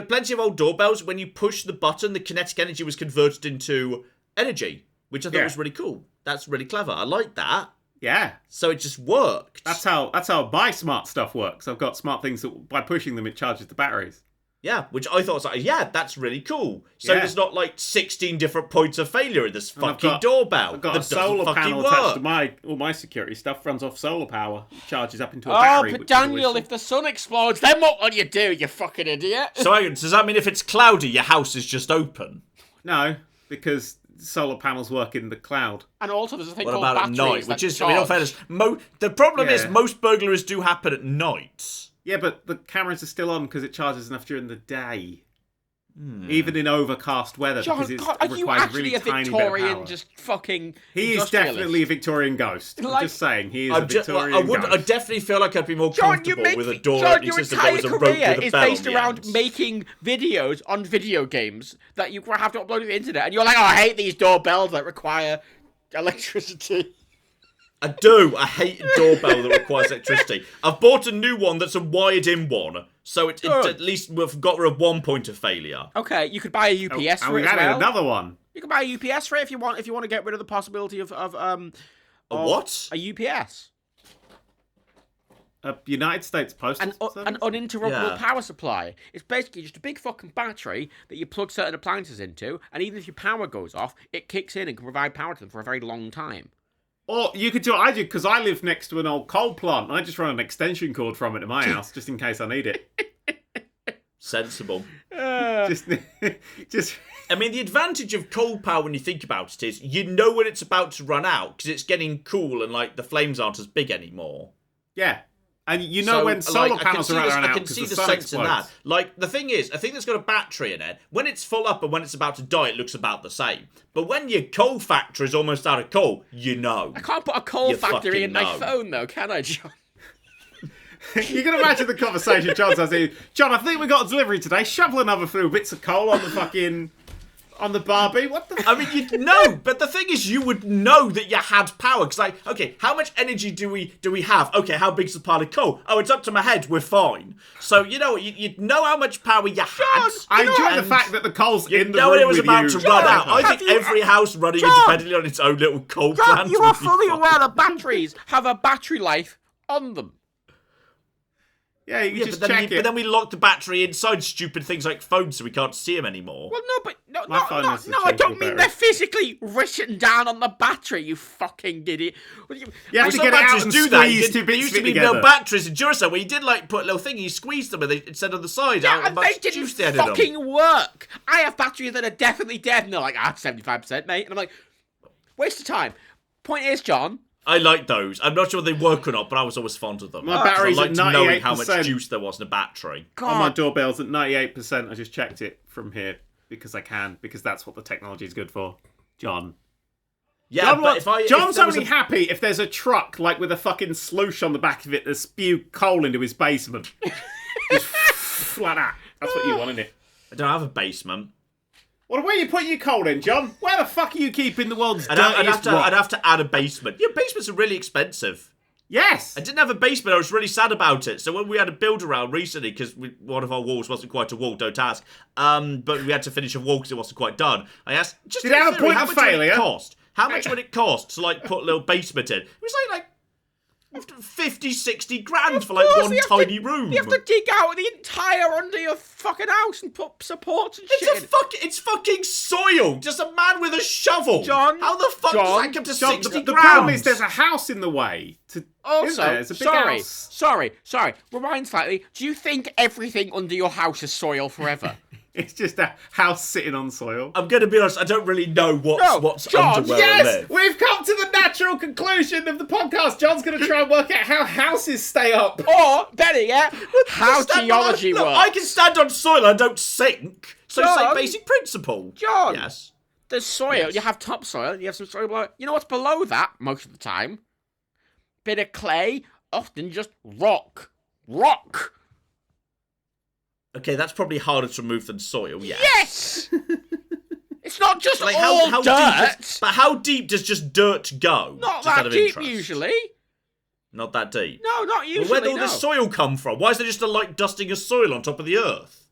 plenty of old doorbells, when you push the button, the kinetic energy was converted into energy, which I thought Yeah. was really cool. That's really clever. I like that. Yeah. So it just worked. That's how my smart stuff works. I've got smart things that by pushing them it charges the batteries. Yeah, which I thought was like, yeah, that's really cool. So Yeah. there's not like 16 different points of failure in this And I've fucking got- doorbell. I've got that a solar doesn't fucking panel work. attached to all my security stuff. Runs off solar power, charges up into a Oh, battery. but which is always Daniel, full. if the sun explodes, then what will you do, you fucking idiot? So hang on, does that mean if it's cloudy, your house is just open? No, because solar panels work in the cloud. And also, there's a thing What called about at batteries night? that Which is, I mean, in all charge. fairness, the problem is Yeah. most burglaries do happen at night. Yeah, but the cameras are still on because it charges enough during the day. Even in overcast weather, John, because it God, are you requires actually really a tiny Victorian, bit of power. just fucking He is industrialist? definitely a Victorian ghost. I'm just saying, he is a Victorian ghost. I definitely feel like I'd be more John, comfortable with a door John, opening your system that entire was a rope career with a is bell based on the around end. making videos on video games that you have to upload to the internet, and you're like, oh, I hate these doorbells that require electricity. I do. I hate a doorbell that requires electricity. I've bought a new one that's a wired-in one, so it at least we've got rid of one point of failure. Okay, you could buy a UPS for and it we've as added well. another one. You can buy a UPS for it if you want to get rid of the possibility of A what? A UPS. A United States Postal Service? An uninterruptible Yeah. power supply. It's basically just a big fucking battery that you plug certain appliances into, and even if your power goes off, it kicks in and can provide power to them for a very long time. Or you could do what I do, because I live next to an old coal plant, and I just run an extension cord from it to my house, just in case I need it. Sensible. Just I mean, the advantage of coal power when you think about it is you know when it's about to run out because it's getting cool and like the flames aren't as big anymore. Yeah. And you know when solar panels are running out, I can see the sense in that. Like, the thing is, I think there's got a battery in it. When it's full up and when it's about to die, it looks about the same. But when your coal factor is almost out of coal, you know. I can't put a coal factory in my know. phone, though, can I, John? You can imagine the conversation John says, John, I think we got a delivery today. Shovel another few bits of coal on the fucking... on the Barbie? What the... I mean, you'd know, but the thing is, you would know that you had power. Because, like, okay, how much energy do we have? Okay, how big's the pile of coal? Oh, it's up to my head, we're fine. So, you know, you'd know how much power you had. I enjoy the fact that the coal's in the know room when it was with about you. to run out. I think Have you- every house running John! independently on its own little coal plant. You would are be fully fine. aware that batteries have a battery life on them. Yeah, you Yeah, just but then, check it. but then we lock the battery inside stupid things like phones so we can't see them anymore. Well, no, but My phone has a I don't changeable mean battery. they're physically written down on the battery. You fucking idiot. You have Well, to some get it out batteries and do that. squeeze two There bits used of to it be together. no batteries in Duracell where you did like put a little thing, you squeezed them and they said on the side Yeah, how and much they didn't juice they had in them. fucking work. I have batteries that are definitely dead, and they're like, 75%, mate. And I'm like, waste of time. Point is, John. I like those. I'm not sure they work or not, but I was always fond of them. My 'Cause battery's I at liked knowing how 98%. much juice there was in a battery. On my doorbell's at 98%. I just checked it from here because I can, because that's what the technology is good for. John. Yeah, John but if John's there was only happy if there's a truck like with a fucking sloosh on the back of it that spew coal into his basement. Just like that. That's what you want, isn't it? I don't have a basement. Well, where are you putting your coal in, John? Where the fuck are you keeping the world's I'd dirtiest rock? have to add a basement. Yeah, basements are really expensive. Yes! I didn't have a basement. I was really sad about it. So when we had a build around recently, because one of our walls wasn't quite a wall, don't ask. But we had to finish a wall because it wasn't quite done. I asked, just Did it have a point how of much would it failure? cost? How much would it cost to like put a little basement in? It was like 50, 60 grand for like one tiny room. You have to dig out the entire under your fucking house and put supports and shit in. It's fucking soil. Just a man with a shovel. John, how the fuck does that come to John, 60 the grand? problem is there's a house in the way. Isn't Also, there? There's a big house. sorry. Rewind slightly. Do you think everything under your house is soil forever? It's just a house sitting on soil. I'm going to be honest, I don't really know what's John, under where I Yes! live. We've come to the natural conclusion of the podcast. John's going to try and work out how houses stay up. Or, better yet, how geology Look, works. I can stand on soil, I don't sink. So it's John. like basic principle. John. Yes. There's soil. Yes. You have topsoil. You have some soil below. You know what's below that most of the time? Bit of clay. Often just rock. Rock. Okay, that's probably harder to remove than soil, yeah. Yes. It's not just Like all dirt. But how deep does just dirt go? Not Just out that of deep interest. usually. Not that deep. No, not usually. Well, where did all no. this soil come from? Why is there just a light dusting of soil on top of the earth?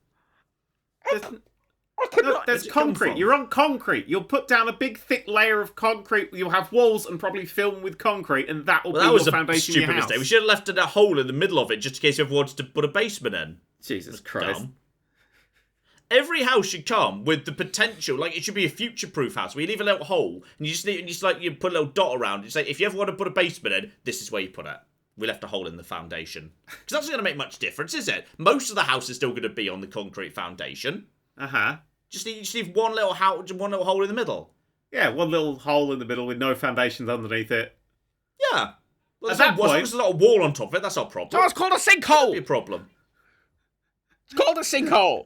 There's it come concrete. from? You're on concrete. You'll put down a big thick layer of concrete. You'll have walls and probably fill them with concrete, and that will Well, be that was your a foundation of stupid your house. mistake. We should have left a hole in the middle of it just in case you ever wanted to put a basement in. Jesus Christ. Dumb. Every house should come with the potential, like it should be a future-proof house where you leave a little hole and you you put a little dot around. It's like if you ever want to put a basement in, this is where you put it. We left a hole in the foundation because that's not going to make much difference, is it? Most of the house is still going to be on the concrete foundation. Just leave one little hole in the middle. Yeah, one little hole in the middle with no foundations underneath it. Yeah. Well, At there's that point, there's a lot of wall on top of it. That's not a problem. Oh, it's called a That'd be a sinkhole. problem. It's called a sinkhole.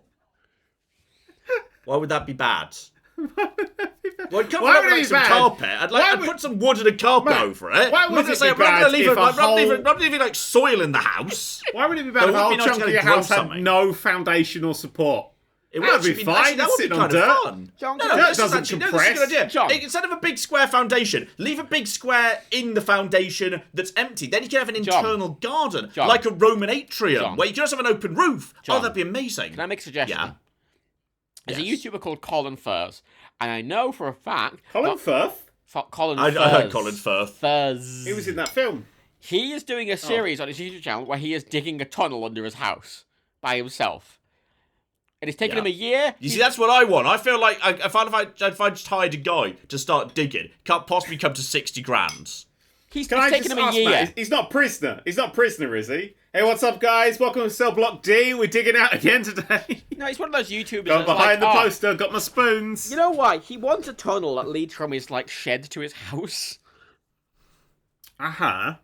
Why would that be bad? Well, I'd cover Why it would it with be some bad? carpet. I'd put some wood and a carpet Mate, over it. why I'm would not it gonna be I'm not bad gonna leave if it. a I'm whole- not leaving like soil in the house. Why would it be bad if But a it would whole be nice chunk to of kinda your grow house had something. no foundational support? It That would actually be fine. that It's would be sitting kind on of dirt. fun. John, no, dirt this is doesn't actually this is a good compress. idea. John. Instead of a big square foundation, leave a big square in the foundation that's empty. Then you can have an John. internal garden, John. like a Roman atrium, John. where you can just have an open roof. John. Oh, that'd be amazing. Can I make a suggestion? Yeah. There's a Yes. YouTuber called Colin Furze, and I know for a fact... Colin Firth? Colin I Furze. heard Colin Firth. Furze. He was in that film. He is doing a series on his YouTube channel where he is digging a tunnel under his house by himself. And it's taken him a year. You see, that's what I want. I feel like if I just hired a guy to start digging, can't possibly come to 60 grand. It's Can I taken just him a ask, year. mate, he's not prisoner. He's not prisoner, is he? Hey, what's up, guys? Welcome to Cell Block D. We're digging out again today. No, he's one of those YouTubers Got that's like, behind the "Oh, poster, got my spoons. you know why? He wants a tunnel that leads from his shed to his house. Uh-huh.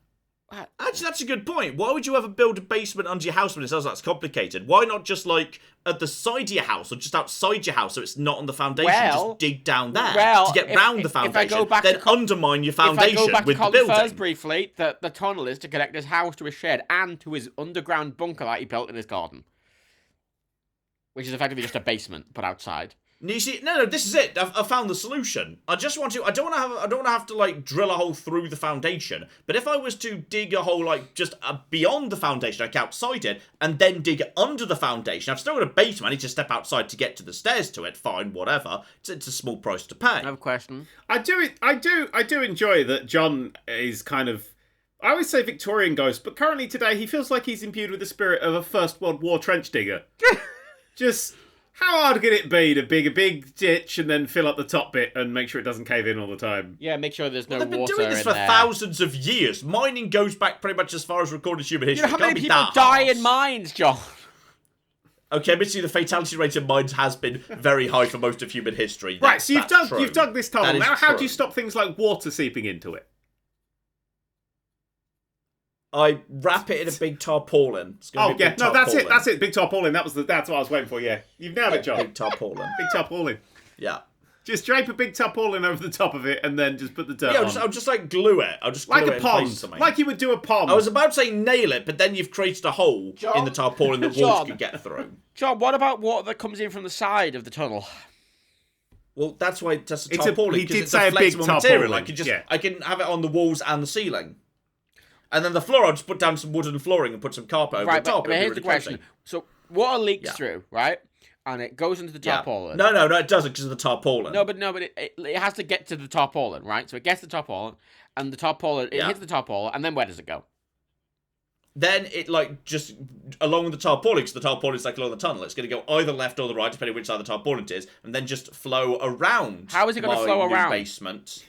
Actually, that's a good point. Why would you ever build a basement under your house when it sounds that's complicated? Why not just at the side of your house or just outside your house so it's not on the foundation? Well- just dig down there well, to get if- round if- the if I foundation. go back then to Co- undermine your If I foundation go back to with the Colin Furze building. briefly, the tunnel is to connect his house to his shed and to his underground bunker that he built in his garden. Which is effectively just a basement, but outside. You see, no, this is it. I found the solution. I don't want to have to drill a hole through the foundation. But if I was to dig a hole just beyond the foundation, outside it, and then dig under the foundation, I've still got a basement. I need to step outside to get to the stairs to it. Fine, whatever. It's a small price to pay. I have a question. I do enjoy that John is kind of, I always say Victorian ghost, but currently today he feels like he's imbued with the spirit of a First World War trench digger. Just, how hard can it be to dig a big ditch and then fill up the top bit and make sure it doesn't cave in all the time? Yeah, make sure there's no They've been water doing this in for there. thousands of years. Mining goes back pretty much as far as recorded human history. You know how It can't many be people that die hard. in mines, John? Okay, but see, the fatality rate in mines has been very high for most of human history. Right, so you've That's true. dug this That tunnel. is Now, how do true. you stop things like water seeping into it? I wrap it in a big tarpaulin. It's gonna Oh be a yeah, big no, that's it. tarpaulin. That's it. Big tarpaulin. That's what I was waiting for. Yeah, you've nailed it, John. Big tarpaulin. Big tarpaulin. Yeah. Just drape a big tarpaulin over the top of it, and then just put the dirt Yeah, on. I'll just glue it. I'll just glue Like it a in place pond, or something. like you would do a pond. I was about to say nail it, but then you've created a hole John? in the tarpaulin that John? water could get through. John, what about water that comes in from the side of the tunnel? Well, that's why it's a It's a- tarpaulin, he because did it's say a a big flexible material. tarpaulin, I can have it on the walls and the ceiling. And then the floor, I'll just put down some wooden flooring and put some carpet over Right, the top. but It'll be here's the really question. cozy. So, water leaks Yeah. through, right? And it goes into the Yeah. tarpaulin. No, it doesn't because of the tarpaulin. No, but it has to get to the tarpaulin, right? So it gets to the tarpaulin, and the tarpaulin, it Yeah. hits the tarpaulin, and then where does it go? Then it just along the tarpaulin, because the tarpaulin is along the tunnel. It's going to go either left or the right, depending which side the tarpaulin it is, and then just flow around. How is it gonna my flow new around? Basement.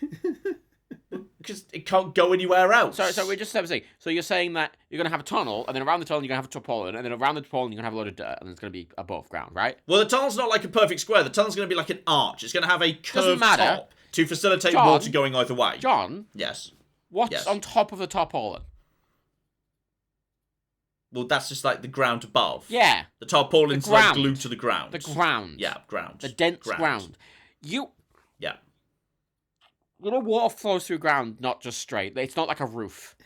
Because it can't go anywhere else. So we're just saying. So you're saying that you're gonna have a tunnel, and then around the tunnel you're gonna have a tarpaulin, and then around the tarpaulin you're gonna have a load of dirt, and it's gonna be above ground, right? Well, the tunnel's not like a perfect square. The tunnel's going to be like an arch. It's going to have a curved matter. top to facilitate John? water going either way. John, Yes. what's Yes. on top of the tarpaulin? Well, that's just like the ground above. Yeah, The tarpaulin's The ground. like glued to the ground. the ground. Yeah, ground. The dense ground. You Yeah. know, water flows through ground, not just straight. It's not like a roof.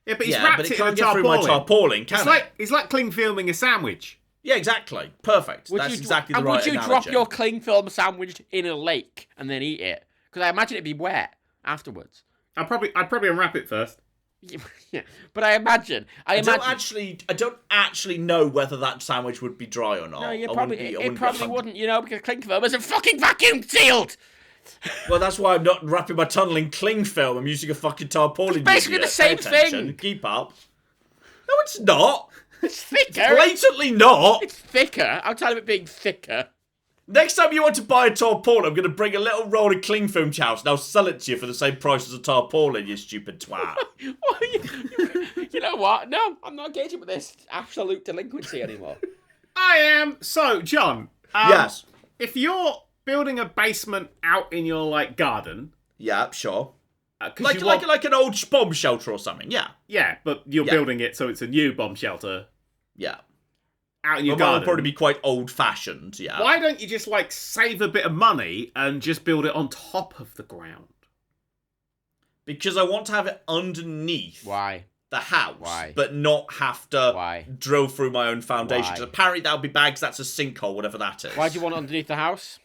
yeah, but he's Yeah, wrapped but it it in a can't get through my tarpaulin. tarpaulin, can it? It's like cling filming a sandwich. Yeah, exactly. Perfect. Would That's you, exactly and the right would you analogy. drop your cling film sandwich in a lake and then eat it? Because I imagine it'd be wet afterwards. I'd probably unwrap it first. Yeah, but I imagine. I don't actually know whether that sandwich would be dry or not. No, I you wouldn't probably be- I it wouldn't be probably 100. wouldn't, you know, because cling film isn't fucking vacuum sealed. Well, that's why I'm not wrapping my tunnel in cling film. I'm using a fucking tarpaulin. It's basically idiot. the same Pay attention. thing. Keep up. No, it's not. It's thicker. Blatantly not. It's thicker. I'm telling it being thicker. Next time you want to buy a tarpaulin, I'm going to bring a little roll of cling film to your house and I'll sell it to you for the same price as a tarpaulin, you stupid twat. Well, you know what? No, I'm not engaging with this absolute delinquency anymore. I am. So, John. Yes. If you're building a basement out in your garden, Yeah, sure. Like an old bomb shelter or something. Yeah. Yeah, but you're building it so it's a new bomb shelter. Yeah. Out in your Mine garden. will probably be quite old-fashioned. Yeah. Why don't you just like save a bit of money and just build it on top of the ground? Because I want to have it underneath. Why? The house, Why? But not have to Why? drill through my own foundation. Why? 'Cause apparently that would be bad because that's a sinkhole, whatever that is. Why do you want it underneath the house?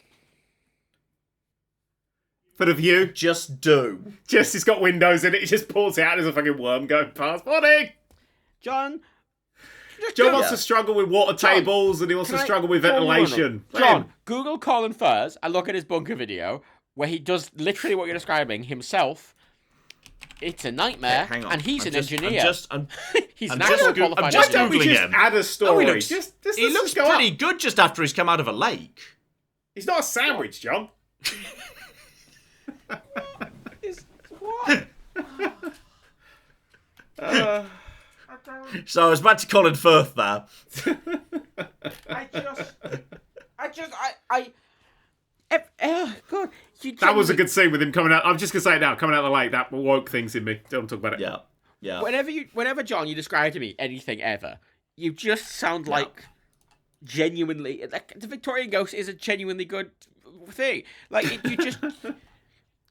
For the view. Just do. Just it's got windows in it. It just pulls it out as a fucking worm going past. Morning! John Wants to struggle with water tables and he wants to struggle with ventilation. John, Google Colin Furze and look at his bunker video where he does literally what you're describing himself. It's a nightmare, hang on. and he's an engineer. He's I'm an actual just qualified just Why don't we engineer. just him. add a story? he looks, he looks pretty good just after he's come out of a lake. He's not a sandwich, John. What? So I was back to Colin Firth there. God, That was a good scene with him coming out. I'm just going to say it now. Coming out of the lake, that woke things in me. Don't talk about it. Yeah. Yeah. Whenever John, you describe to me anything ever, you just sound like genuinely like the Victorian ghost is a genuinely good thing. Like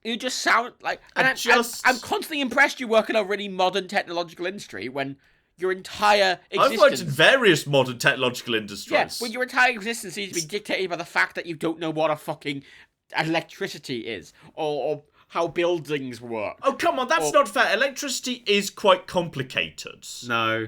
you just sound like. And I'm constantly impressed you work in a really modern technological industry when your entire existence. I've worked in various modern technological industries. Yeah, when your entire existence seems to be dictated by the fact that you don't know what a fucking electricity is or how buildings work. Oh, come on, that's not fair. Electricity is quite complicated. No.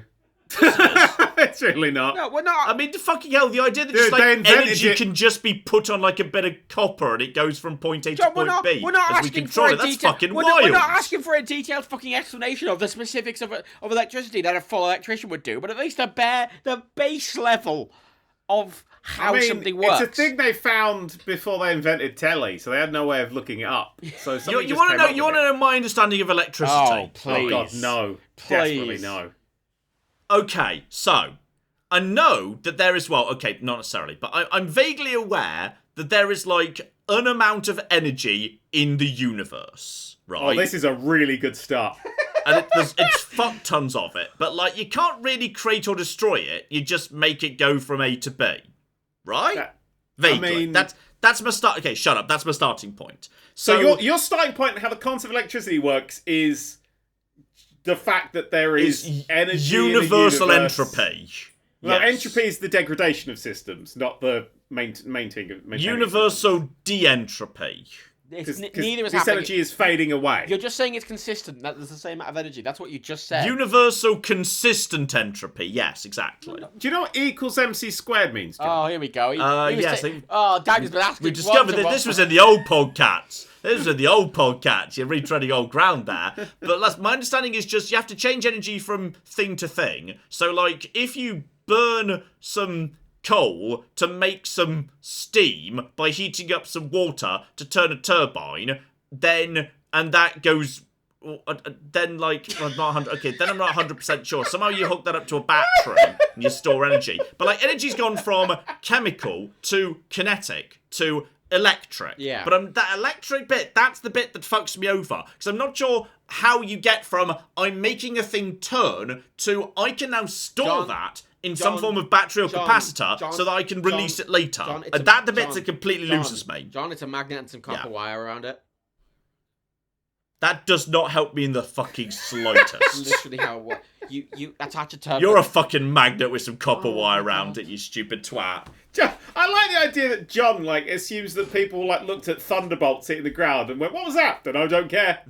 It's really not. No, we're not. I mean, the fucking hell, the idea that just like energy can just be put on like a bit of copper and it goes from point A to point B. We're not as we asking control for it. That's fucking we're wild. We're not asking for a detailed fucking explanation of the specifics of electricity that a full electrician would do, but at least the base level of how something works. It's a thing they found before they invented telly, so they had no way of looking it up. So you want to know my understanding of electricity? Oh, please. Oh God, no. Please. Desperately no. Okay, so I know that there is, well, okay, not necessarily, but I'm vaguely aware that there is like an amount of energy in the universe, right? Oh, this is a really good start. And it's fuck tons of it, but like you can't really create or destroy it. You just make it go from A to B, right? Yeah. Vaguely. I mean, that's my start. Okay, shut up. That's my starting point. So your starting point and how the concept of electricity works is the fact that there is energy universal in the universe. entropy. Well, Yes. entropy is the degradation of systems, not the maintaining. Universal de-entropy. Neither is this happening. energy is fading away. You're just saying it's consistent. That there's the same amount of energy. That's what you just said. Universal consistent entropy. Yes, exactly. Do you know what E equals MC squared means, John? Oh, here we go. He was yes, Daniel's been asking. We discovered that this was in the old PodCats. This was in the old PodCats. You're retreading old ground there. But my understanding is just you have to change energy from thing to thing. So, like, if you burn some coal to make some steam by heating up some water to turn a turbine, then that goes. Then I'm not 100. Okay, then I'm not 100% sure. Somehow you hook that up to a battery and you store energy. But like energy's gone from chemical to kinetic to electric. Yeah. But that electric bit, that's the bit that fucks me over because I'm not sure how you get from I'm making a thing turn to I can now store that in some form of battery or capacitor so that I can release it later. And the bit that completely loses me. John, it's a magnet and some copper wire around it. That does not help me in the fucking slightest. Literally how it works. You attach a turbine. You're a fucking magnet with some copper wire around it, you stupid twat. I like the idea that John assumes that people looked at thunderbolts hitting the ground and went, "What was that?" Then I don't care.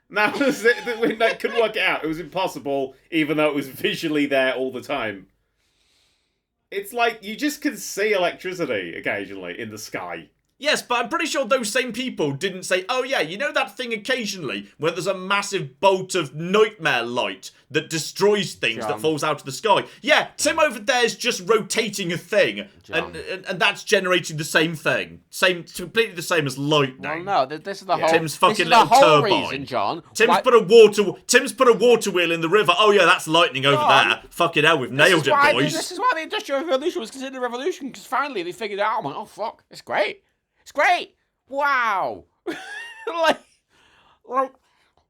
And that was it. They couldn't work it out. It was impossible, even though it was visually there all the time. It's like you just can see electricity occasionally in the sky. Yes, but I'm pretty sure those same people didn't say, oh yeah, you know that thing occasionally when there's a massive bolt of nightmare light that destroys things that falls out of the sky. Yeah, Tim over there's just rotating a thing, and that's generating the same thing. Completely the same as lightning. Well, no, this is the whole... Tim's fucking this is little the whole turbine. reason, John. Tim's put a water wheel in the river. Oh yeah, that's lightning over there. Fucking hell, we've nailed it, boys. This is why the Industrial Revolution was considered a revolution, because finally they figured it out. I went, oh fuck, it's great. It's great. Wow. like,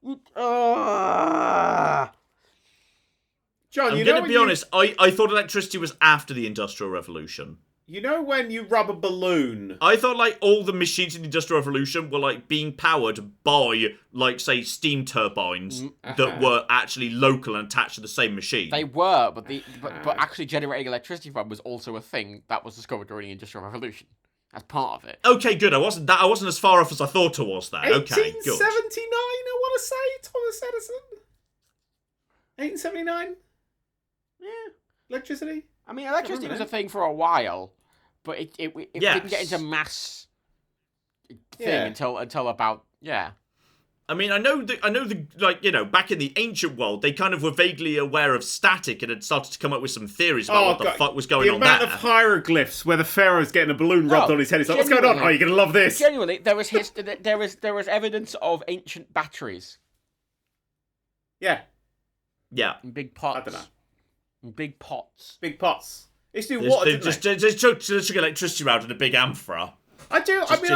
John, I'm you going know to be honest, I thought electricity was after the Industrial Revolution. You know when you rub a balloon? I thought, like, all the machines in the Industrial Revolution were, like, being powered by, like, say, steam turbines that were actually local and attached to the same machine. They were, but actually generating electricity from was also a thing that was discovered during the Industrial Revolution. As part of it. Okay, good. I wasn't as far off as I thought I was there. Okay, good. 1879, I want to say, Thomas Edison. 1879? Yeah. Electricity? I mean, electricity was a thing for a while, but it didn't get into mass thing until about, I mean, I know the like, you know, back in the ancient world, they kind of were vaguely aware of static and had started to come up with some theories about what the fuck was going on there. The amount of hieroglyphs where the pharaoh's getting a balloon rubbed on his head. He's like, what's going on? Oh, you're going to love this. Genuinely, there was evidence of ancient batteries. Yeah. Yeah. In big pots. I don't know. In big pots. Big pots. They used to do water, didn't they? Just took electricity around in a big amphora. I do. Just, I mean,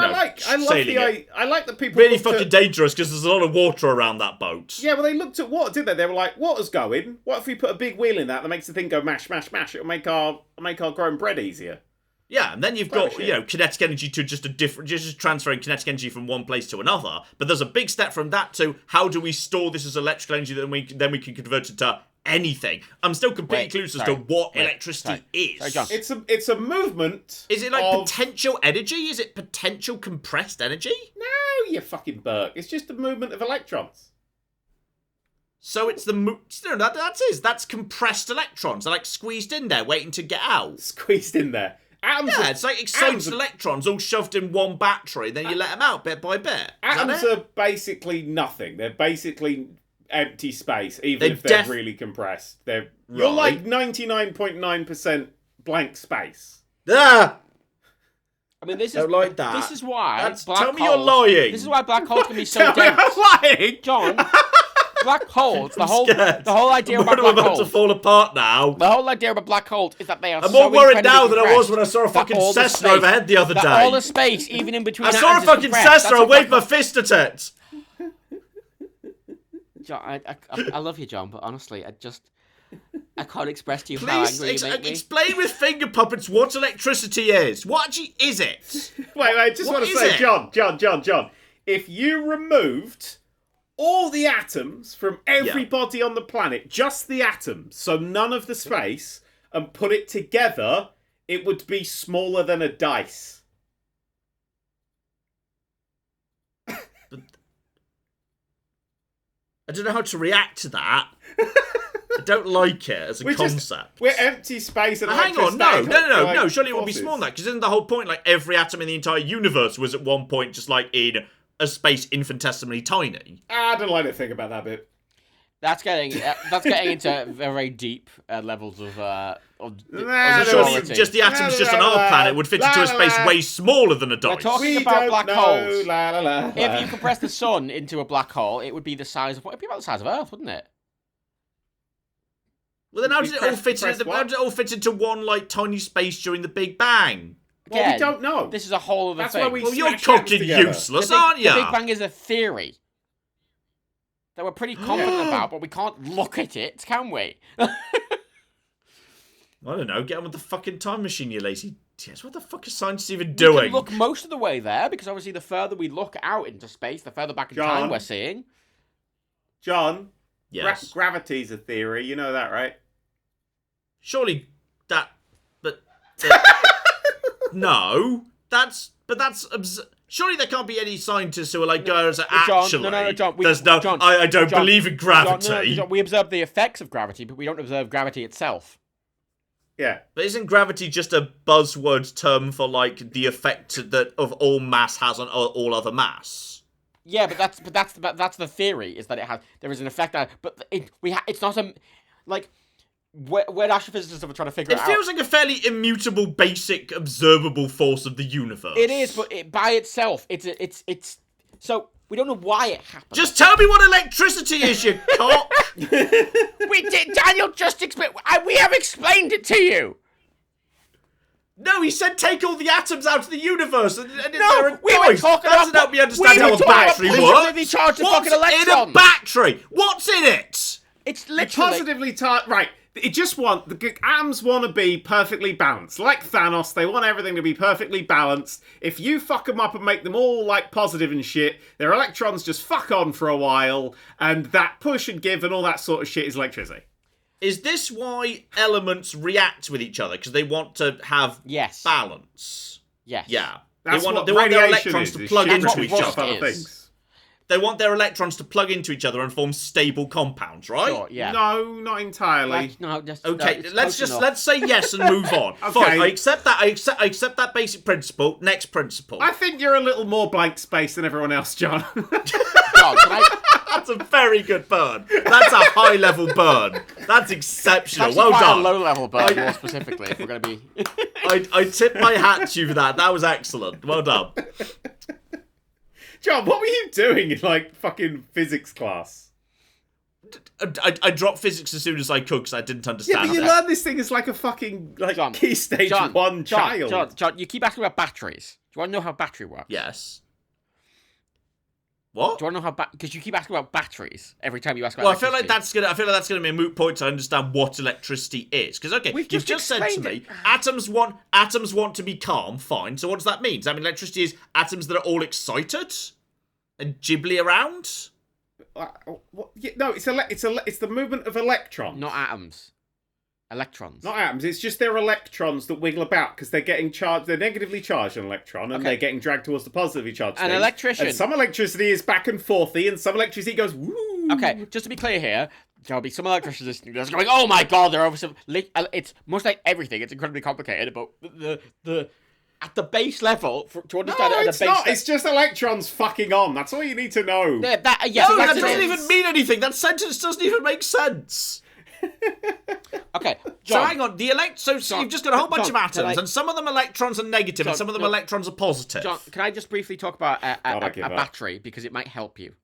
I like the people. Really fucking dangerous because there's a lot of water around that boat. Yeah, well, they looked at water, didn't they? They were like, "Water's going. What if we put a big wheel in that makes the thing go mash, mash, mash? It'll make our growing bread easier." Yeah, and then you've got kinetic energy to just transferring kinetic energy from one place to another. But there's a big step from that to how do we store this as electrical energy that then we can convert it to anything. I'm still completely clueless as to what electricity is. Sorry, John. It's a movement. Is it like potential energy? Is it potential compressed energy? No, you fucking Burke. It's just a movement of electrons. So it's that's compressed electrons. They're like squeezed in there, waiting to get out. Squeezed in there. It's like excited electrons all shoved in one battery, then you let them out bit by bit. Atoms are basically nothing. They're basically empty space, even if they're really compressed. You're like 99.9% blank space. Ah! I mean, this is like that. This is why. Tell me you're lying. This is why black holes can be so dense. I'm lying, John. Black holes. The whole idea about black about holes. To fall apart now. The whole idea about black holes is that they are. I'm more worried now than I was when I saw a fucking Cessna overhead the other day. All the space, even in between. I saw a fucking Cessna. I waved my fist at it. John, I love you, John, but honestly, I can't express to you how angry you make me. Explain with finger puppets what electricity is. What actually is it? Wait, just want to say, John, if you removed all the atoms from everybody on the planet, just the atoms, so none of the space, and put it together, it would be smaller than a dice. I don't know how to react to that. I don't like it as a concept. We're empty space and hang on, no. Surely it would be smaller than that, because isn't the whole point, like, every atom in the entire universe was at one point just, like, in a space infinitesimally tiny? I don't like to think about that bit. That's getting into very deep levels of just the atoms just on our planet would fit into a space way smaller than a dice. We're talking about black holes. If you compress the sun into a black hole, it would be the size of it'd be about the size of Earth, wouldn't it? Well, then how does it all fit into one like tiny space during the Big Bang? Well, we don't know. This is a whole other thing. Well, you're fucking useless, aren't you? The Big Bang is a theory that we're pretty confident about, but we can't look at it, can we? I don't know. Get on with the fucking time machine, you lazy tits. What the fuck is science even doing? We can look most of the way there, because obviously the further we look out into space, the further back in time we're seeing. John, yes. Gravity's a theory. You know that, right? Surely that... no. Surely there can't be any scientists who are like, guys, actually... John, I don't believe in gravity. John, we observe the effects of gravity, but we don't observe gravity itself. Yeah. But isn't gravity just a buzzword term for, like, the effect that of all mass has on all other mass? Yeah, but that's the theory, is that there is an effect on it, but it's not a... Like... When astrophysicists are trying to figure it out... It feels like a fairly immutable, basic, observable force of the universe. It is, but by itself, it's... So, we don't know why it happens. Just tell me what electricity is, you cock! We did, Daniel just explained... We have explained it to you! No, he said take all the atoms out of the universe. And No, we were talking That doesn't about- help me understand we how were a talking about battery positively works. charged What's fucking electrons. in a battery? What's in it? It's They literally... positively right. It just the atoms want to be perfectly balanced, like Thanos. They want everything to be perfectly balanced. If you fuck them up and make them all like positive and shit, their electrons just fuck on for a while, and that push and give and all that sort of shit is electricity. Is this why elements react with each other? Because they want to have Yes. balance. Yes. Yeah. That's they what want their radiation electrons is to plug shooting into what each rust off other. other is. things. They want their electrons to plug into each other and form stable compounds, right? Sure, yeah. No, not entirely. No, just, Okay, it's let's close enough. let's say yes and move on. Okay. Fine, I accept that. I accept that basic principle. Next principle. I think you're a little more blank space than everyone else, John. John, can I... That's a very good burn. That's a high level burn. That's exceptional. That's Well quite done. a low level burn, more specifically, if we're going to be... I tip my hat to you for that. That was excellent. Well done. John, what were you doing in like fucking physics class? I dropped physics as soon as I could because I didn't Yeah, understand but you it. learn this thing as like a fucking like John, key stage one child. John, you keep asking about batteries. Do you want to know how battery works? Yes. What? Do you want to know how because you keep asking about batteries every time you ask about Well, I feel like electricity. that's gonna be a moot point to understand what electricity is. Because okay, We've you've just just said to explained me it. atoms want to be calm. Fine. So what does that mean? Does that mean electricity is atoms that are all excited and jibbly around? No, it's the movement of electrons. Not atoms. Electrons. Not atoms. It's just their electrons that wiggle about because they're getting charged. They're negatively charged an electron, and Okay. they're getting dragged towards the positively charged. An thing. electrician. And some electricity is back and forthy, and some electricity goes woo. Okay, just to be clear here, there'll be some electricians listening to this going, "Oh my god, they're over some." It's most like everything. It's incredibly complicated, but the at the base level to understand No, it at it's the base. not. It's just electrons fucking on. That's all you need to know. Yeah, No, that that's doesn't it. even mean anything. That sentence doesn't even make sense. Okay, So John, hang on, so John, you've just got a whole bunch John, of atoms, can I- and some of them electrons are negative, John, and some of them no. electrons are positive. John, can I just briefly talk about God, I a give up. battery because it might help you?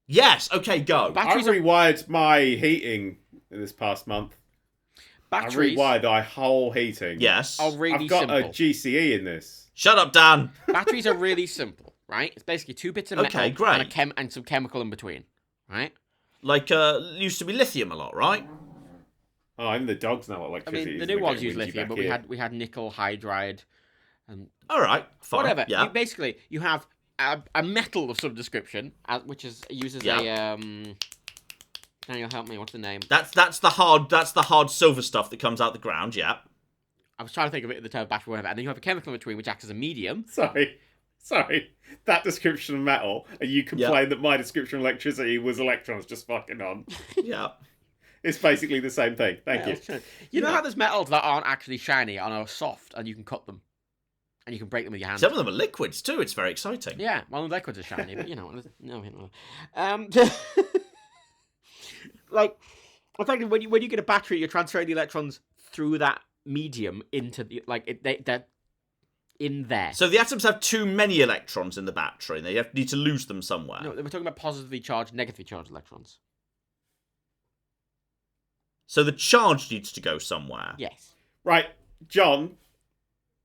Yes, okay, go. I Batteries are rewired my heating this past month. batteries I rewired my whole heating. Yes. are really I've got simple. a GCE in this. Shut up, Dan. Batteries are really simple, right? It's basically 2 bits of metal Okay, great. and some chemical in between, right? Like, used to be lithium a lot, right? Oh, even the dogs know what I electricity mean, is. the new They're ones getting use whingy lithium, back but here. we had nickel hydride and All right, fine. whatever. Yeah. You have a metal of some description, which uses Yeah. a Daniel, help me. What's the name? That's the hard silver stuff that comes out the ground. Yeah. I was trying to think of it in the term of battery, whatever. And then you have a chemical in between, which acts as a medium. Sorry. That description of metal, and you complain that my description of electricity was electrons just fucking on. Yeah. It's basically the same thing. Thank you. You know how there's metals that aren't actually shiny and are soft, and you can cut them, and you can break them with your hands. Some of them are liquids too. It's very exciting. Yeah, well, the liquids are shiny, but you know, no. Like, effectively, when you get a battery, you're transferring the electrons through that medium into the they're in there. So the atoms have too many electrons in the battery, and they need to lose them somewhere. No, we're talking about positively charged, negatively charged electrons. So the charge needs to go somewhere. Yes. Right, John,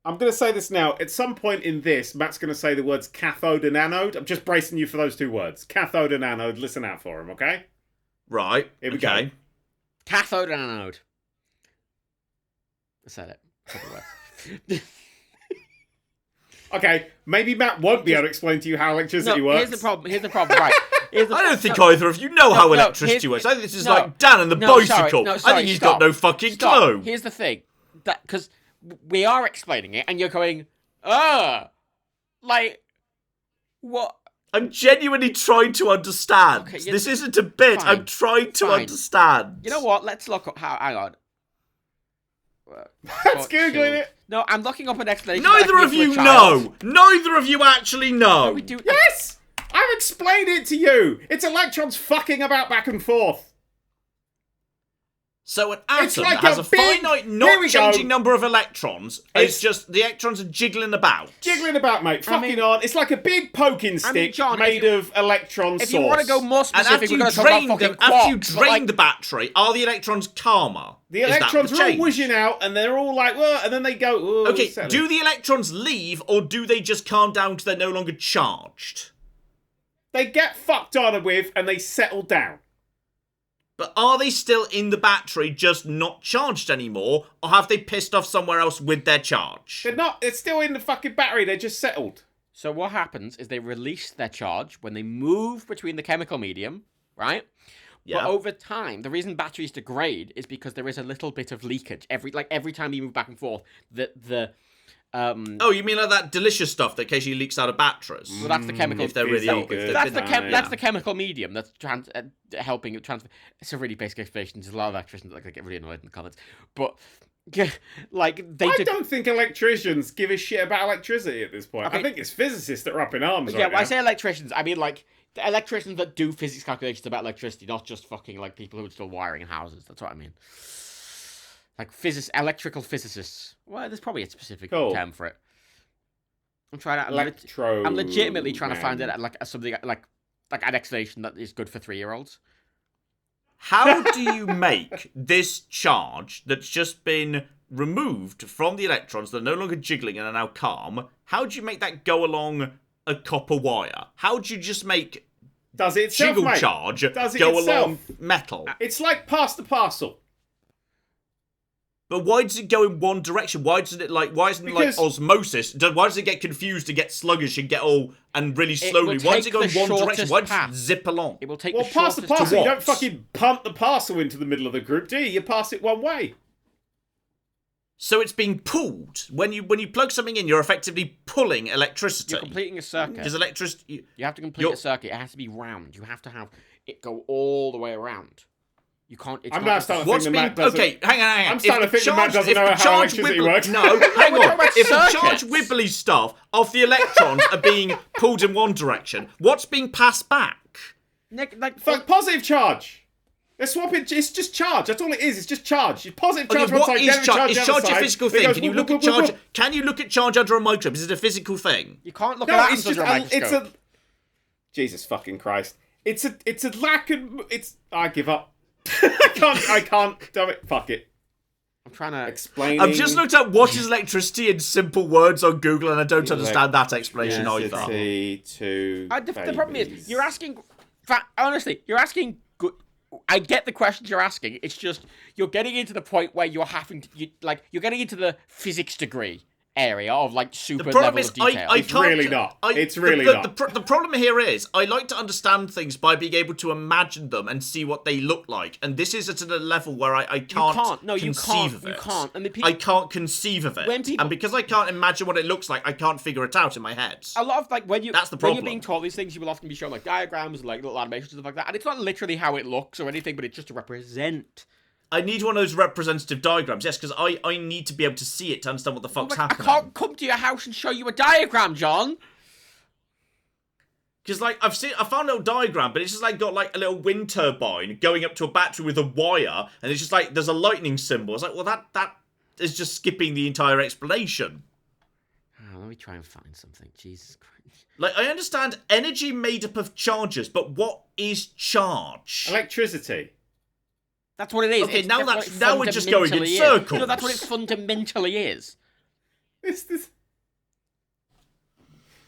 I'm going to say this now. At some point in this, Matt's going to say the words cathode and anode. I'm just bracing you for those two words. Cathode and anode. Listen out for them, okay? Right. Here we okay. go. Cathode and anode. I said it. Couple words. Okay, maybe Matt won't be able to explain to you how electricity works. Here's the problem. Right. I don't think either of you know how electricity works. I think this is like Dan and the bicycle. I think he's got no fucking clue. Here's the thing. That because we are explaining it, and you're going, like, what? I'm genuinely trying to understand. Okay, this isn't a bit. fine, I'm trying to fine. understand. You know what? Let's look up how. Hang on. Let's Googling it. No, I'm looking up an explanation. Neither of you know. Neither of you actually know. We do. Yes! I've explained it to you. It's electrons fucking about back and forth. So an atom It's like that has a a big- finite, Here we not go. changing number of electrons. It's- It's just the electrons are jiggling about. Jiggling about, mate. Fucking mean- on. It's like a big poking stick John, made of electron If source. you want to go more And specific, after we're you going to talk about drain fucking them, after you quarks, but, drain like, the battery, are the electrons calmer? The Is that electrons the are all change? whizzing out, and they're all like, "Whoa," and then they go, "Whoa." Okay, settling. do the electrons leave, or do they just calm down because they're no longer charged? They get fucked on with, and they settle down. But are they still in the battery, just not charged anymore, or have they pissed off somewhere else with their charge? They're not. They're still in the fucking battery. They're just settled. So what happens is they release their charge when they move between the chemical medium, right? Yeah. But over time, the reason batteries degrade is because there is a little bit of leakage every time you move back and forth. Oh, you mean like that delicious stuff that occasionally leaks out of batteries? Well, that's the chemical. If they're really old. good. If That's they've the been- that's the chemical medium that's helping it transfer. It's a really basic explanation. There's a lot of electricians that get really annoyed in the comments, but like they I did. don't think electricians give a shit about electricity at this point. Okay. I think it's physicists that are up in arms. Yeah, right when I now. say electricians, I mean like the electricians that do physics calculations about electricity, not just fucking like people who are still wiring in houses. That's what I mean. Like electrical physicists. Well, there's probably a specific Cool. term for it. I'm trying to. Electro. I'm legitimately trying to find man. it like something like an explanation that is good for 3-year-olds. How do you make this charge that's just been removed from the electrons that are no longer jiggling and are now calm? How do you make that go along a copper wire? How do you just make Does it itself, jiggle mate? charge Does it go itself? along metal? It's like pass the parcel. But why does it go in one direction? Why isn't it like Because- osmosis? Why does it get confused and get sluggish and get all and really slowly? will Why does it take go in the one direction? shortest Why does path. it zip along? It will take Well, the pass the shortest parcel. You what? don't fucking punt the parcel into the middle of the group, do you? You pass it one way. So it's being pulled. When you plug something in, you're effectively pulling electricity. You're completing a circuit. Because electricity. You have to complete a circuit. It has to be round. You have to have it go all the way around. You can't. It's I'm not now just- starting to What's think the being Mac doesn't. okay? Hang on. I'm starting to think the Mac doesn't if know the how charge electricity wibbly- works. No, hang We're talking on. about If the charge circuits. wibbly stuff of the electrons are being pulled in one direction, what's being passed back? Nick, like Fuck, positive charge. They're swapping. It's just charge. That's all it is. It's just charge. It's positive charge Okay, one what side, is negative charge? charge Is the other charge a side. physical It thing? goes Can you whoop, look whoop, at whoop, charge? whoop. Can you look at charge under a microscope? Is it a physical thing? you can't look No, at it's atoms just under a it's microscope. a. Jesus fucking Christ! It's a lack of. It's. I give up. I can't. Damn it. Fuck it. I'm trying to. Explaining. I've just looked up what is electricity in simple words on Google, and I don't understand that explanation either. Electricity to. The problem is, babies. you're asking. Honestly, you're asking. I get the questions you're asking. It's just you're getting into the point where you're having to, you're getting into the physics degree area of like super The problem level is, of detail. I It's can't. really not. It's the- really the, not. The problem here is, I like to understand things by being able to imagine them and see what they look like. And this is at a level where I can't can't. No, you conceive can't. of You it. can't. And the people- I can't conceive of it. When people- And because I can't imagine what it looks like, I can't figure it out in my head. A lot of like when That's the when you're problem. being taught these things, you will often be shown like diagrams and like little animations and stuff like that. And it's not literally how it looks or anything, but it's just to represent. I need one of those representative diagrams, yes, because I need to be able to see it to understand what the fuck's Like, I happening. can't come to your house and show you a diagram, John. Because like I found a little diagram, but it's just like got like a little wind turbine going up to a battery with a wire, and it's just like there's a lightning symbol. It's like, well, that is just skipping the entire explanation. Oh, let me try and find something. Jesus Christ. Like I understand energy made up of charges, but what is charge? Electricity. That's what it is. Okay, now what that's- it now we're just going in fundamentally is. circles. No, that's what it fundamentally is. This.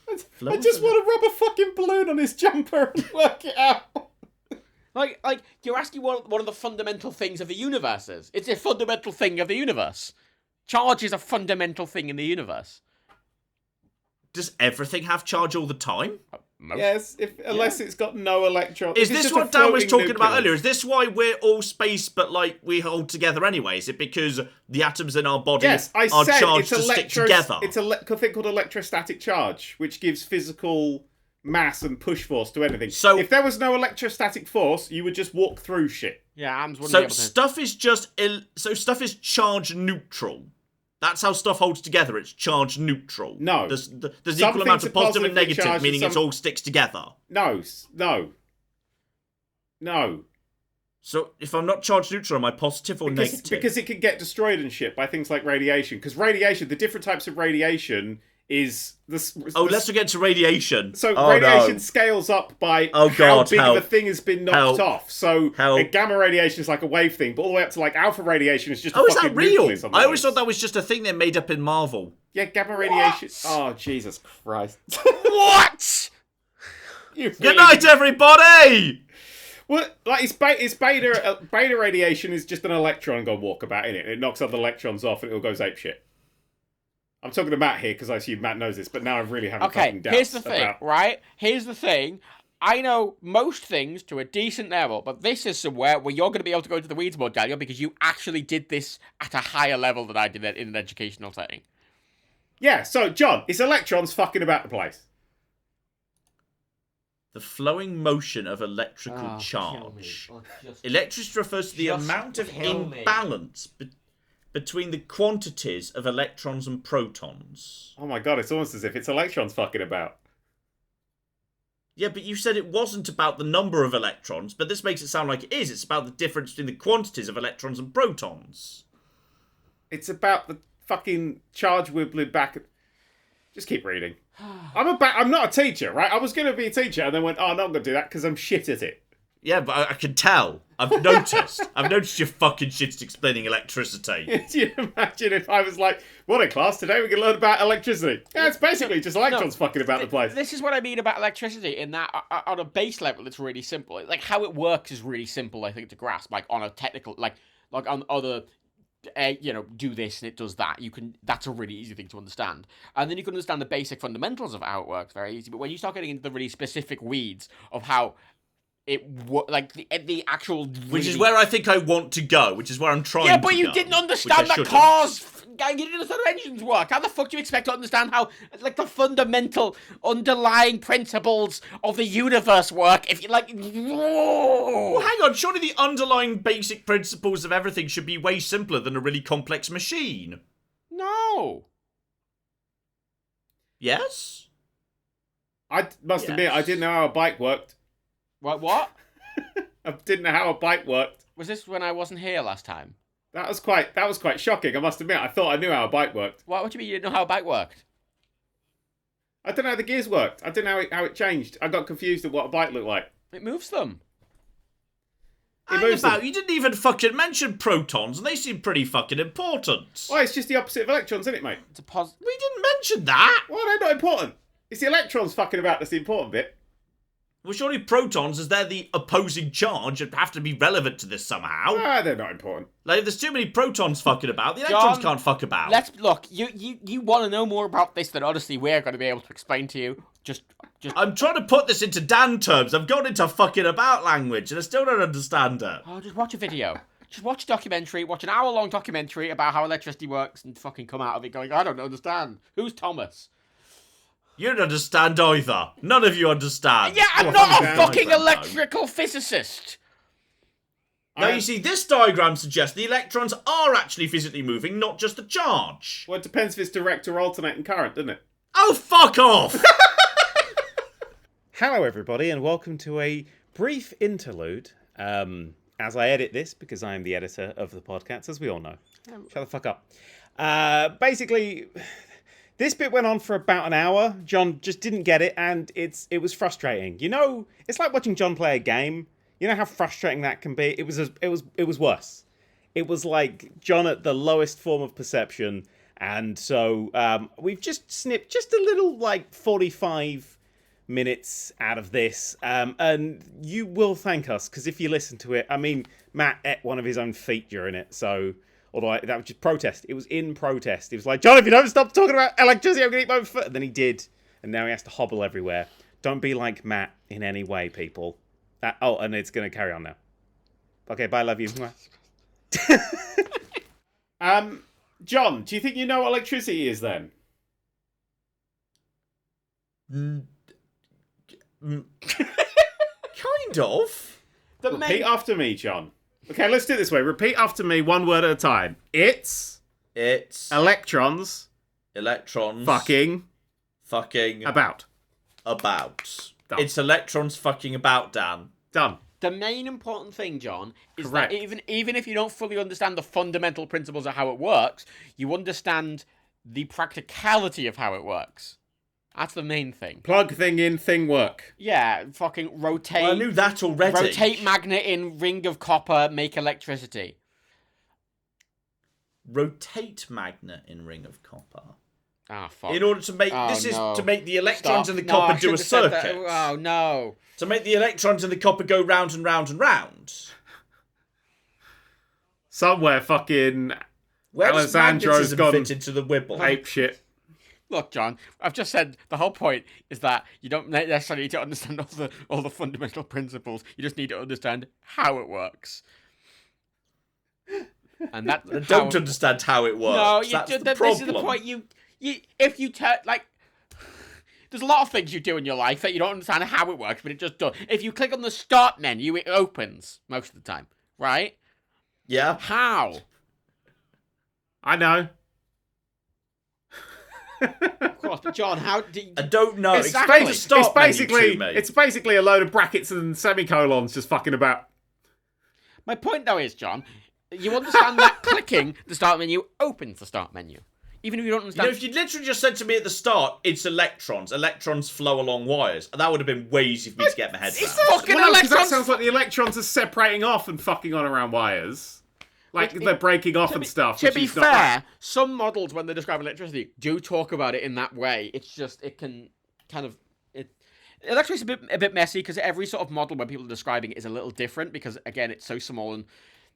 I Flows just in want to rub a fucking balloon on his jumper and work it out. Like you're asking what one of the fundamental things of the universe is. It's a fundamental thing of the universe. Charge is a fundamental thing in the universe. Does everything have charge all the time? Most. Yes, unless it's got no electron. Is If it's this just what a Dan was floating talking about nucleus. earlier? Is this why we're all space, but like we hold together anyway? Is it because the atoms in our body Yes, I are said charged it's to stick together? It's a thing called electrostatic charge, which gives physical mass and push force to anything. So- if there was no electrostatic force, you would just walk through shit. Yeah, Ams wouldn't be So able to. stuff is just stuff is charge neutral. That's how stuff holds together. It's charge neutral. No. There's Some equal amount things of are positive and positively negative, charged meaning and it some- all sticks together. No. So if I'm not charged neutral, am I positive or negative? Because it can get destroyed and shit by things like radiation. Because radiation, the different types of radiation is this. Let's get to radiation. So radiation scales up by how big of a thing has been knocked off. So gamma radiation is like a wave thing, but all the way up to like alpha radiation is just a fucking nucleus on the I always waves. thought that was just a thing they made up in Marvel. Yeah, gamma radiation. Oh, Jesus Christ. What? Good night, everybody! Well, like it's beta radiation is just an electron gone walkabout in it. It knocks other electrons off and it all goes apeshit. I'm talking to Matt here because I assume Matt knows this, but now I really haven't fucking doubts. Here's the thing, right? Here's the thing. I know most things to a decent level, but this is somewhere where you're going to be able to go into the weeds more, Daniel, because you actually did this at a higher level than I did it in an educational setting. Yeah, so, John, it's electrons fucking about the place. The flowing motion of electrical charge. Electricity refers to the amount of imbalance between the quantities of electrons and protons. Oh my god, it's almost as if it's electrons fucking about. Yeah, but you said it wasn't about the number of electrons, but this makes it sound like it is. It's about the difference between the quantities of electrons and protons. It's about the fucking charge wibbling back. Just keep reading. I'm not a teacher, right? I was going to be a teacher and then went, I'm not going to do that because I'm shit at it. Yeah, but I can tell. I've noticed. I've noticed you're fucking shit at explaining electricity. Can you imagine if I was like, what a class, today we can learn about electricity. Yeah, it's basically just electrons fucking about the place. This is what I mean about electricity, in that on a base level it's really simple. Like, how it works is really simple, I think, to grasp. Like, on a technical, like on other... do this and it does that. That's a really easy thing to understand. And then you can understand the basic fundamentals of how it works very easy. But when you start getting into the really specific weeds of how the actual... Which is where I think I want to go, which is where I'm trying to go. Yeah, but you didn't understand that cars... You didn't understand how engines work. How the fuck do you expect to understand how, like, the fundamental underlying principles of the universe work if you, like... Well, hang on. Surely the underlying basic principles of everything should be way simpler than a really complex machine. No. Yes? I must admit, I didn't know how a bike worked. What? I didn't know how a bike worked. Was this when I wasn't here last time? That was quite shocking, I must admit. I thought I knew how a bike worked. What do you mean you didn't know how a bike worked? I don't know how the gears worked. I didn't know how it changed. I got confused at what a bike looked like. It moves them. You didn't even fucking mention protons, and they seem pretty fucking important. Well, it's just the opposite of electrons, isn't it, mate? It's a We didn't mention that. Well, they're not important. It's the electrons fucking about that's the important bit. Well, surely protons, as they're the opposing charge, have to be relevant to this somehow. They're not important. Like, if there's too many protons fucking about, the electrons can't fuck about. Look, you want to know more about this than honestly we're going to be able to explain to you. Just. I'm trying to put this into Dan terms. I've gone into fucking about language, and I still don't understand it. Oh, just watch a video. Just watch a documentary. Watch an hour-long documentary about how electricity works, and fucking come out of it going, I don't understand. Who's Thomas? You don't understand either. None of you understand. Yeah, I'm not a fucking electrical physicist. Now, you see, this diagram suggests the electrons are actually physically moving, not just the charge. Well, it depends if it's direct or alternating current, doesn't it? Oh, fuck off! Hello, everybody, and welcome to a brief interlude. As I edit this, because I am the editor of the PodCats, as we all know. Shut the fuck up. Basically... This bit went on for about an hour. John just didn't get it, and it was frustrating. You know, it's like watching John play a game. You know how frustrating that can be. It was worse. It was like John at the lowest form of perception, and so we've just snipped just a little, like, 45 minutes out of this, and you will thank us, because if you listen to it, I mean, Matt ate one of his own feet during it, so... Although that was just protest. It was in protest. He was like, John, if you don't stop talking about electricity, I'm going to eat my own foot. And then he did. And now he has to hobble everywhere. Don't be like Matt in any way, people. And it's going to carry on now. Okay, bye, love you. John, do you think you know what electricity is then? Kind of. Repeat after me, John. Okay, let's do it this way. Repeat after me, one word at a time. It's electrons fucking about. Done. It's electrons fucking about, Dan. Done. The main important thing, John, is Correct. that even if you don't fully understand the fundamental principles of how it works, you understand the practicality of how it works. That's the main thing. Plug thing in, thing work. Yeah, fucking rotate. Well, I knew that already. Rotate magnet in ring of copper, make electricity. Rotate magnet in ring of copper. Ah, fuck. In order to make to make the electrons in the copper do a circuit. Oh no! To make the electrons in the copper go round and round and round. Somewhere fucking Where does Alessandro's magnetism gone fit into the wibble? ape shit. Look, John, I've just said the whole point is that you don't necessarily need to understand all the fundamental principles. You just need to understand how it works. And that I don't understand how it works. No, That's the this problem. is the point. If you there's a lot of things you do in your life that you don't understand how it works, but it just does. If you click on the start menu, it opens most of the time, right? Yeah. How? I know. Of course, but John, how do you... I don't know. Exactly. Explain the start menu to me. It's basically a load of brackets and semicolons just fucking about. My point, though, is, John, you understand that clicking the start menu opens the start menu. Even if you don't understand... if you literally just said to me at the start, it's electrons. Electrons flow along wires. That would have been way easier for me to get my head around. Fucking Well, no, 'cause that electrons... sounds like the electrons are separating off and fucking on around wires. Like they're breaking off and stuff. To which be is not fair, right. some models, when they describe electricity, do talk about it in that way. It's just, it can kind of... Electricity is a bit messy, because every sort of model when people are describing it is a little different, because, again, it's so small and...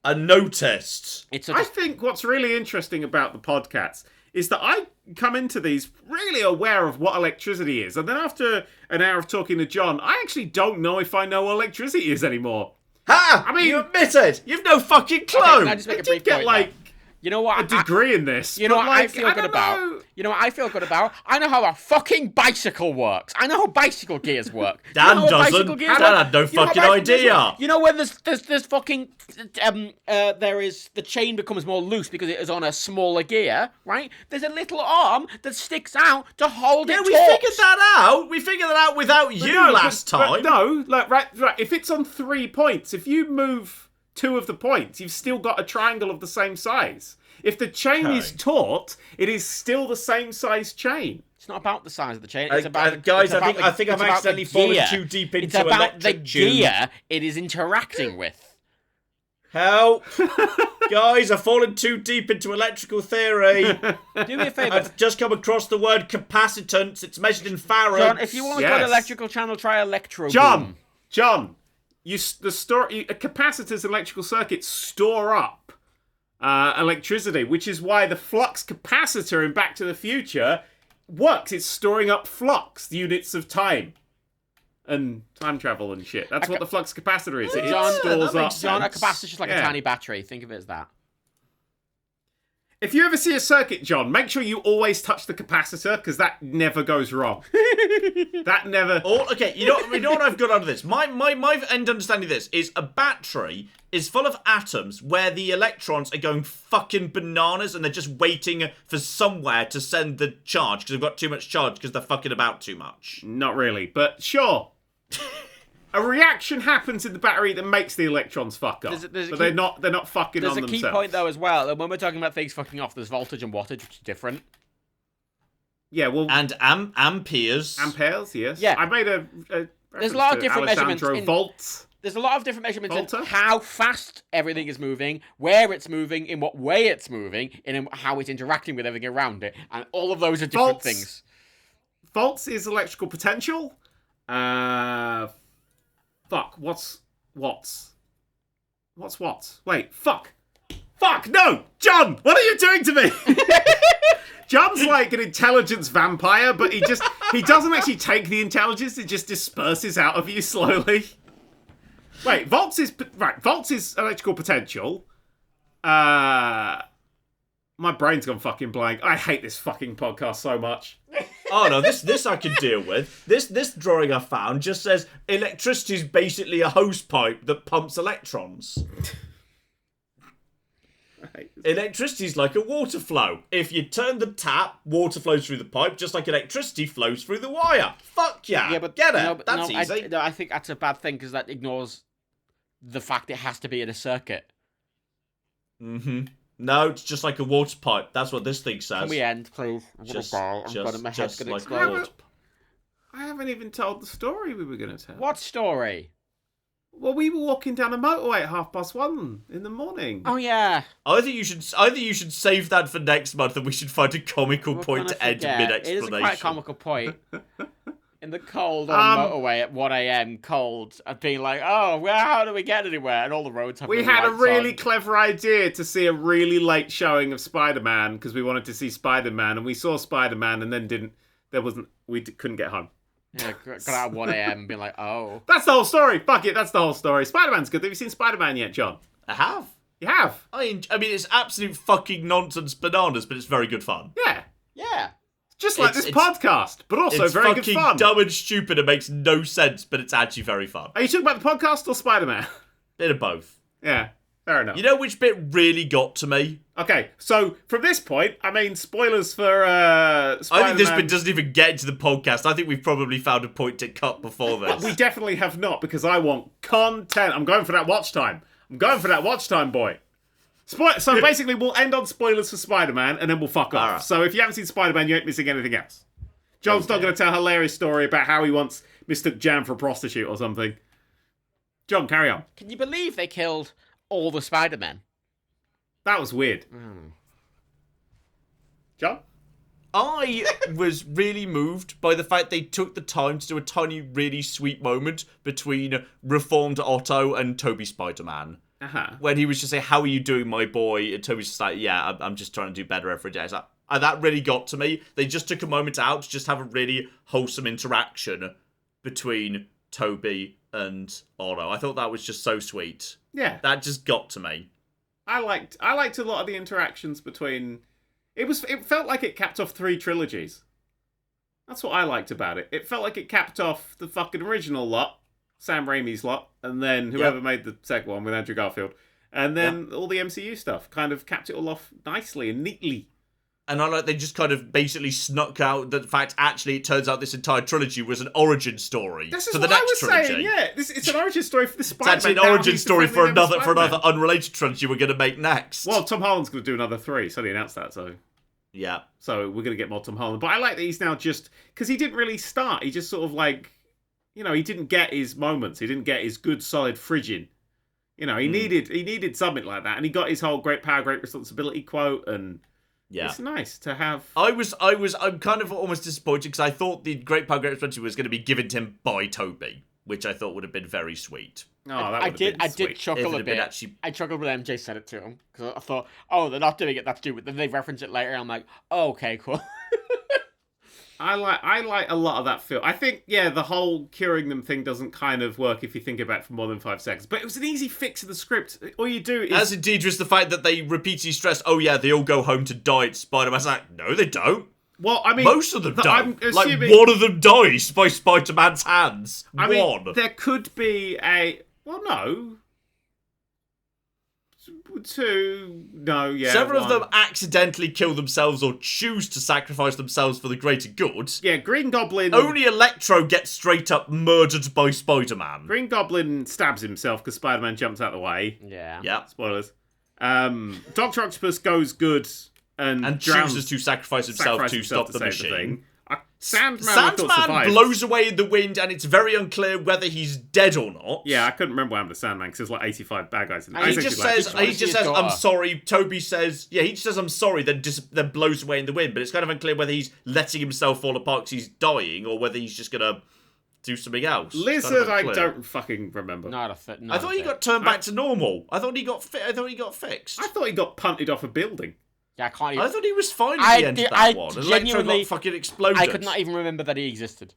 I noticed. I think what's really interesting about the PodCats is that I come into these really aware of what electricity is. And then after an hour of talking to John, I actually don't know if I know what electricity is anymore. Ha! I mean, you admitted. You've no fucking clue. Okay, can I just make I a brief did get, point, like, though? You know what? a degree in this. You know but, what I like, feel good don't about? know. You know what I feel good about? I know how a fucking bicycle works. I know how bicycle gears work. Dan you know how doesn't. bicycle gears Dan work? had no You know how fucking bicycle gears idea. work? You know when there's fucking there is the chain becomes more loose because it is on a smaller gear, right? There's a little arm that sticks out to hold it. Yeah, we taut. figured that out. We figured that out without you No, last time. But no, like, right. If it's on 3 points, if you move 2 of the points, you've still got a triangle of the same size. If the chain is taut, it is still the same size chain. It's not about the size of the chain. It's about guys, it's about I think I've it's about accidentally the fallen gear. too deep into It's about the electric tube. gear it is interacting with. Help! Guys, I've fallen too deep into electrical theory. Do me a favour. I've just come across the word capacitance. It's measured in farads. John, if you want to go to Yes. electrical channel, try electro. John, capacitors and electrical circuits store up electricity, which is why the flux capacitor in Back to the Future works. It's storing up flux, the units of time and time travel and shit. That's what the flux capacitor is. It John, stores that up. makes John, a sense. capacitor's just like a Yeah. tiny battery. Think of it as that. If you ever see a circuit, John, make sure you always touch the capacitor, because that never goes wrong. That never... Okay, you know what I've got out of this? My end understanding of this is a battery is full of atoms where the electrons are going fucking bananas and they're just waiting for somewhere to send the charge because they've got too much charge because they're fucking about too much. Not really, but sure. A reaction happens in the battery that makes the electrons fuck off. There's a but key- they're not fucking There's on a key themselves. point, though, as well. And when we're talking about things fucking off, there's voltage and wattage, which is different. Yeah, well, And amperes. amperes, yes. Yeah. I made a There's a lot of reference to different measurements Alessandro in- volts. There's a lot of different measurements in Volta? how fast everything is moving, where it's moving, in what way it's moving, and in how it's interacting with everything around it. And all of those are different Volts. things. Volts is electrical potential. Fuck, what's watts? What's watts? Wait, fuck, no! John, what are you doing to me? John's like an intelligence vampire, but he doesn't actually take the intelligence, it just disperses out of you slowly. Wait, volts is electrical potential. My brain's gone fucking blank. I hate this fucking podcast so much. Oh no, this I can deal with. This drawing I found just says electricity is basically a hose pipe that pumps electrons. Electricity is like a water flow. If you turn the tap, water flows through the pipe, just like electricity flows through the wire. Fuck yeah, Yeah, but get it. no, but That's no, easy. I think that's a bad thing because that ignores the fact it has to be in a circuit. Mm-hmm. No, it's just like a water pipe. That's what this thing says. Can we end, please? I'm Just- gonna die. just- My head's just gonna like explode. a water I haven't even told the story we were going to tell. What story? Well, we were walking down a motorway at 1:30 in the morning. Oh yeah. Either you should save that for next month, and we should find a comical We're point gonna to end forget. mid-explanation. It is a quite comical point. In the cold on a motorway at 1 a.m. cold, of being like, oh, well, how do we get anywhere? And all the roads have We the had a lights really on. clever idea to see a really late showing of Spider-Man because we wanted to see Spider-Man, and we saw Spider-Man, and then couldn't get home. Yeah, got out at 1 a.m. and being like, oh. That's the whole story. Fuck it, that's the whole story. Spider-Man's good. Have you seen Spider-Man yet, John? I have. You have? I mean, it's absolute fucking nonsense bananas, but it's very good fun. Yeah. Yeah. Just like It's- this podcast, but also It's very good fucking fun. dumb and stupid. It makes no sense, but it's actually very fun. Are you talking about the podcast or Spider-Man? Bit of both. Yeah, fair enough. You know which bit really got to me? Okay, so from this point, I mean, spoilers for Spider-Man. I think this bit doesn't even get into the podcast. I think we've probably found a point to cut before this. We definitely have not, because I want content. I'm going for that watch time. Boy. So basically, we'll end on spoilers for Spider-Man, and then we'll fuck off. Alright. So if you haven't seen Spider-Man, you ain't missing anything else. John's not going to tell a hilarious story about how he once mistook jam for a prostitute or something. John, carry on. Can you believe they killed all the Spider-Men? That was weird. John? I was really moved by the fact they took the time to do a tiny, really sweet moment between reformed Otto and Toby Spider-Man. Uh-huh. When he was just saying, how are you doing, my boy? And Toby's just like, yeah, I'm just trying to do better every day. It's like, and that really got to me. They just took a moment out to just have a really wholesome interaction between Toby and Otto. I thought that was just so sweet. Yeah. That just got to me. I liked a lot of the interactions between... It felt like it capped off 3 trilogies. That's what I liked about it. It felt like it capped off the fucking original lot, Sam Raimi's lot, and then whoever made the second one with Andrew Garfield. And then all the MCU stuff kind of capped it all off nicely and neatly. And I like they just kind of basically snuck out the fact actually it turns out this entire trilogy was an origin story This is for the what I next was trilogy. saying, yeah. It's an origin story for the It's Spider-Man. actually an Now origin he's story for defending them another Spider-Man. unrelated trilogy we're going to make next. Well, Tom Holland's going to do another 3, so he announced that, so... yeah. So we're going to get more Tom Holland. But I like that he's now just... Because he didn't really start. He just sort of like... You know, he didn't get his moments. He didn't get his good, solid frigging. You know, he needed something like that. And he got his whole great power, great responsibility quote. And Yeah. it's nice to have... I'm kind of almost disappointed because I thought the Great Power, Great Responsibility was going to be given to him by Toby, which I thought would have been very sweet. Oh, that I would have been did sweet. chuckle If it a had been bit. actually- I chuckled when MJ said it to him because I thought, oh, they're not doing it. That's stupid. Then they reference it later. And I'm like, oh, okay, cool. I like a lot of that feel. I think, yeah, the whole curing them thing doesn't kind of work if you think about it for more than 5 seconds. But it was an easy fix of the script. All you do is... As indeed was the fact that they repeatedly stressed, oh yeah, they all go home to die at Spider-Man's like, no, they don't. Well, I mean... Most of them don't. I'm assuming... Like, one of them dies by Spider-Man's hands. I mean, one. there could be a... Well, no. 2... No, yeah, Several one. of them accidentally kill themselves or choose to sacrifice themselves for the greater good. Yeah, Green Goblin... Only Electro gets straight up murdered by Spider-Man. Green Goblin stabs himself because Spider-Man jumps out of the way. Yeah. Yeah. Spoilers. Dr. Octopus goes good and drowns, chooses to sacrifice himself to stop the save machine. thing. Sandman, I thought Sandman survived. blows away in the wind, and it's very unclear whether he's dead or not. Yeah, I couldn't remember what happened to Sandman because there's like 85 bad guys in there. He I think just he's like- says, he just says, I'm sorry. Toby says, yeah, he just says, I'm sorry, then blows away in the wind. But it's kind of unclear whether he's letting himself fall apart because he's dying or whether he's just going to do something else. It's kind of Lizard, I unclear. don't fucking remember. Not a fit. I thought he got turned back to normal. I thought he got fixed. I thought he got punted off a building. Yeah, I can't even. I thought he was fine at the end of that I one. Electro genuinely- got fucking exploded. I could not even remember that he existed.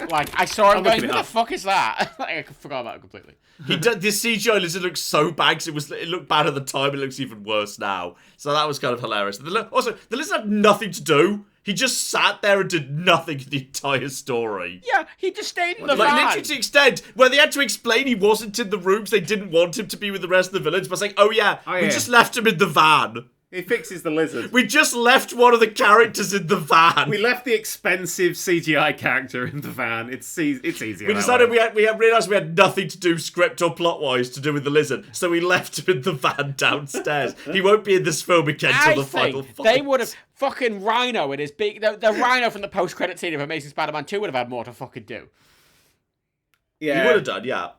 Like, I saw him I'm going, looking who it the up. fuck is that? Like, I forgot about it completely. He did, the CGI lizard looks so bad 'cause it looked bad at the time. It looks even worse now. So that was kind of hilarious. Also, the lizard had nothing to do. He just sat there and did nothing the entire story. Yeah, he just stayed in the Like, van. literally to the extent where they had to explain he wasn't in the rooms. They didn't want him to be with the rest of the village. But it's like, oh yeah, we yeah. just left him in the van. He fixes the lizard. We just left one of the characters in the van. We left the expensive CGI character in the van. It's easier. We decided we realised we had nothing to do script or plot wise to do with the lizard, so we left him in the van downstairs. He won't be in this film again until the final fight. They would have fucking Rhino in his big the Rhino from the post credit scene of Amazing Spider-Man 2 would have had more to fucking do. Yeah, he would have done. Yeah.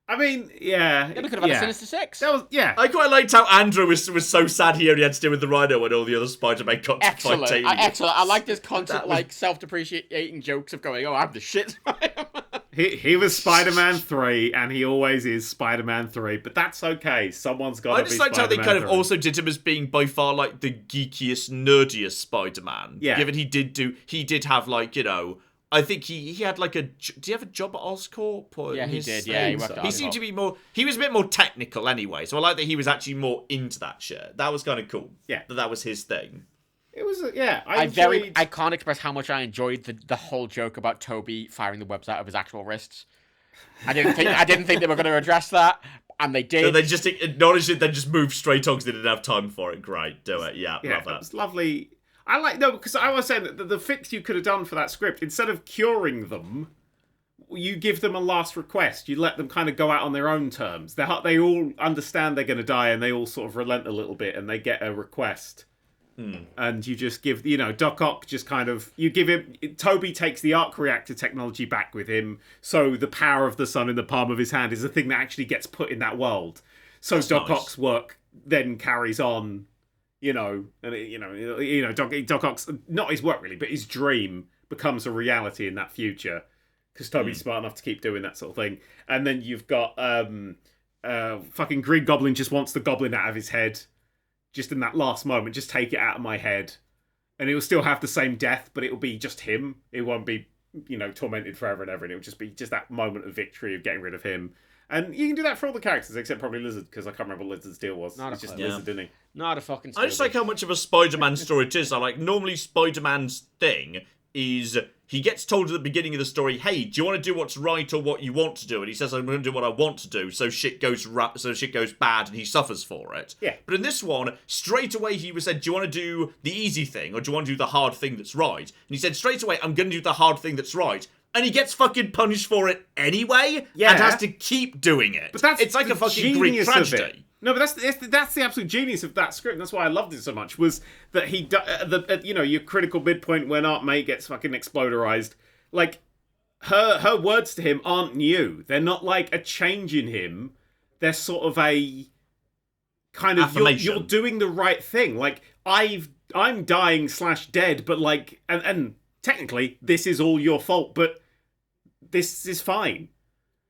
I mean, yeah. Then we could have had a Sinister Six. That was, yeah. I quite liked how Andrew was so sad he only had to deal with the Rhino when all the other Spider-Man got to fight aliens. Excellent. I like this constant, self-depreciating jokes of going, oh, I'm the shit Spider-Man. He was Spider-Man 3, and he always is Spider-Man 3, but that's okay. Someone's got to be Spider-Man 3. I just liked how they kind of also did him as being by far, like, the geekiest, nerdiest Spider-Man. Yeah. Given he did have, like, you know... I think he had like a... Did he have a job at Oscorp? Or yeah, he did. Yeah, he worked at Oscorp. He seemed to be more... He was a bit more technical anyway, so I like that he was actually more into that shit. That was kind of cool. Yeah. That was his thing. It was, yeah. I can't express how much I enjoyed the whole joke about Toby firing the webs out of his actual wrists. I didn't think they were going to address that, and they did. So they just acknowledged it, then just moved straight on because they didn't have time for it. Great, do it. Yeah, love that. It was lovely... because I was saying that the fix you could have done for that script, instead of curing them, you give them a last request. You let them kind of go out on their own terms. They all understand they're going to die, and they all sort of relent a little bit, and they get a request. And you just give, Doc Ock just kind of, you give him, Toby takes the arc reactor technology back with him, so the power of the sun in the palm of his hand is a thing that actually gets put in that world. So that's Doc Ock's work then carries on. Doc Ock's, not his work really, but his dream becomes a reality in that future because Toby's smart enough to keep doing that sort of thing. And then you've got fucking Green Goblin just wants the goblin out of his head, just in that last moment, just take it out of my head, and it will still have the same death, but it will be just him. It won't be tormented forever and ever, and it will just be just that moment of victory of getting rid of him. And you can do that for all the characters, except probably Lizard, because I can't remember what Lizard's deal was. It's just Lizard, didn't he? Not a fucking I just like how much of a Spider-Man story it is. I like, normally Spider-Man's thing is he gets told at the beginning of the story, hey, do you want to do what's right or what you want to do? And he says, I'm going to do what I want to do, so shit goes bad and he suffers for it. Yeah. But in this one, straight away he was said, do you want to do the easy thing or do you want to do the hard thing that's right? And he said, straight away, I'm going to do the hard thing that's right. And he gets fucking punished for it anyway, and has to keep doing it. But it's like a fucking Greek tragedy. No, but that's the absolute genius of that script. That's why I loved it so much. Was that he, your critical midpoint when Aunt May gets fucking exploderized. Like her words to him aren't new. They're not like a change in him. They're sort of a kind of you're doing the right thing. Like I'm dying / dead, but like and technically this is all your fault, but this is fine.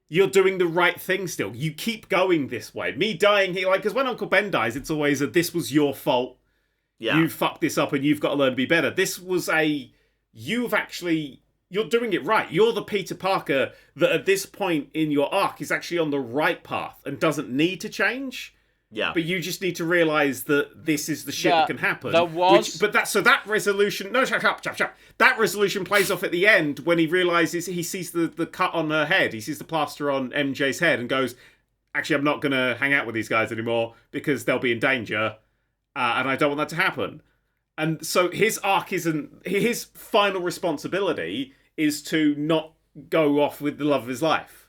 You're doing the right thing still. You keep going this way. Me dying here, because when Uncle Ben dies, it's always this was your fault. Yeah. You fucked this up and you've got to learn to be better. This was you're doing it right. You're the Peter Parker that at this point in your arc is actually on the right path and doesn't need to change. Yeah. But you just need to realise that this is the shit that can happen. That resolution... No, shut up. That resolution plays off at the end when he realises he sees the cut on her head. He sees the plaster on MJ's head and goes, actually, I'm not going to hang out with these guys anymore because they'll be in danger and I don't want that to happen. And so his arc isn't... His final responsibility is to not go off with the love of his life.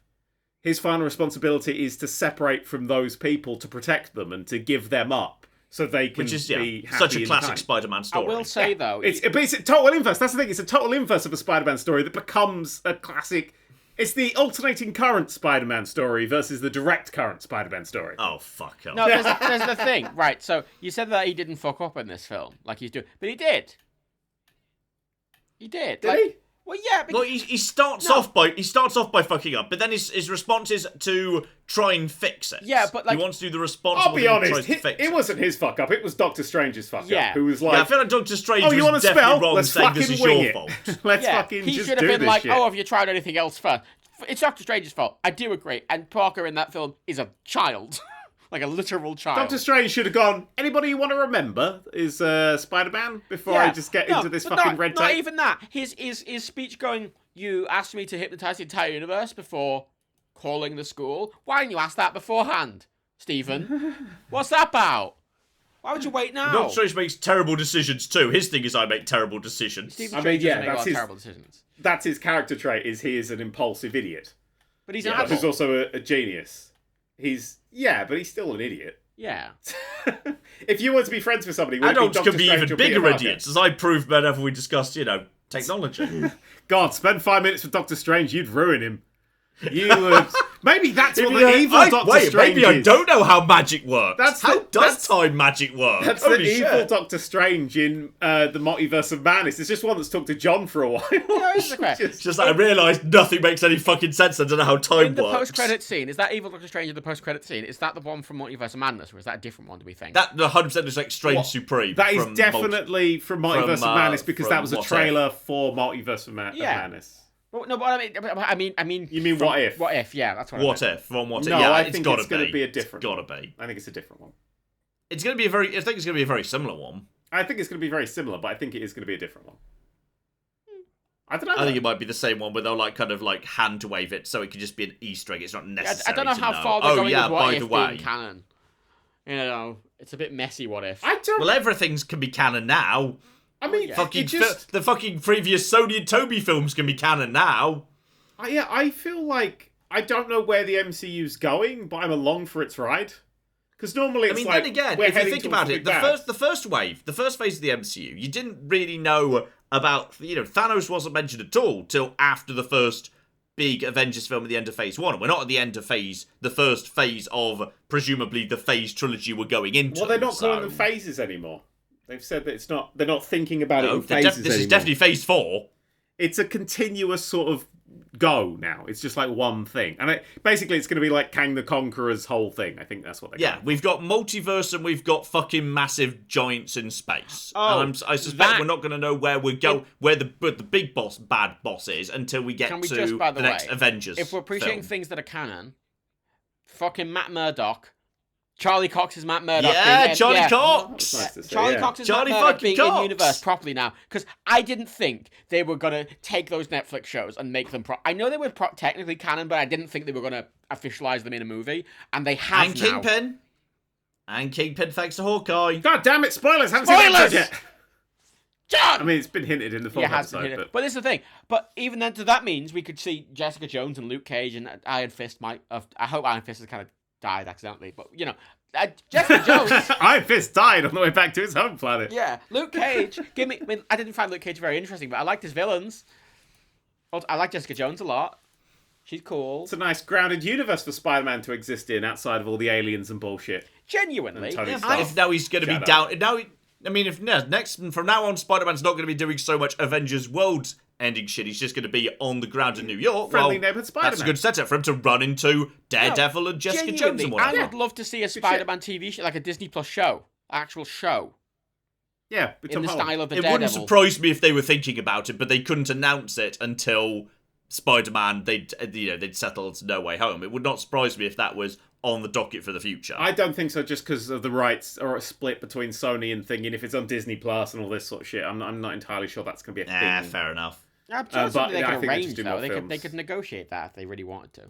His final responsibility is to separate from those people to protect them and to give them up so they can be happy. Such a classic Spider-Man story. I will say, though... It's a total inverse. That's the thing. It's a total inverse of a Spider-Man story that becomes a classic... It's the alternating current Spider-Man story versus the direct current Spider-Man story. Oh, fuck off. No, there's the thing. Right, so you said that he didn't fuck up in this film, like he's doing... But he did. He did. Did he? Well, yeah. Well, he starts off by fucking up, but then his response is to try and fix it. Yeah, but like, he wants to do the responsible. I'll be honest, it wasn't his fuck up. It was Doctor Strange's fuck up. Who was like, I feel like Doctor Strange was definitely wrong saying this is your fault. Let's fucking he just should have been like, oh, have you tried anything else first? It's Doctor Strange's fault. I do agree. And Parker in that film is a child. Like a literal child. Doctor Strange should have gone, anybody you want to remember is Spider-Man before I just get into this fucking red tape? Not even that. His speech going, you asked me to hypnotise the entire universe before calling the school. Why didn't you ask that beforehand, Stephen? What's that about? Why would you wait now? Doctor Strange makes terrible decisions too. His thing is I make terrible decisions. Stephen I Strange mean, yeah, doesn't make a lot that's of his- terrible decisions. That's his character trait. Is he is an impulsive idiot, But he's but an adult. he's also a genius. But he's still an idiot. Yeah. If you want to be friends with somebody, would it Adults Doctor can be Strange even or Peter bigger Parker? idiots, as I proved whenever we discussed, technology. God, spend 5 minutes with Doctor Strange, you'd ruin him. You would. Maybe that's what the evil Doctor Wait, Strange maybe is. I don't know how magic works. How does that's- time magic work? That's Holy the shit. evil Doctor Strange in the Multiverse of Madness. It's just one that's talked to John for a while. this is the question. It's just like I realised nothing makes any fucking sense. I don't know how time In the works. post-credit scene, is that evil Doctor Strange in the post-credit scene? Is that the one from Multiverse of Madness, or is that a different one? Do we think? That 100% is like Strange Supreme. That is from definitely from Multiverse from, of Madness because from that was a What If. trailer for Multiverse of Yeah. Madness. Well, no, but I mean. You mean from What If? What If? Yeah, that's what. What I meant. If? From What If? No, Yeah, I it's think gotta it's going to be a different It's gotta one. be. I think it's a different one. It's going to be a very. I think it's going to be a very similar one. I think it's going to be very similar, but I think it is going to be a different one. I don't know. I think it might be the same one, where they'll kind of hand wave it, so it could just be an Easter egg. It's not necessary. I don't know to how far they're Oh going yeah, with What by If the being way. canon. You know, it's a bit messy. What If? I don't. Well, everything's can be canon now. I mean, yeah. Fucking it just. the fucking previous Sony and Toby films can be canon now. Yeah, I feel like I don't know where the MCU's going, but I'm along for its ride. Because normally it's then again, we're if you heading think towards about the it, big bad. the first wave, the first phase of the MCU, you didn't really know about, Thanos wasn't mentioned at all till after the first big Avengers film at the end of phase 1. We're not at the end of the first phase of, presumably, the phase trilogy we're going into. Well, they're not so... calling them phases anymore. They've said that it's not. They're not thinking about it No, in phases this is anymore. definitely phase 4. It's a continuous sort of go now. It's just like one thing, and basically it's going to be like Kang the Conqueror's whole thing. I think that's what they're. Yeah, calling it. we've got multiverse and we've got fucking massive giants in space. Oh, and I suspect that- we're not going to know where where the big bad boss is until we get Can we to just, by the the next way, Avengers. If we're appreciating film. things that are canon, fucking Matt Murdock, Charlie Cox is Matt Murdock. Yeah, being, Charlie yeah. Cox. That's nice to say, Charlie yeah. Cox is Charlie Matt Murdock fucking being Cox. in universe properly now, because I didn't think they were gonna take those Netflix shows and make them. I know they were technically canon, but I didn't think they were gonna officialize them in a movie, and they have And now. Kingpin. And Kingpin thanks to Hawkeye. God damn it! Spoilers. Haven't seen Spoilers! that yet. John! I mean, it's been hinted in the Yeah, fourth it has been episode, hidden. but But this is the thing. But even then, that means we could see Jessica Jones and Luke Cage and Iron Fist might have. I hope Iron Fist has kind of died accidentally, but Jessica Jones. Iron Fist died on the way back to his home planet. Yeah, Luke Cage. I mean, I didn't find Luke Cage very interesting, but I liked his villains. I like Jessica Jones a lot. She's cool. It's a nice grounded universe for Spider-Man to exist in outside of all the aliens and bullshit. Genuinely. And Tony Yeah, Stark. If now he's going to be Shut down. From now on, Spider-Man's not going to be doing so much Avengers World ending shit. He's just going to be on the ground in New York. Friendly well, neighborhood Spider-Man. That's a good setup for him to run into Daredevil and Jessica Jones genuinely, and whatever. I would love to see a Spider-Man TV show, like a Disney Plus show, actual show, Yeah, with in Tom the Holland. style of the It Daredevil. wouldn't surprise me if they were thinking about it, but they couldn't announce it until Spider-Man. They'd settled No Way Home. It would not surprise me if that was on the docket for the future. I don't think so, just because of the rights or a split between Sony and thinking if it's on Disney Plus and all this sort of shit. I'm not entirely sure that's going to be a thing. fair enough. I'm sure but, something they yeah, I could think they arrange, just do though. more They films. could negotiate that if they really wanted to.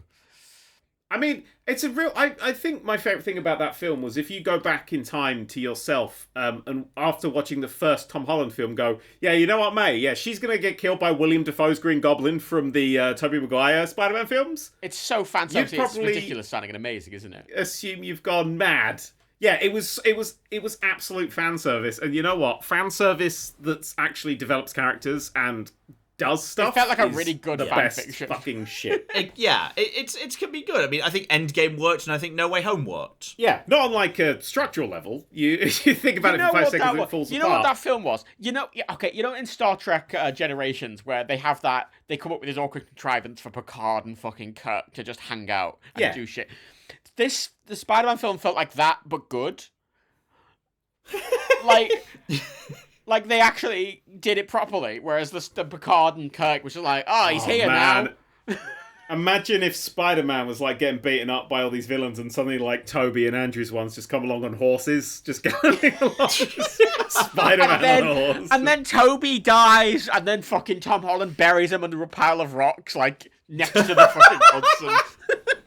I mean, it's a real. I think my favorite thing about that film was if you go back in time to yourself, and after watching the first Tom Holland film, go, yeah, you know what, May? Yeah, she's gonna get killed by William Dafoe's Green Goblin from the Tobey Maguire Spider-Man films. It's so fancy. You'd It's probably- ridiculous sounding and amazing, isn't it? Assume you've gone mad. Yeah, it was absolute fan service, and you know what? Fan service that actually develops characters and does stuff. It felt like a is really good the fan best fiction. fucking shit. It can be good. I mean, I think Endgame worked, and I think No Way Home worked. Yeah, not on like a structural level. You think about it for 5 seconds and it falls You apart. know what that film was? You know in Star Trek Generations where they have that, they come up with this awkward contrivance for Picard and fucking Kirk to just hang out and Yeah. do shit. The Spider-Man film felt like that, but good. Like they actually did it properly, whereas the Picard and Kirk was just like, oh, he's here now. Imagine if Spider-Man was like getting beaten up by all these villains and suddenly like Toby and Andrew's ones just come along on horses, just going along. Spider-Man on a horse. And then Toby dies, and then fucking Tom Holland buries him under a pile of rocks, like next to the fucking Hudson.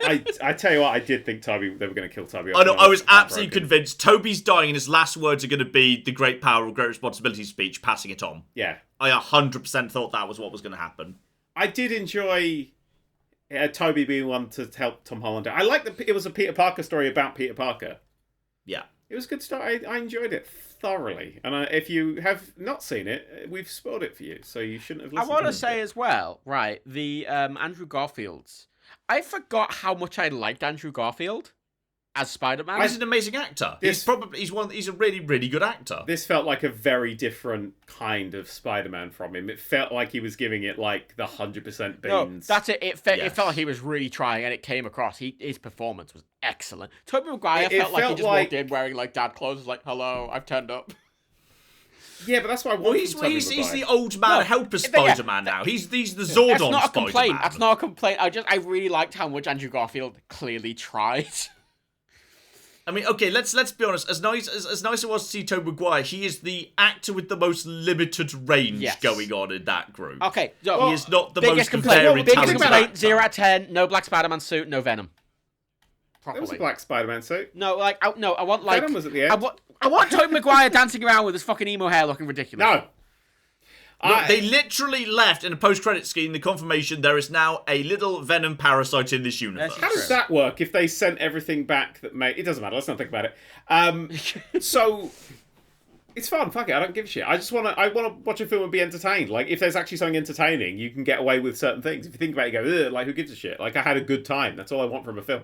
I tell you what, I did think they were going to kill Toby. I know. I was absolutely convinced. Toby's dying, and his last words are going to be the great power, great responsibility speech, passing it on. Yeah. I 100% thought that was what was going to happen. I did enjoy Toby being one to help Tom Holland. I like that it was a Peter Parker story about Peter Parker. Yeah. It was a good story. I enjoyed it thoroughly. And if you have not seen it, we've spoiled it for you, so you shouldn't have listened I want to it. say as well, right, the Andrew Garfields. I forgot how much I liked Andrew Garfield as Spider-Man. He's an amazing actor. He's a really, really good actor. This felt like a very different kind of Spider-Man from him. It felt like he was giving it like the 100% beans. No, that's it. It felt like he was really trying, and it came across. His performance was excellent. Tobey Maguire felt like he just walked in wearing like dad clothes, like, "Hello, I've turned up." Yeah, but that's why I Well, he's the old man helper Spider-Man now. He's the Zordon That's not a Spider-Man. complaint. That's not a complaint. I really liked how much Andrew Garfield clearly tried. I mean, okay, let's be honest. As nice as it was to see Tobey Maguire, he is the actor with the most limited range going on in that group. Okay, so he is not the biggest most complaint. varied Biggest talented complaint. actor. 0 out of 10. No black Spider-Man suit. No Venom. There was a black Spider-Man suit. No, like I want like Venom was at the end. I want Tobey Maguire dancing around with his fucking emo hair looking ridiculous. No. Look, they literally left in a post-credit scheme the confirmation there is now a little Venom parasite in this universe. How does that work if they sent everything back that made... It doesn't matter, let's not think about it. So, it's fun, fuck it, I don't give a shit. I want to watch a film and be entertained. Like, if there's actually something entertaining, you can get away with certain things. If you think about it, you go, ugh, like, who gives a shit? Like, I had a good time. That's all I want from a film.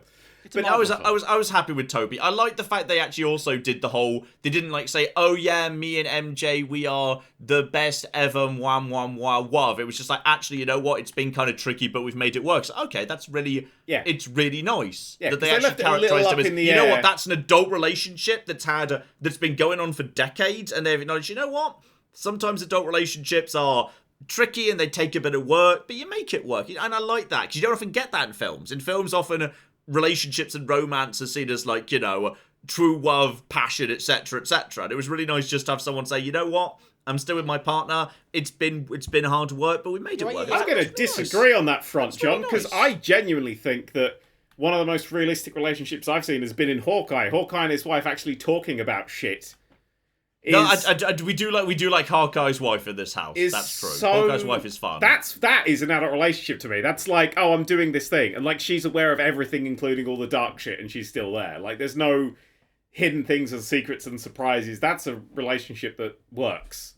But I was happy with Toby. I like the fact they actually also did the whole. They didn't like say, "Oh yeah, me and MJ, we are the best ever." Wham wham wham wham. It was just like, actually, you know what? It's been kind of tricky, but we've made it work. So, okay, that's really, it's really nice that they actually characterized him as. You know what? That's an adult relationship that's been going on for decades, and they've acknowledged. You know what? Sometimes adult relationships are tricky and they take a bit of work, but you make it work, and I like that because you don't often get that in films. In films, often. Relationships and romance are seen as like, you know, true love, passion, etc., etc. And it was really nice just to have someone say, you know what, I'm still with my partner. It's been hard work, but we made it work. I'm going to disagree on that front, John, because I genuinely think that one of the most realistic relationships I've seen has been in Hawkeye. Hawkeye and his wife actually talking about shit. No, we do like Hawkeye's wife in this house. That's true. Hawkeye's wife is fun. That is an adult relationship to me. That's like, oh, I'm doing this thing, and like she's aware of everything, including all the dark shit, and she's still there. Like, there's no hidden things and secrets and surprises. That's a relationship that works.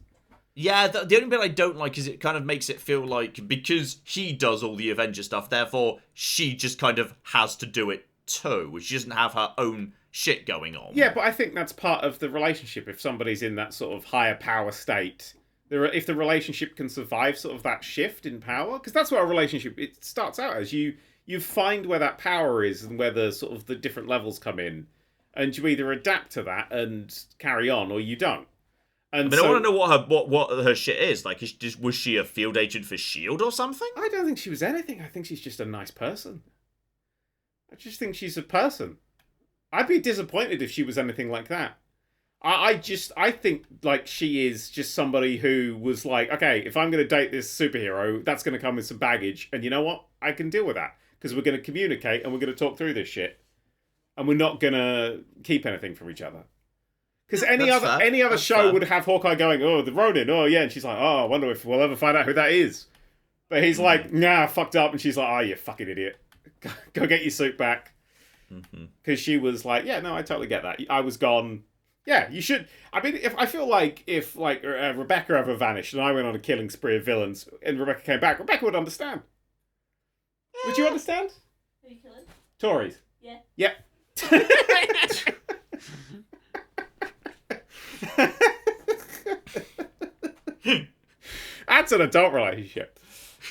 Yeah, the only bit I don't like is it kind of makes it feel like because he does all the Avenger stuff, therefore she just kind of has to do it too. She doesn't have her own shit going on. Yeah, but I think that's part of the relationship. If somebody's in that sort of higher power state, if the relationship can survive sort of that shift in power, because that's what a relationship it starts out as. You find where that power is and where the sort of the different levels come in, and you either adapt to that and carry on, or you don't. And I want to know what her shit is. Like, was she a field agent for S.H.I.E.L.D. or something? I don't think she was anything. I think she's just a nice person. I just think she's a person. I'd be disappointed if she was anything like that. I think like she is just somebody who was like, okay, if I'm going to date this superhero, that's going to come with some baggage, and you know what? I can deal with that because we're going to communicate and we're going to talk through this shit, and we're not going to keep anything from each other. Because any other show would have Hawkeye going, oh, the Ronin, oh yeah, and she's like, oh, I wonder if we'll ever find out who that is. But he's like, nah, fucked up, and she's like, oh, you fucking idiot, go get your suit back. Because she was like, yeah, no, I totally get that. I was gone. Yeah, you should. I mean, if Rebecca ever vanished and I went on a killing spree of villains and Rebecca came back, Rebecca would understand. Would you understand? Who are you killing? Tories. Yeah. Yeah. That's an adult relationship.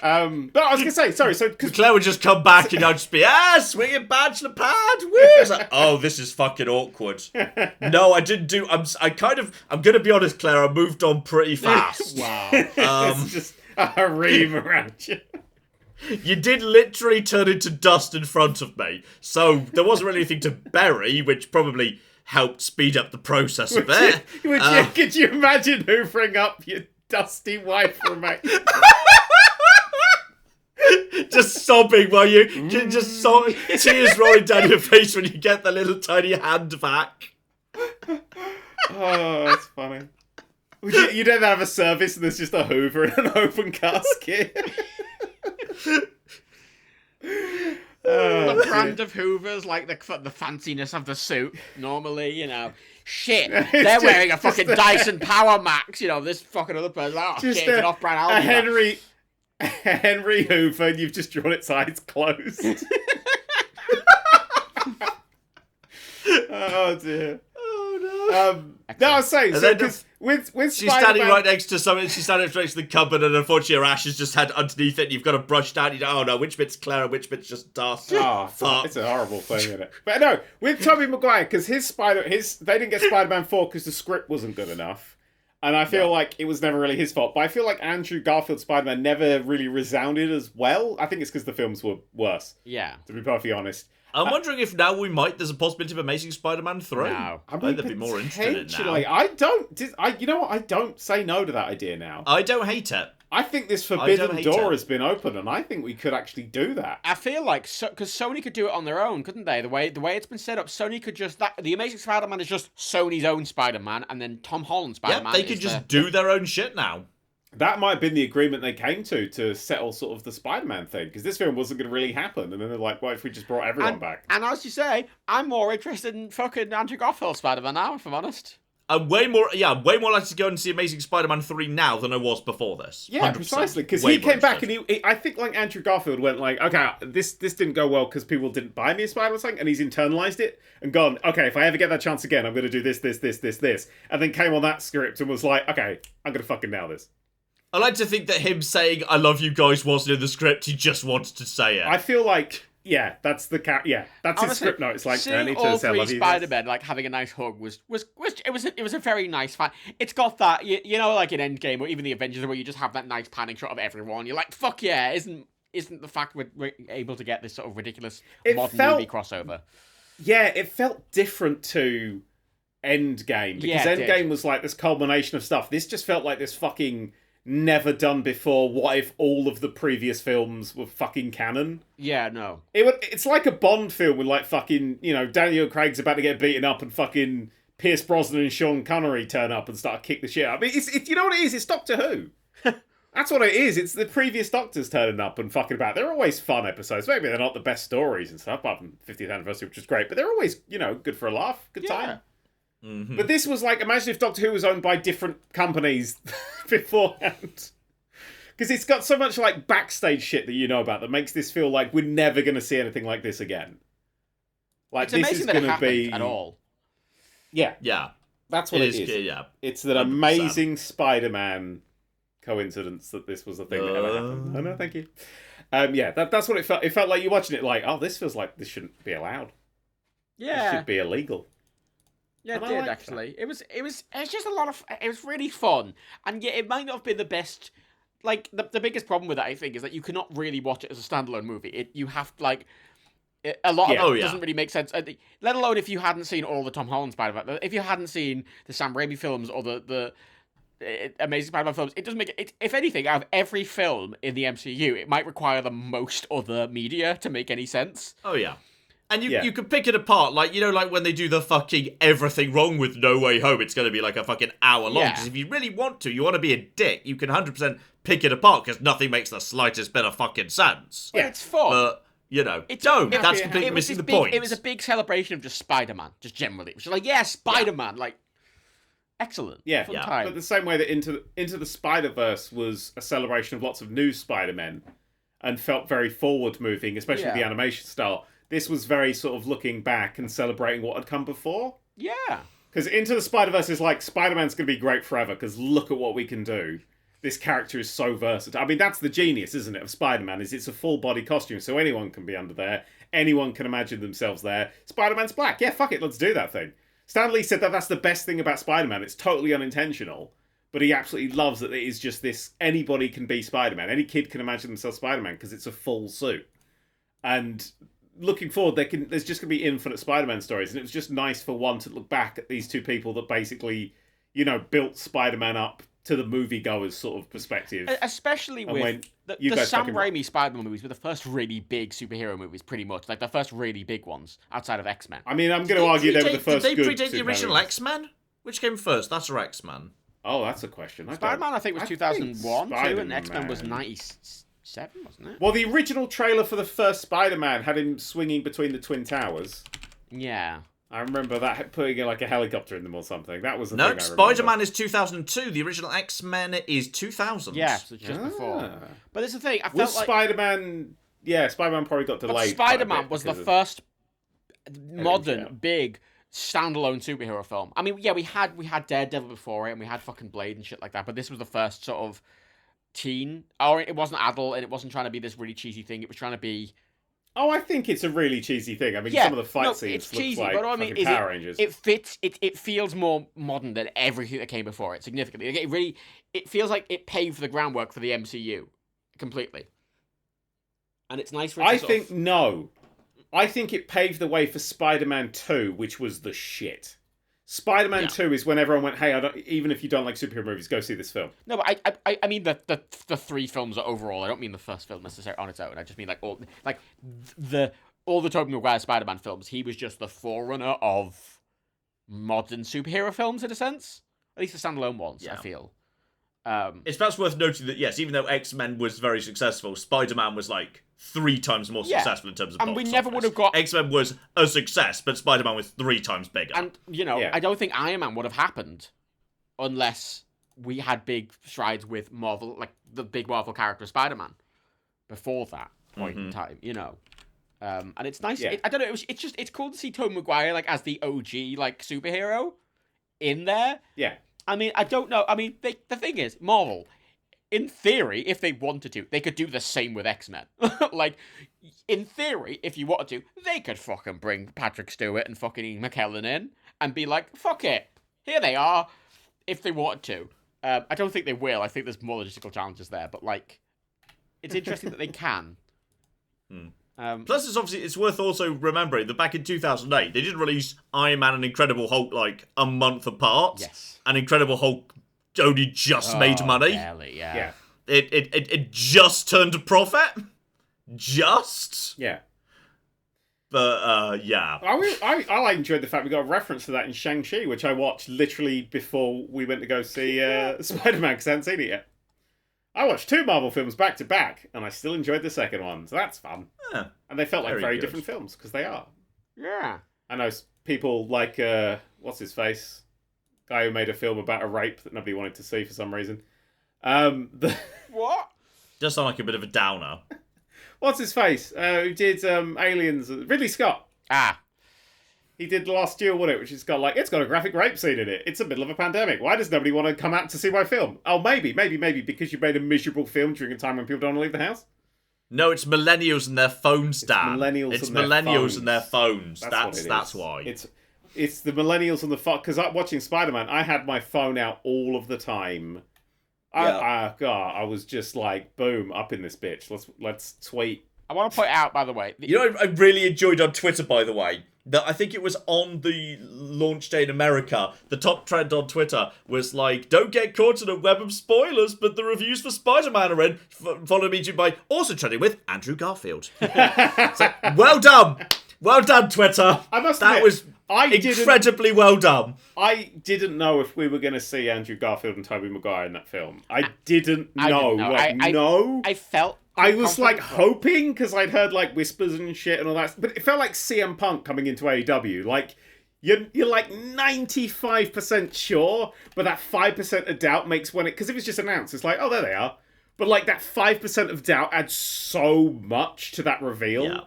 But I was going to say, sorry, so... Claire would just come back and I'd just be, swinging bachelor pad, woo! It's like, oh, this is fucking awkward. No, I didn't do... I'm going to be honest, Claire, I moved on pretty fast. Wow. It's just a harem around you. You did literally turn into dust in front of me, so there wasn't really anything to bury, which probably helped speed up the process a bit. Could you imagine hoovering up your dusty wife roommate? just sobbing while you just tears rolling down your face when you get the little tiny hand back. Oh, that's funny. You don't have a service and there's just a Hoover and an open casket. The brand of Hoovers, like the fanciness of the suit, normally, you know. Shit, they're wearing a fucking Dyson Power Max, you know, this fucking other person, Just shit, an off-brand a Henry Hoover, and you've just drawn its eyes closed. Oh, dear. No, I was saying, so because with she's standing right next to something. She's standing next to the cupboard, and unfortunately, her ash has just had underneath it. And you've got to brush down. You know, oh no, which bit's Claire and which bit's just dust. Oh, it's a horrible thing, isn't it? But no, with Tobey Maguire, because they didn't get Spider-Man 4 because the script wasn't good enough, and I feel like it was never really his fault. But I feel like Andrew Garfield's Spider-Man never really resounded as well. I think it's because the films were worse. Yeah, to be perfectly honest. I'm wondering if now there's a possibility of Amazing Spider-Man 3. No. I think they'd be more interested in it now. You know what? I don't say no to that idea now. I don't hate it. I think this forbidden door has been opened, and I think we could actually do that. I feel like because Sony could do it on their own, couldn't they? The way it's been set up, Sony could just the Amazing Spider-Man is just Sony's own Spider-Man, and then Tom Holland's Spider-Man. Yeah, they could just do their own shit now. That might have been the agreement they came to settle sort of the Spider-Man thing, because this film wasn't going to really happen, and then they're like, what if we just brought everyone back? And as you say, I'm more interested in fucking Andrew Garfield's Spider-Man now, if I'm honest. I'm way more likely to go and see Amazing Spider-Man 3 now than I was before this. Yeah, 100%. Precisely, because he came back and I think like Andrew Garfield went like, okay, this didn't go well because people didn't buy me a Spider-Man thing, and he's internalized it and gone, okay, if I ever get that chance again, I'm going to do this, and then came on that script and was like, okay, I'm going to fucking nail this. I like to think that him saying "I love you guys" wasn't in the script. He just wanted to say it. I feel like, that's the that's honestly, his script note. It's like seeing I need all to say I three love you. Spider-Men like having a nice hug was a very nice fight. It's got that you know, like in Endgame or even the Avengers where you just have that nice panning shot of everyone. You're like, fuck yeah! Isn't the fact we're able to get this sort of ridiculous modern movie crossover? Yeah, it felt different to Endgame because Endgame was like this culmination of stuff. This just felt like this fucking never done before. What if all of the previous films were fucking canon? Yeah, no. It's like a Bond film with like fucking, you know, Daniel Craig's about to get beaten up and fucking Pierce Brosnan and Sean Connery turn up and start to kick the shit out. I mean, it's you know what it is? It's Doctor Who. That's what it is. It's the previous Doctors turning up and fucking about. They're always fun episodes. Maybe they're not the best stories and stuff, apart from 50th anniversary, which is great, but they're always, you know, good for a laugh, good time. Mm-hmm. But this was like, imagine if Doctor Who was owned by different companies beforehand. Because it's got so much like backstage shit that you know about that makes this feel like we're never going to see anything like this again. Like, it's this amazing is that going it to happened be at all. Yeah. That's what it is. Yeah. It's an amazing Spider-Man coincidence that this was a thing that ever happened. Oh no, thank you. That's what it felt. It felt like you're watching it like, oh, this feels like this shouldn't be allowed. Yeah. It should be illegal. Yeah, it did actually. It was just a lot of. It was really fun, and yet it might not have been the best. Like the biggest problem with it, I think, is that you cannot really watch it as a standalone movie. You have like a lot of it doesn't really make sense. Let alone if you hadn't seen all the Tom Holland Spider-Man, if you hadn't seen the Sam Raimi films or the Amazing Spider-Man films, it doesn't make it. If anything, out of every film in the MCU, it might require the most other media to make any sense. Oh yeah. And you could pick it apart, like, you know, like when they do the fucking everything wrong with No Way Home, it's going to be like a fucking hour long. Because if you really want to be a dick, you can 100% pick it apart because nothing makes the slightest bit of fucking sense. Yeah, it's fun. But, you know, that's completely missing the point. It was a big celebration of just Spider-Man, just generally. It was like, yeah, Spider-Man, like, excellent. Fun time. But the same way that Into the Spider-Verse was a celebration of lots of new Spider-Men and felt very forward-moving, especially with the animation style. This was very sort of looking back and celebrating what had come before. Yeah. Because Into the Spider-Verse is like, Spider-Man's going to be great forever because look at what we can do. This character is so versatile. I mean, that's the genius, isn't it, of Spider-Man, is it's a full-body costume, so anyone can be under there. Anyone can imagine themselves there. Spider-Man's black. Yeah, fuck it, let's do that thing. Stan Lee said that that's the best thing about Spider-Man. It's totally unintentional, but he absolutely loves that it is just this, anybody can be Spider-Man. Any kid can imagine themselves Spider-Man because it's a full suit. And looking forward, there's just going to be infinite Spider-Man stories, and it was just nice for one to look back at these two people that basically, you know, built Spider-Man up to the moviegoer's sort of perspective. Especially And with when the you guys Sam fucking Raimi Spider-Man movies were the first really big superhero movies, pretty much. Like, the first really big ones, outside of X-Men. I mean, I'm going to argue they were the first Did they good predate the Superman original movies. X-Men? Which came first? That's or X-Men? Oh, that's a question. Spider-Man, I think, was 2001, too, and Spider-Man. X-Men was 97, wasn't it? Well, the original trailer for the first Spider-Man had him swinging between the Twin Towers. Yeah. I remember that putting like a helicopter in them or something. That was the thing I No, remember. Spider-Man is 2002. The original X-Men is 2000. Yeah, so just before. But it's the thing, I Was felt like... Spider-Man... Yeah, Spider-Man probably got But delayed. quite a Spider-Man bit was the because of- first modern, yeah. big, standalone superhero film. I mean, yeah, we had Daredevil before it, and we had fucking Blade and shit like that, but this was the first sort of teen... Or it wasn't adult, and it wasn't trying to be this really cheesy thing. It was trying to be... Oh, I think it's a really cheesy thing. I mean, Yeah, some of the fight no, scenes it's look cheesy, like but what I mean fucking is Power Rangers. it fits. It feels more modern than everything that came before it, significantly. Like, it feels like it paved the groundwork for the MCU completely, and it's nice for it to I sort think of, no. I think it paved the way for Spider-Man 2, which was the shit. Spider-Man Yeah. 2 is when everyone went, hey, even if you don't like superhero movies, go see this film. no, but I mean the three films are overall. I don't mean the first film necessarily on its own. I just mean all the Tobey Maguire Spider-Man films. He was just the forerunner of modern superhero films in a sense, at least the standalone ones. Yeah. I feel. It's perhaps worth noting that, yes, even though X-Men was very successful, Spider-Man was like 3 times more Yeah. successful in terms of And box we never office. would have got- X-Men was a success, but Spider-Man was 3 times bigger. And, Yeah. I don't think Iron Man would have happened unless we had big strides with Marvel, like the big Marvel character Spider-Man before that point in time, And it's nice. Yeah. I don't know. It's cool to see Tobey Maguire like as the OG like superhero in there. Yeah. I mean, I don't know. I mean, the thing is, Marvel, in theory, if they wanted to, they could do the same with X-Men. Like, in theory, if you wanted to, they could fucking bring Patrick Stewart and fucking Ian McKellen in and be like, fuck it, here they are, if they wanted to. I don't think they will. I think there's more logistical challenges there, but, like, it's interesting that they can. Plus, it's worth also remembering that back in 2008, they did release Iron Man and Incredible Hulk like a month apart. Yes. And Incredible Hulk only just made money. Barely, yeah. Yeah. It just turned a profit. Just. Yeah. But, yeah. I enjoyed the fact we got a reference to that in Shang-Chi, which I watched literally before we went to go see Spider-Man because I hadn't seen it yet. I watched 2 Marvel films back to back, and I still enjoyed the second one, so that's fun. Yeah. And they felt like Very very good. different films, because they are. Yeah. I know people like, what's his face? Guy who made a film about a rape that nobody wanted to see for some reason. What? Does sound like a bit of a downer. What's his face? Who did Aliens? Ridley Scott. Ah. He did Last Duel, wasn't it? Which has got it's got a graphic rape scene in it. It's the middle of a pandemic. Why does nobody want to come out to see my film? Oh, maybe because you made a miserable film during a time when people don't want to leave the house. No, it's millennials and their phones, Dan. millennials It's and their millennials phones. and their phones. What That's it is. why. It's the millennials on the phone. Because watching Spider-Man, I had my phone out all of the time. I was just like, boom, up in this bitch. Let's tweet. I want to point out, by the way... You know what I really enjoyed on Twitter, by the way? That I think it was on the launch day in America. The top trend on Twitter was like, don't get caught in a web of spoilers, but the reviews for Spider-Man are in. Followed immediately by, also trending with Andrew Garfield. So, well done. Well done, Twitter. I must that admit, was I incredibly well done. I didn't know if we were going to see Andrew Garfield and Tobey Maguire in that film. I didn't know. No. I felt... I was like confident, hoping because I'd heard like whispers and shit and all that, but it felt like CM Punk coming into AEW. Like you're like 95% sure, but that 5% of doubt makes when it because it was just announced. It's like, oh, there they are. But like that 5% of doubt adds so much to that reveal. Yeah.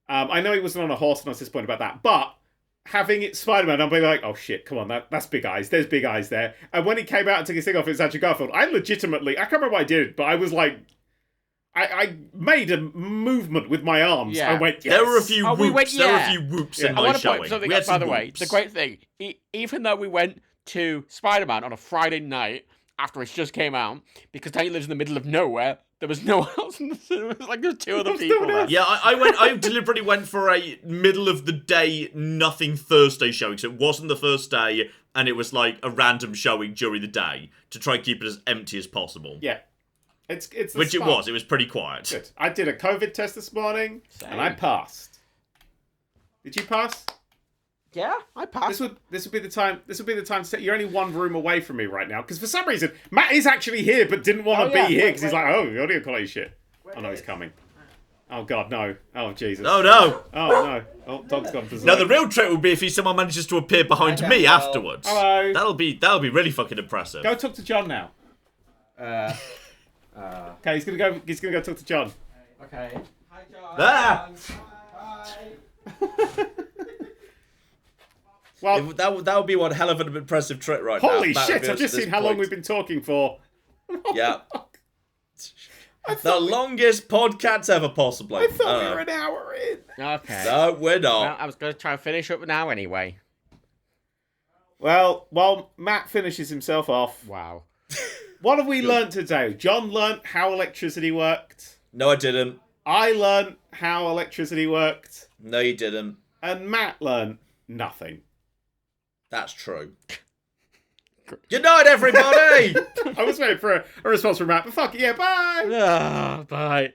I know he wasn't on a horse, and I was disappointed about that, but having it Spider-Man, I'll be like, oh shit, come on, that's big eyes. There's big eyes there. And when he came out and took his thing off, it's Andrew Garfield. I legitimately, I can't remember what I did, but I was like. I made a movement with my arms. Yeah. I went, yes. There were a few whoops. There were a yeah. few whoops Yeah. in I my want to showing. point something We out, had by some the way. whoops. The great thing, even though we went to Spider-Man on a Friday night, after it just came out, because Tiny lives in the middle of nowhere. There was no one else in the cinema. It was like there's two other people there. Yeah, I deliberately went for a middle of the day nothing Thursday showing, so it wasn't the first day, and it was like a random showing during the day to try and keep it as empty as possible. Yeah. It's Which it was pretty quiet. Good. I did a COVID test this morning, and I passed. Did you pass? Yeah, I passed. This would be the time. This would be the time to say you're only one room away from me right now. Because for some reason Matt is actually here, but didn't want to be here because he's like, oh, the audio quality shit. Oh no, he's coming. Oh god, no. Oh Jesus. Oh no. Oh no. Oh, dog's gone for Now the real trick would be if he somehow manages to appear behind me afterwards. Hello. That'll be really fucking impressive. Go talk to John now. Okay, he's gonna go talk to John. Okay. Hi, John. Ah! Hi. Well, That would be one hell of an impressive trick right now. holy That shit! reveals I've just at this seen how long point. we've been talking for. Yeah. The longest PodCats ever, possibly. I thought we were an hour in. Okay. No, we're Well, not. I was going to try and finish up now anyway. Well, while Matt finishes himself off, Wow. what have we learnt today? John learnt how electricity worked. No, I didn't. I learnt how electricity worked. No, you didn't. And Matt learnt nothing. That's true. Good night, everybody! I was waiting for a response from Matt, but fuck it, yeah, bye! Bye.